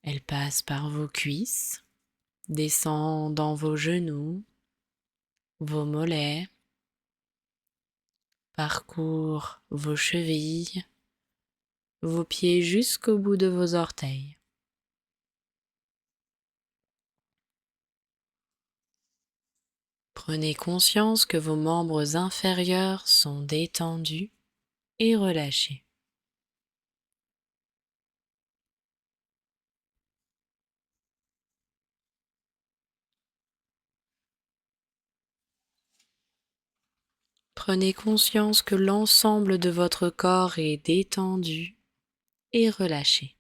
Speaker 1: Elle passe par vos cuisses, descend dans vos genoux, vos mollets, parcourt vos chevilles, vos pieds jusqu'au bout de vos orteils. Prenez conscience que vos membres inférieurs sont détendus et relâchés. Prenez conscience que l'ensemble de votre corps est détendu et relâché.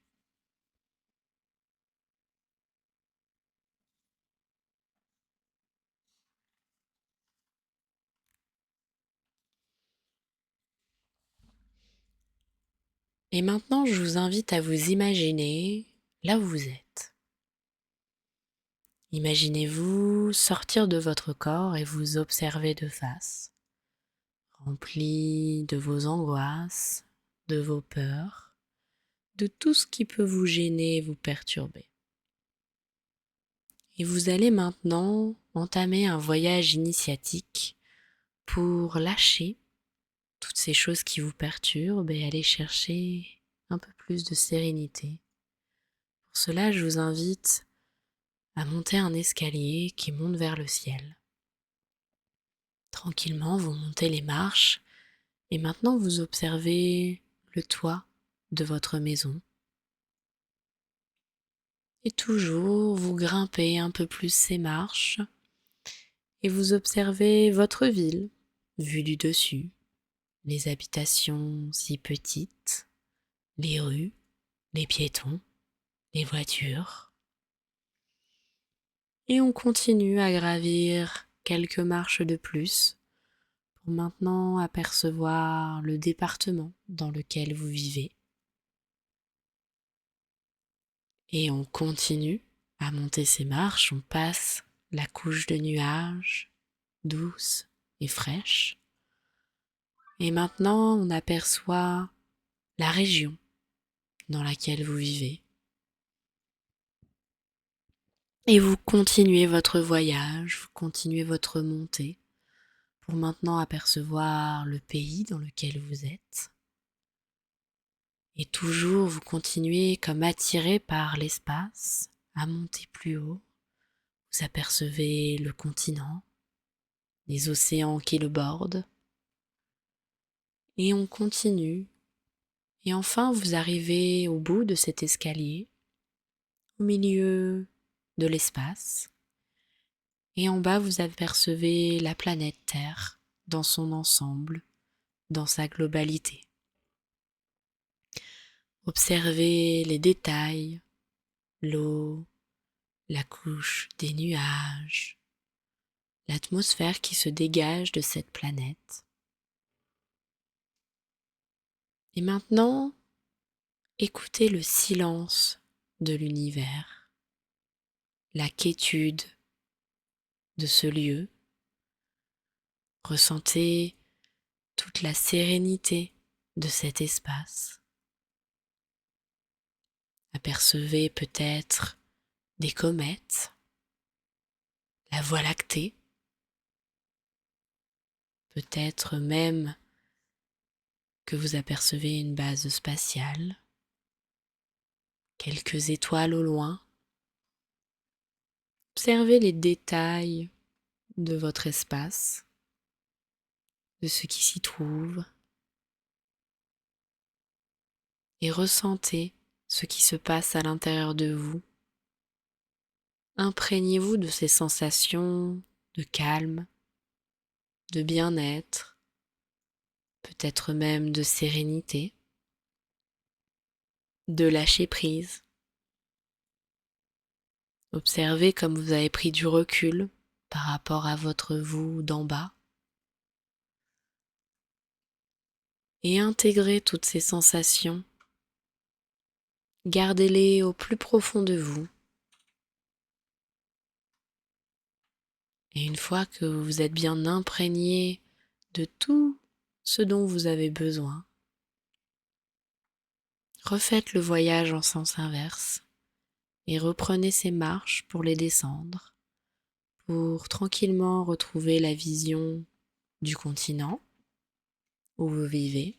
Speaker 1: Et maintenant, je vous invite à vous imaginer là où vous êtes. Imaginez-vous sortir de votre corps et vous observer de face, rempli de vos angoisses, de vos peurs, de tout ce qui peut vous gêner et vous perturber. Et vous allez maintenant entamer un voyage initiatique pour lâcher toutes ces choses qui vous perturbent et aller chercher un peu plus de sérénité. Pour cela, je vous invite à monter un escalier qui monte vers le ciel. Tranquillement, vous montez les marches et maintenant vous observez le toit de votre maison. Et toujours, vous grimpez un peu plus ces marches et vous observez votre ville vue du dessus, les habitations si petites, les rues, les piétons, les voitures. Et on continue à gravir quelques marches de plus pour maintenant apercevoir le département dans lequel vous vivez. Et on continue à monter ces marches, on passe la couche de nuages douce et fraîche. Et maintenant, on aperçoit la région dans laquelle vous vivez. Et vous continuez votre voyage, vous continuez votre montée pour maintenant apercevoir le pays dans lequel vous êtes. Et toujours vous continuez comme attiré par l'espace à monter plus haut. Vous apercevez le continent, les océans qui le bordent. Et on continue. Et enfin, vous arrivez au bout de cet escalier, au milieu de l'espace. Et en bas, vous apercevez la planète Terre dans son ensemble, dans sa globalité. Observez les détails, l'eau, la couche des nuages, l'atmosphère qui se dégage de cette planète. Et maintenant, écoutez le silence de l'univers, la quiétude de ce lieu. Ressentez toute la sérénité de cet espace. Apercevez peut-être des comètes, la Voie lactée, peut-être même que vous apercevez une base spatiale, quelques étoiles au loin. Observez les détails de votre espace, de ce qui s'y trouve, et ressentez ce qui se passe à l'intérieur de vous. Imprégnez-vous de ces sensations de calme, de bien-être, peut-être même de sérénité, de lâcher prise. Observez comme vous avez pris du recul par rapport à votre vous d'en bas et intégrez toutes ces sensations. Gardez-les au plus profond de vous. Et une fois que vous êtes bien imprégné de tout ce dont vous avez besoin, refaites le voyage en sens inverse et reprenez ces marches pour les descendre, pour tranquillement retrouver la vision du continent où vous vivez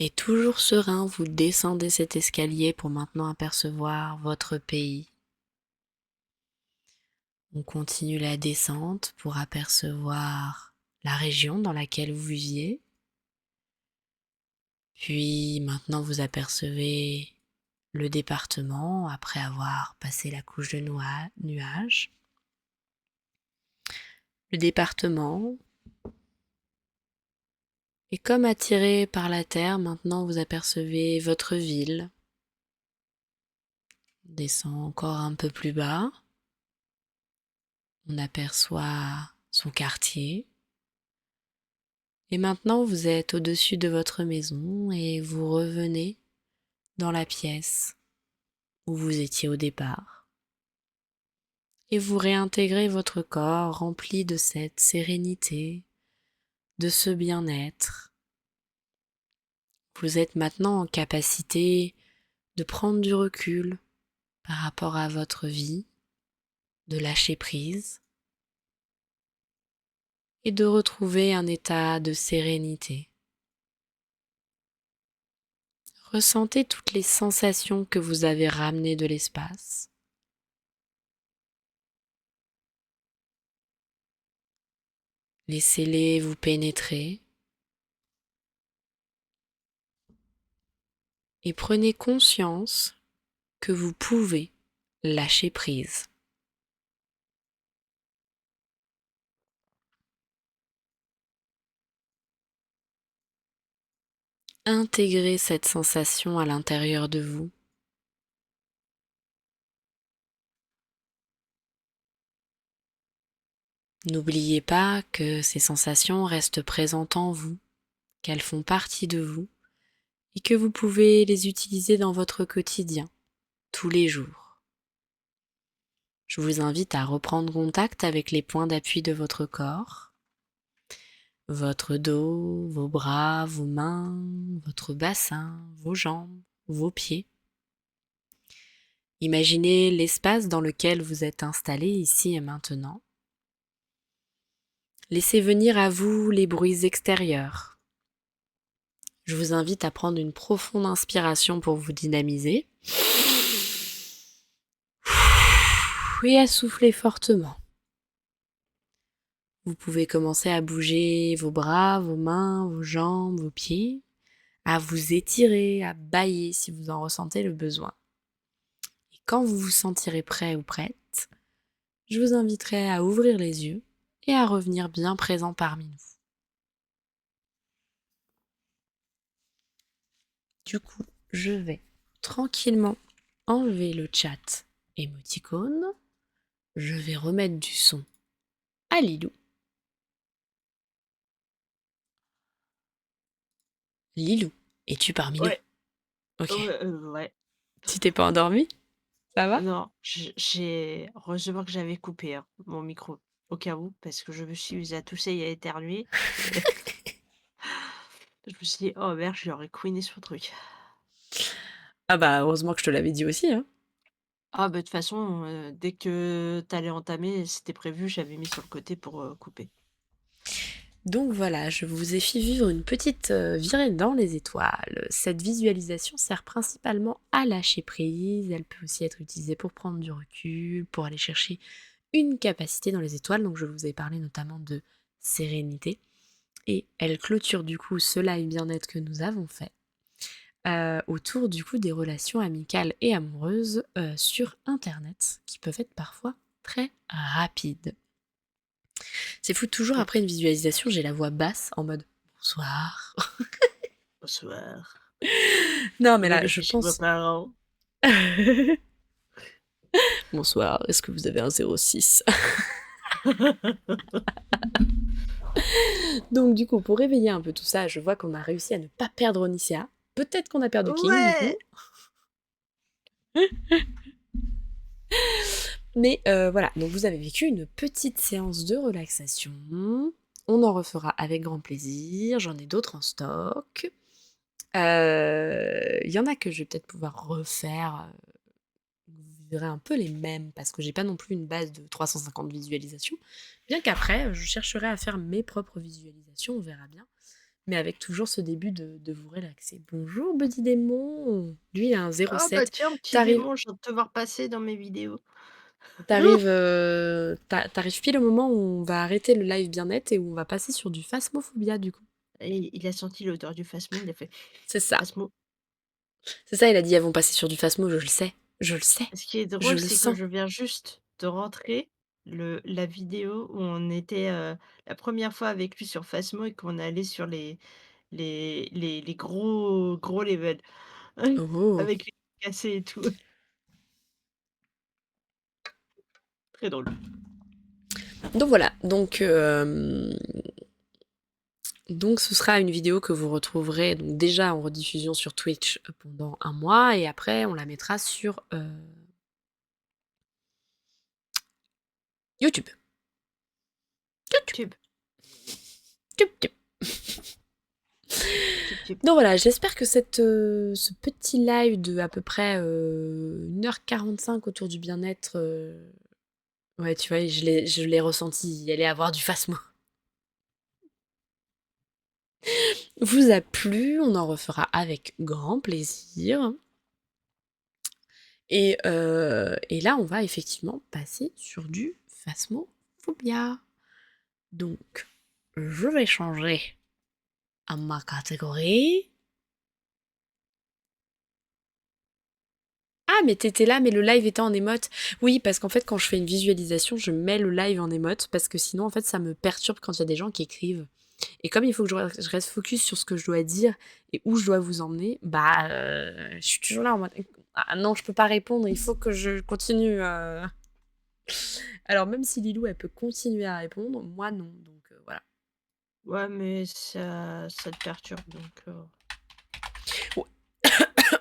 Speaker 1: Et toujours serein, vous descendez cet escalier pour maintenant apercevoir votre pays. On continue la descente pour apercevoir la région dans laquelle vous viviez. Puis maintenant vous apercevez le département après avoir passé la couche de nuages. Le département est comme attiré par la terre. Maintenant vous apercevez votre ville. On descend encore un peu plus bas. On aperçoit son quartier. Et maintenant vous êtes au-dessus de votre maison et vous revenez dans la pièce où vous étiez au départ. Et vous réintégrez votre corps rempli de cette sérénité, de ce bien-être. Vous êtes maintenant en capacité de prendre du recul par rapport à votre vie, de lâcher prise et de retrouver un état de sérénité. Ressentez toutes les sensations que vous avez ramenées de l'espace. Laissez-les vous pénétrer et prenez conscience que vous pouvez lâcher prise. Intégrez cette sensation à l'intérieur de vous. N'oubliez pas que ces sensations restent présentes en vous, qu'elles font partie de vous et que vous pouvez les utiliser dans votre quotidien, tous les jours. Je vous invite à reprendre contact avec les points d'appui de votre corps, votre dos, vos bras, vos mains, votre bassin, vos jambes, vos pieds. Imaginez l'espace dans lequel vous êtes installé ici et maintenant. Laissez venir à vous les bruits extérieurs. Je vous invite à prendre une profonde inspiration pour vous dynamiser et à souffler fortement. Vous pouvez commencer à bouger vos bras, vos mains, vos jambes, vos pieds, à vous étirer, à bâiller si vous en ressentez le besoin. Et quand vous vous sentirez prêt ou prête, je vous inviterai à ouvrir les yeux et à revenir bien présent parmi nous. Du coup, je vais tranquillement enlever le chat émoticône. Je vais remettre du son à Lilou. Lilou, es-tu parmi nous?
Speaker 2: Ouais,
Speaker 1: Ok.
Speaker 2: ouais.
Speaker 1: Tu t'es pas endormi? Ça va?
Speaker 2: Non, j'ai heureusement que j'avais coupé, hein, mon micro, au cas où, parce que je me suis mise à tousser et à éternuer. Je me suis dit: «Oh merde, je lui aurais couiné son truc».
Speaker 1: Ah bah heureusement que je te l'avais dit aussi, hein.
Speaker 2: Ah bah, de toute façon, dès que tu allais entamer, c'était prévu, j'avais mis sur le côté pour, couper.
Speaker 1: Donc voilà, je vous ai fait vivre une petite virée dans les étoiles. Cette visualisation sert principalement à lâcher prise. Elle peut aussi être utilisée pour prendre du recul, pour aller chercher une capacité dans les étoiles. Donc je vous ai parlé notamment de sérénité. Et elle clôture du coup ce live bien-être que nous avons fait autour du coup des relations amicales et amoureuses sur Internet, qui peuvent être parfois très rapides. C'est fou, toujours
Speaker 2: Mmh.
Speaker 1: après une visualisation, j'ai la voix basse en mode bonsoir.
Speaker 2: Bonsoir.
Speaker 1: Non, mais
Speaker 2: Vous
Speaker 1: là,
Speaker 2: avez
Speaker 1: je
Speaker 2: chez vos
Speaker 1: pense.
Speaker 2: parents?
Speaker 1: Bonsoir, est-ce que vous avez un 06? Donc, du coup, pour réveiller un peu tout ça, je vois qu'on a réussi à ne pas perdre Onicia. Peut-être qu'on a perdu King, du coup.
Speaker 2: Ouais!
Speaker 1: Mais voilà, donc vous avez vécu une petite séance de relaxation. On en refera avec grand plaisir. J'en ai d'autres en stock. Il y en a que je vais peut-être pouvoir refaire. Vous verrez un peu les mêmes parce que j'ai pas non plus une base de 350 visualisations. Bien qu'après, je chercherai à faire mes propres visualisations, on verra bien. mais avec toujours ce début de vous relaxer. Bonjour Buddy Démon! Lui, il a un
Speaker 2: Oh bah
Speaker 1: 07.
Speaker 2: tiens, petit
Speaker 1: T'arrives,
Speaker 2: démon, je viens de te voir passer dans mes vidéos.
Speaker 1: t'arrives, t'arrives pile au moment où on va arrêter le live bien-être et où on va passer sur du phasmophobia du coup.
Speaker 2: Et il a senti l'odeur du phasmo, il a fait:
Speaker 1: C'est ça.
Speaker 2: «Phasmo».
Speaker 1: C'est ça, il a dit: «Elles vont passer sur du phasmo», je le sais, je le sais,
Speaker 2: Ce qui est
Speaker 1: je
Speaker 2: drôle,
Speaker 1: le
Speaker 2: c'est que
Speaker 1: sens.
Speaker 2: je viens juste de rentrer la vidéo où on était, la première fois avec lui sur Phasmo et qu'on est allé sur les gros levels
Speaker 1: Oh!
Speaker 2: avec les cassés et tout. Très drôle.
Speaker 1: Donc voilà, donc ce sera une vidéo que vous retrouverez donc déjà en rediffusion sur Twitch, pendant un mois et après on la mettra sur, YouTube. YouTube,
Speaker 2: Tube,
Speaker 1: YouTube.
Speaker 2: tube, tube.
Speaker 1: Donc voilà, j'espère que ce petit live de à peu près, 1h45 autour du bien-être, ouais, tu vois, je l'ai ressenti, il allait avoir du phasmo. Vous a plu, on en refera avec grand plaisir. Et là, on va effectivement passer sur du phasmophobia. Donc, je vais changer à ma catégorie. Ah, mais t'étais là, mais le live était en émote. Oui, parce qu'en fait, quand je fais une visualisation, je mets le live en émote, parce que sinon, en fait, ça me perturbe quand il y a des gens qui écrivent. Et comme il faut que je reste focus sur ce que je dois dire et où je dois vous emmener, bah, je suis toujours là en mode, ah non, je peux pas répondre, il faut que je continue. Alors, même si Lilou, elle peut continuer à répondre, moi non. Donc, voilà.
Speaker 2: Ouais, mais ça te perturbe donc
Speaker 1: Ouais,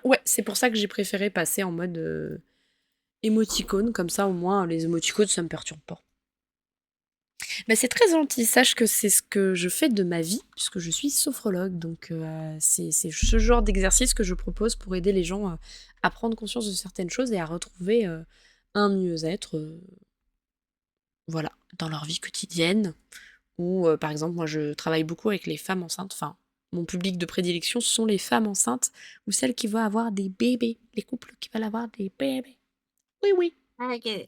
Speaker 1: ouais, c'est pour ça que j'ai préféré passer en mode émoticône. Comme ça, au moins, les émoticônes, ça me perturbe pas. Mais c'est très gentil. Sache que c'est ce que je fais de ma vie, puisque je suis sophrologue. Donc, c'est ce genre d'exercice que je propose pour aider les gens à prendre conscience de certaines choses et à retrouver un mieux-être, voilà, dans leur vie quotidienne. Ou par exemple, moi je travaille beaucoup avec les femmes enceintes. Enfin, mon public de prédilection sont les femmes enceintes ou celles qui vont avoir des bébés, les couples qui veulent avoir des bébés. Oui, oui.
Speaker 2: OK.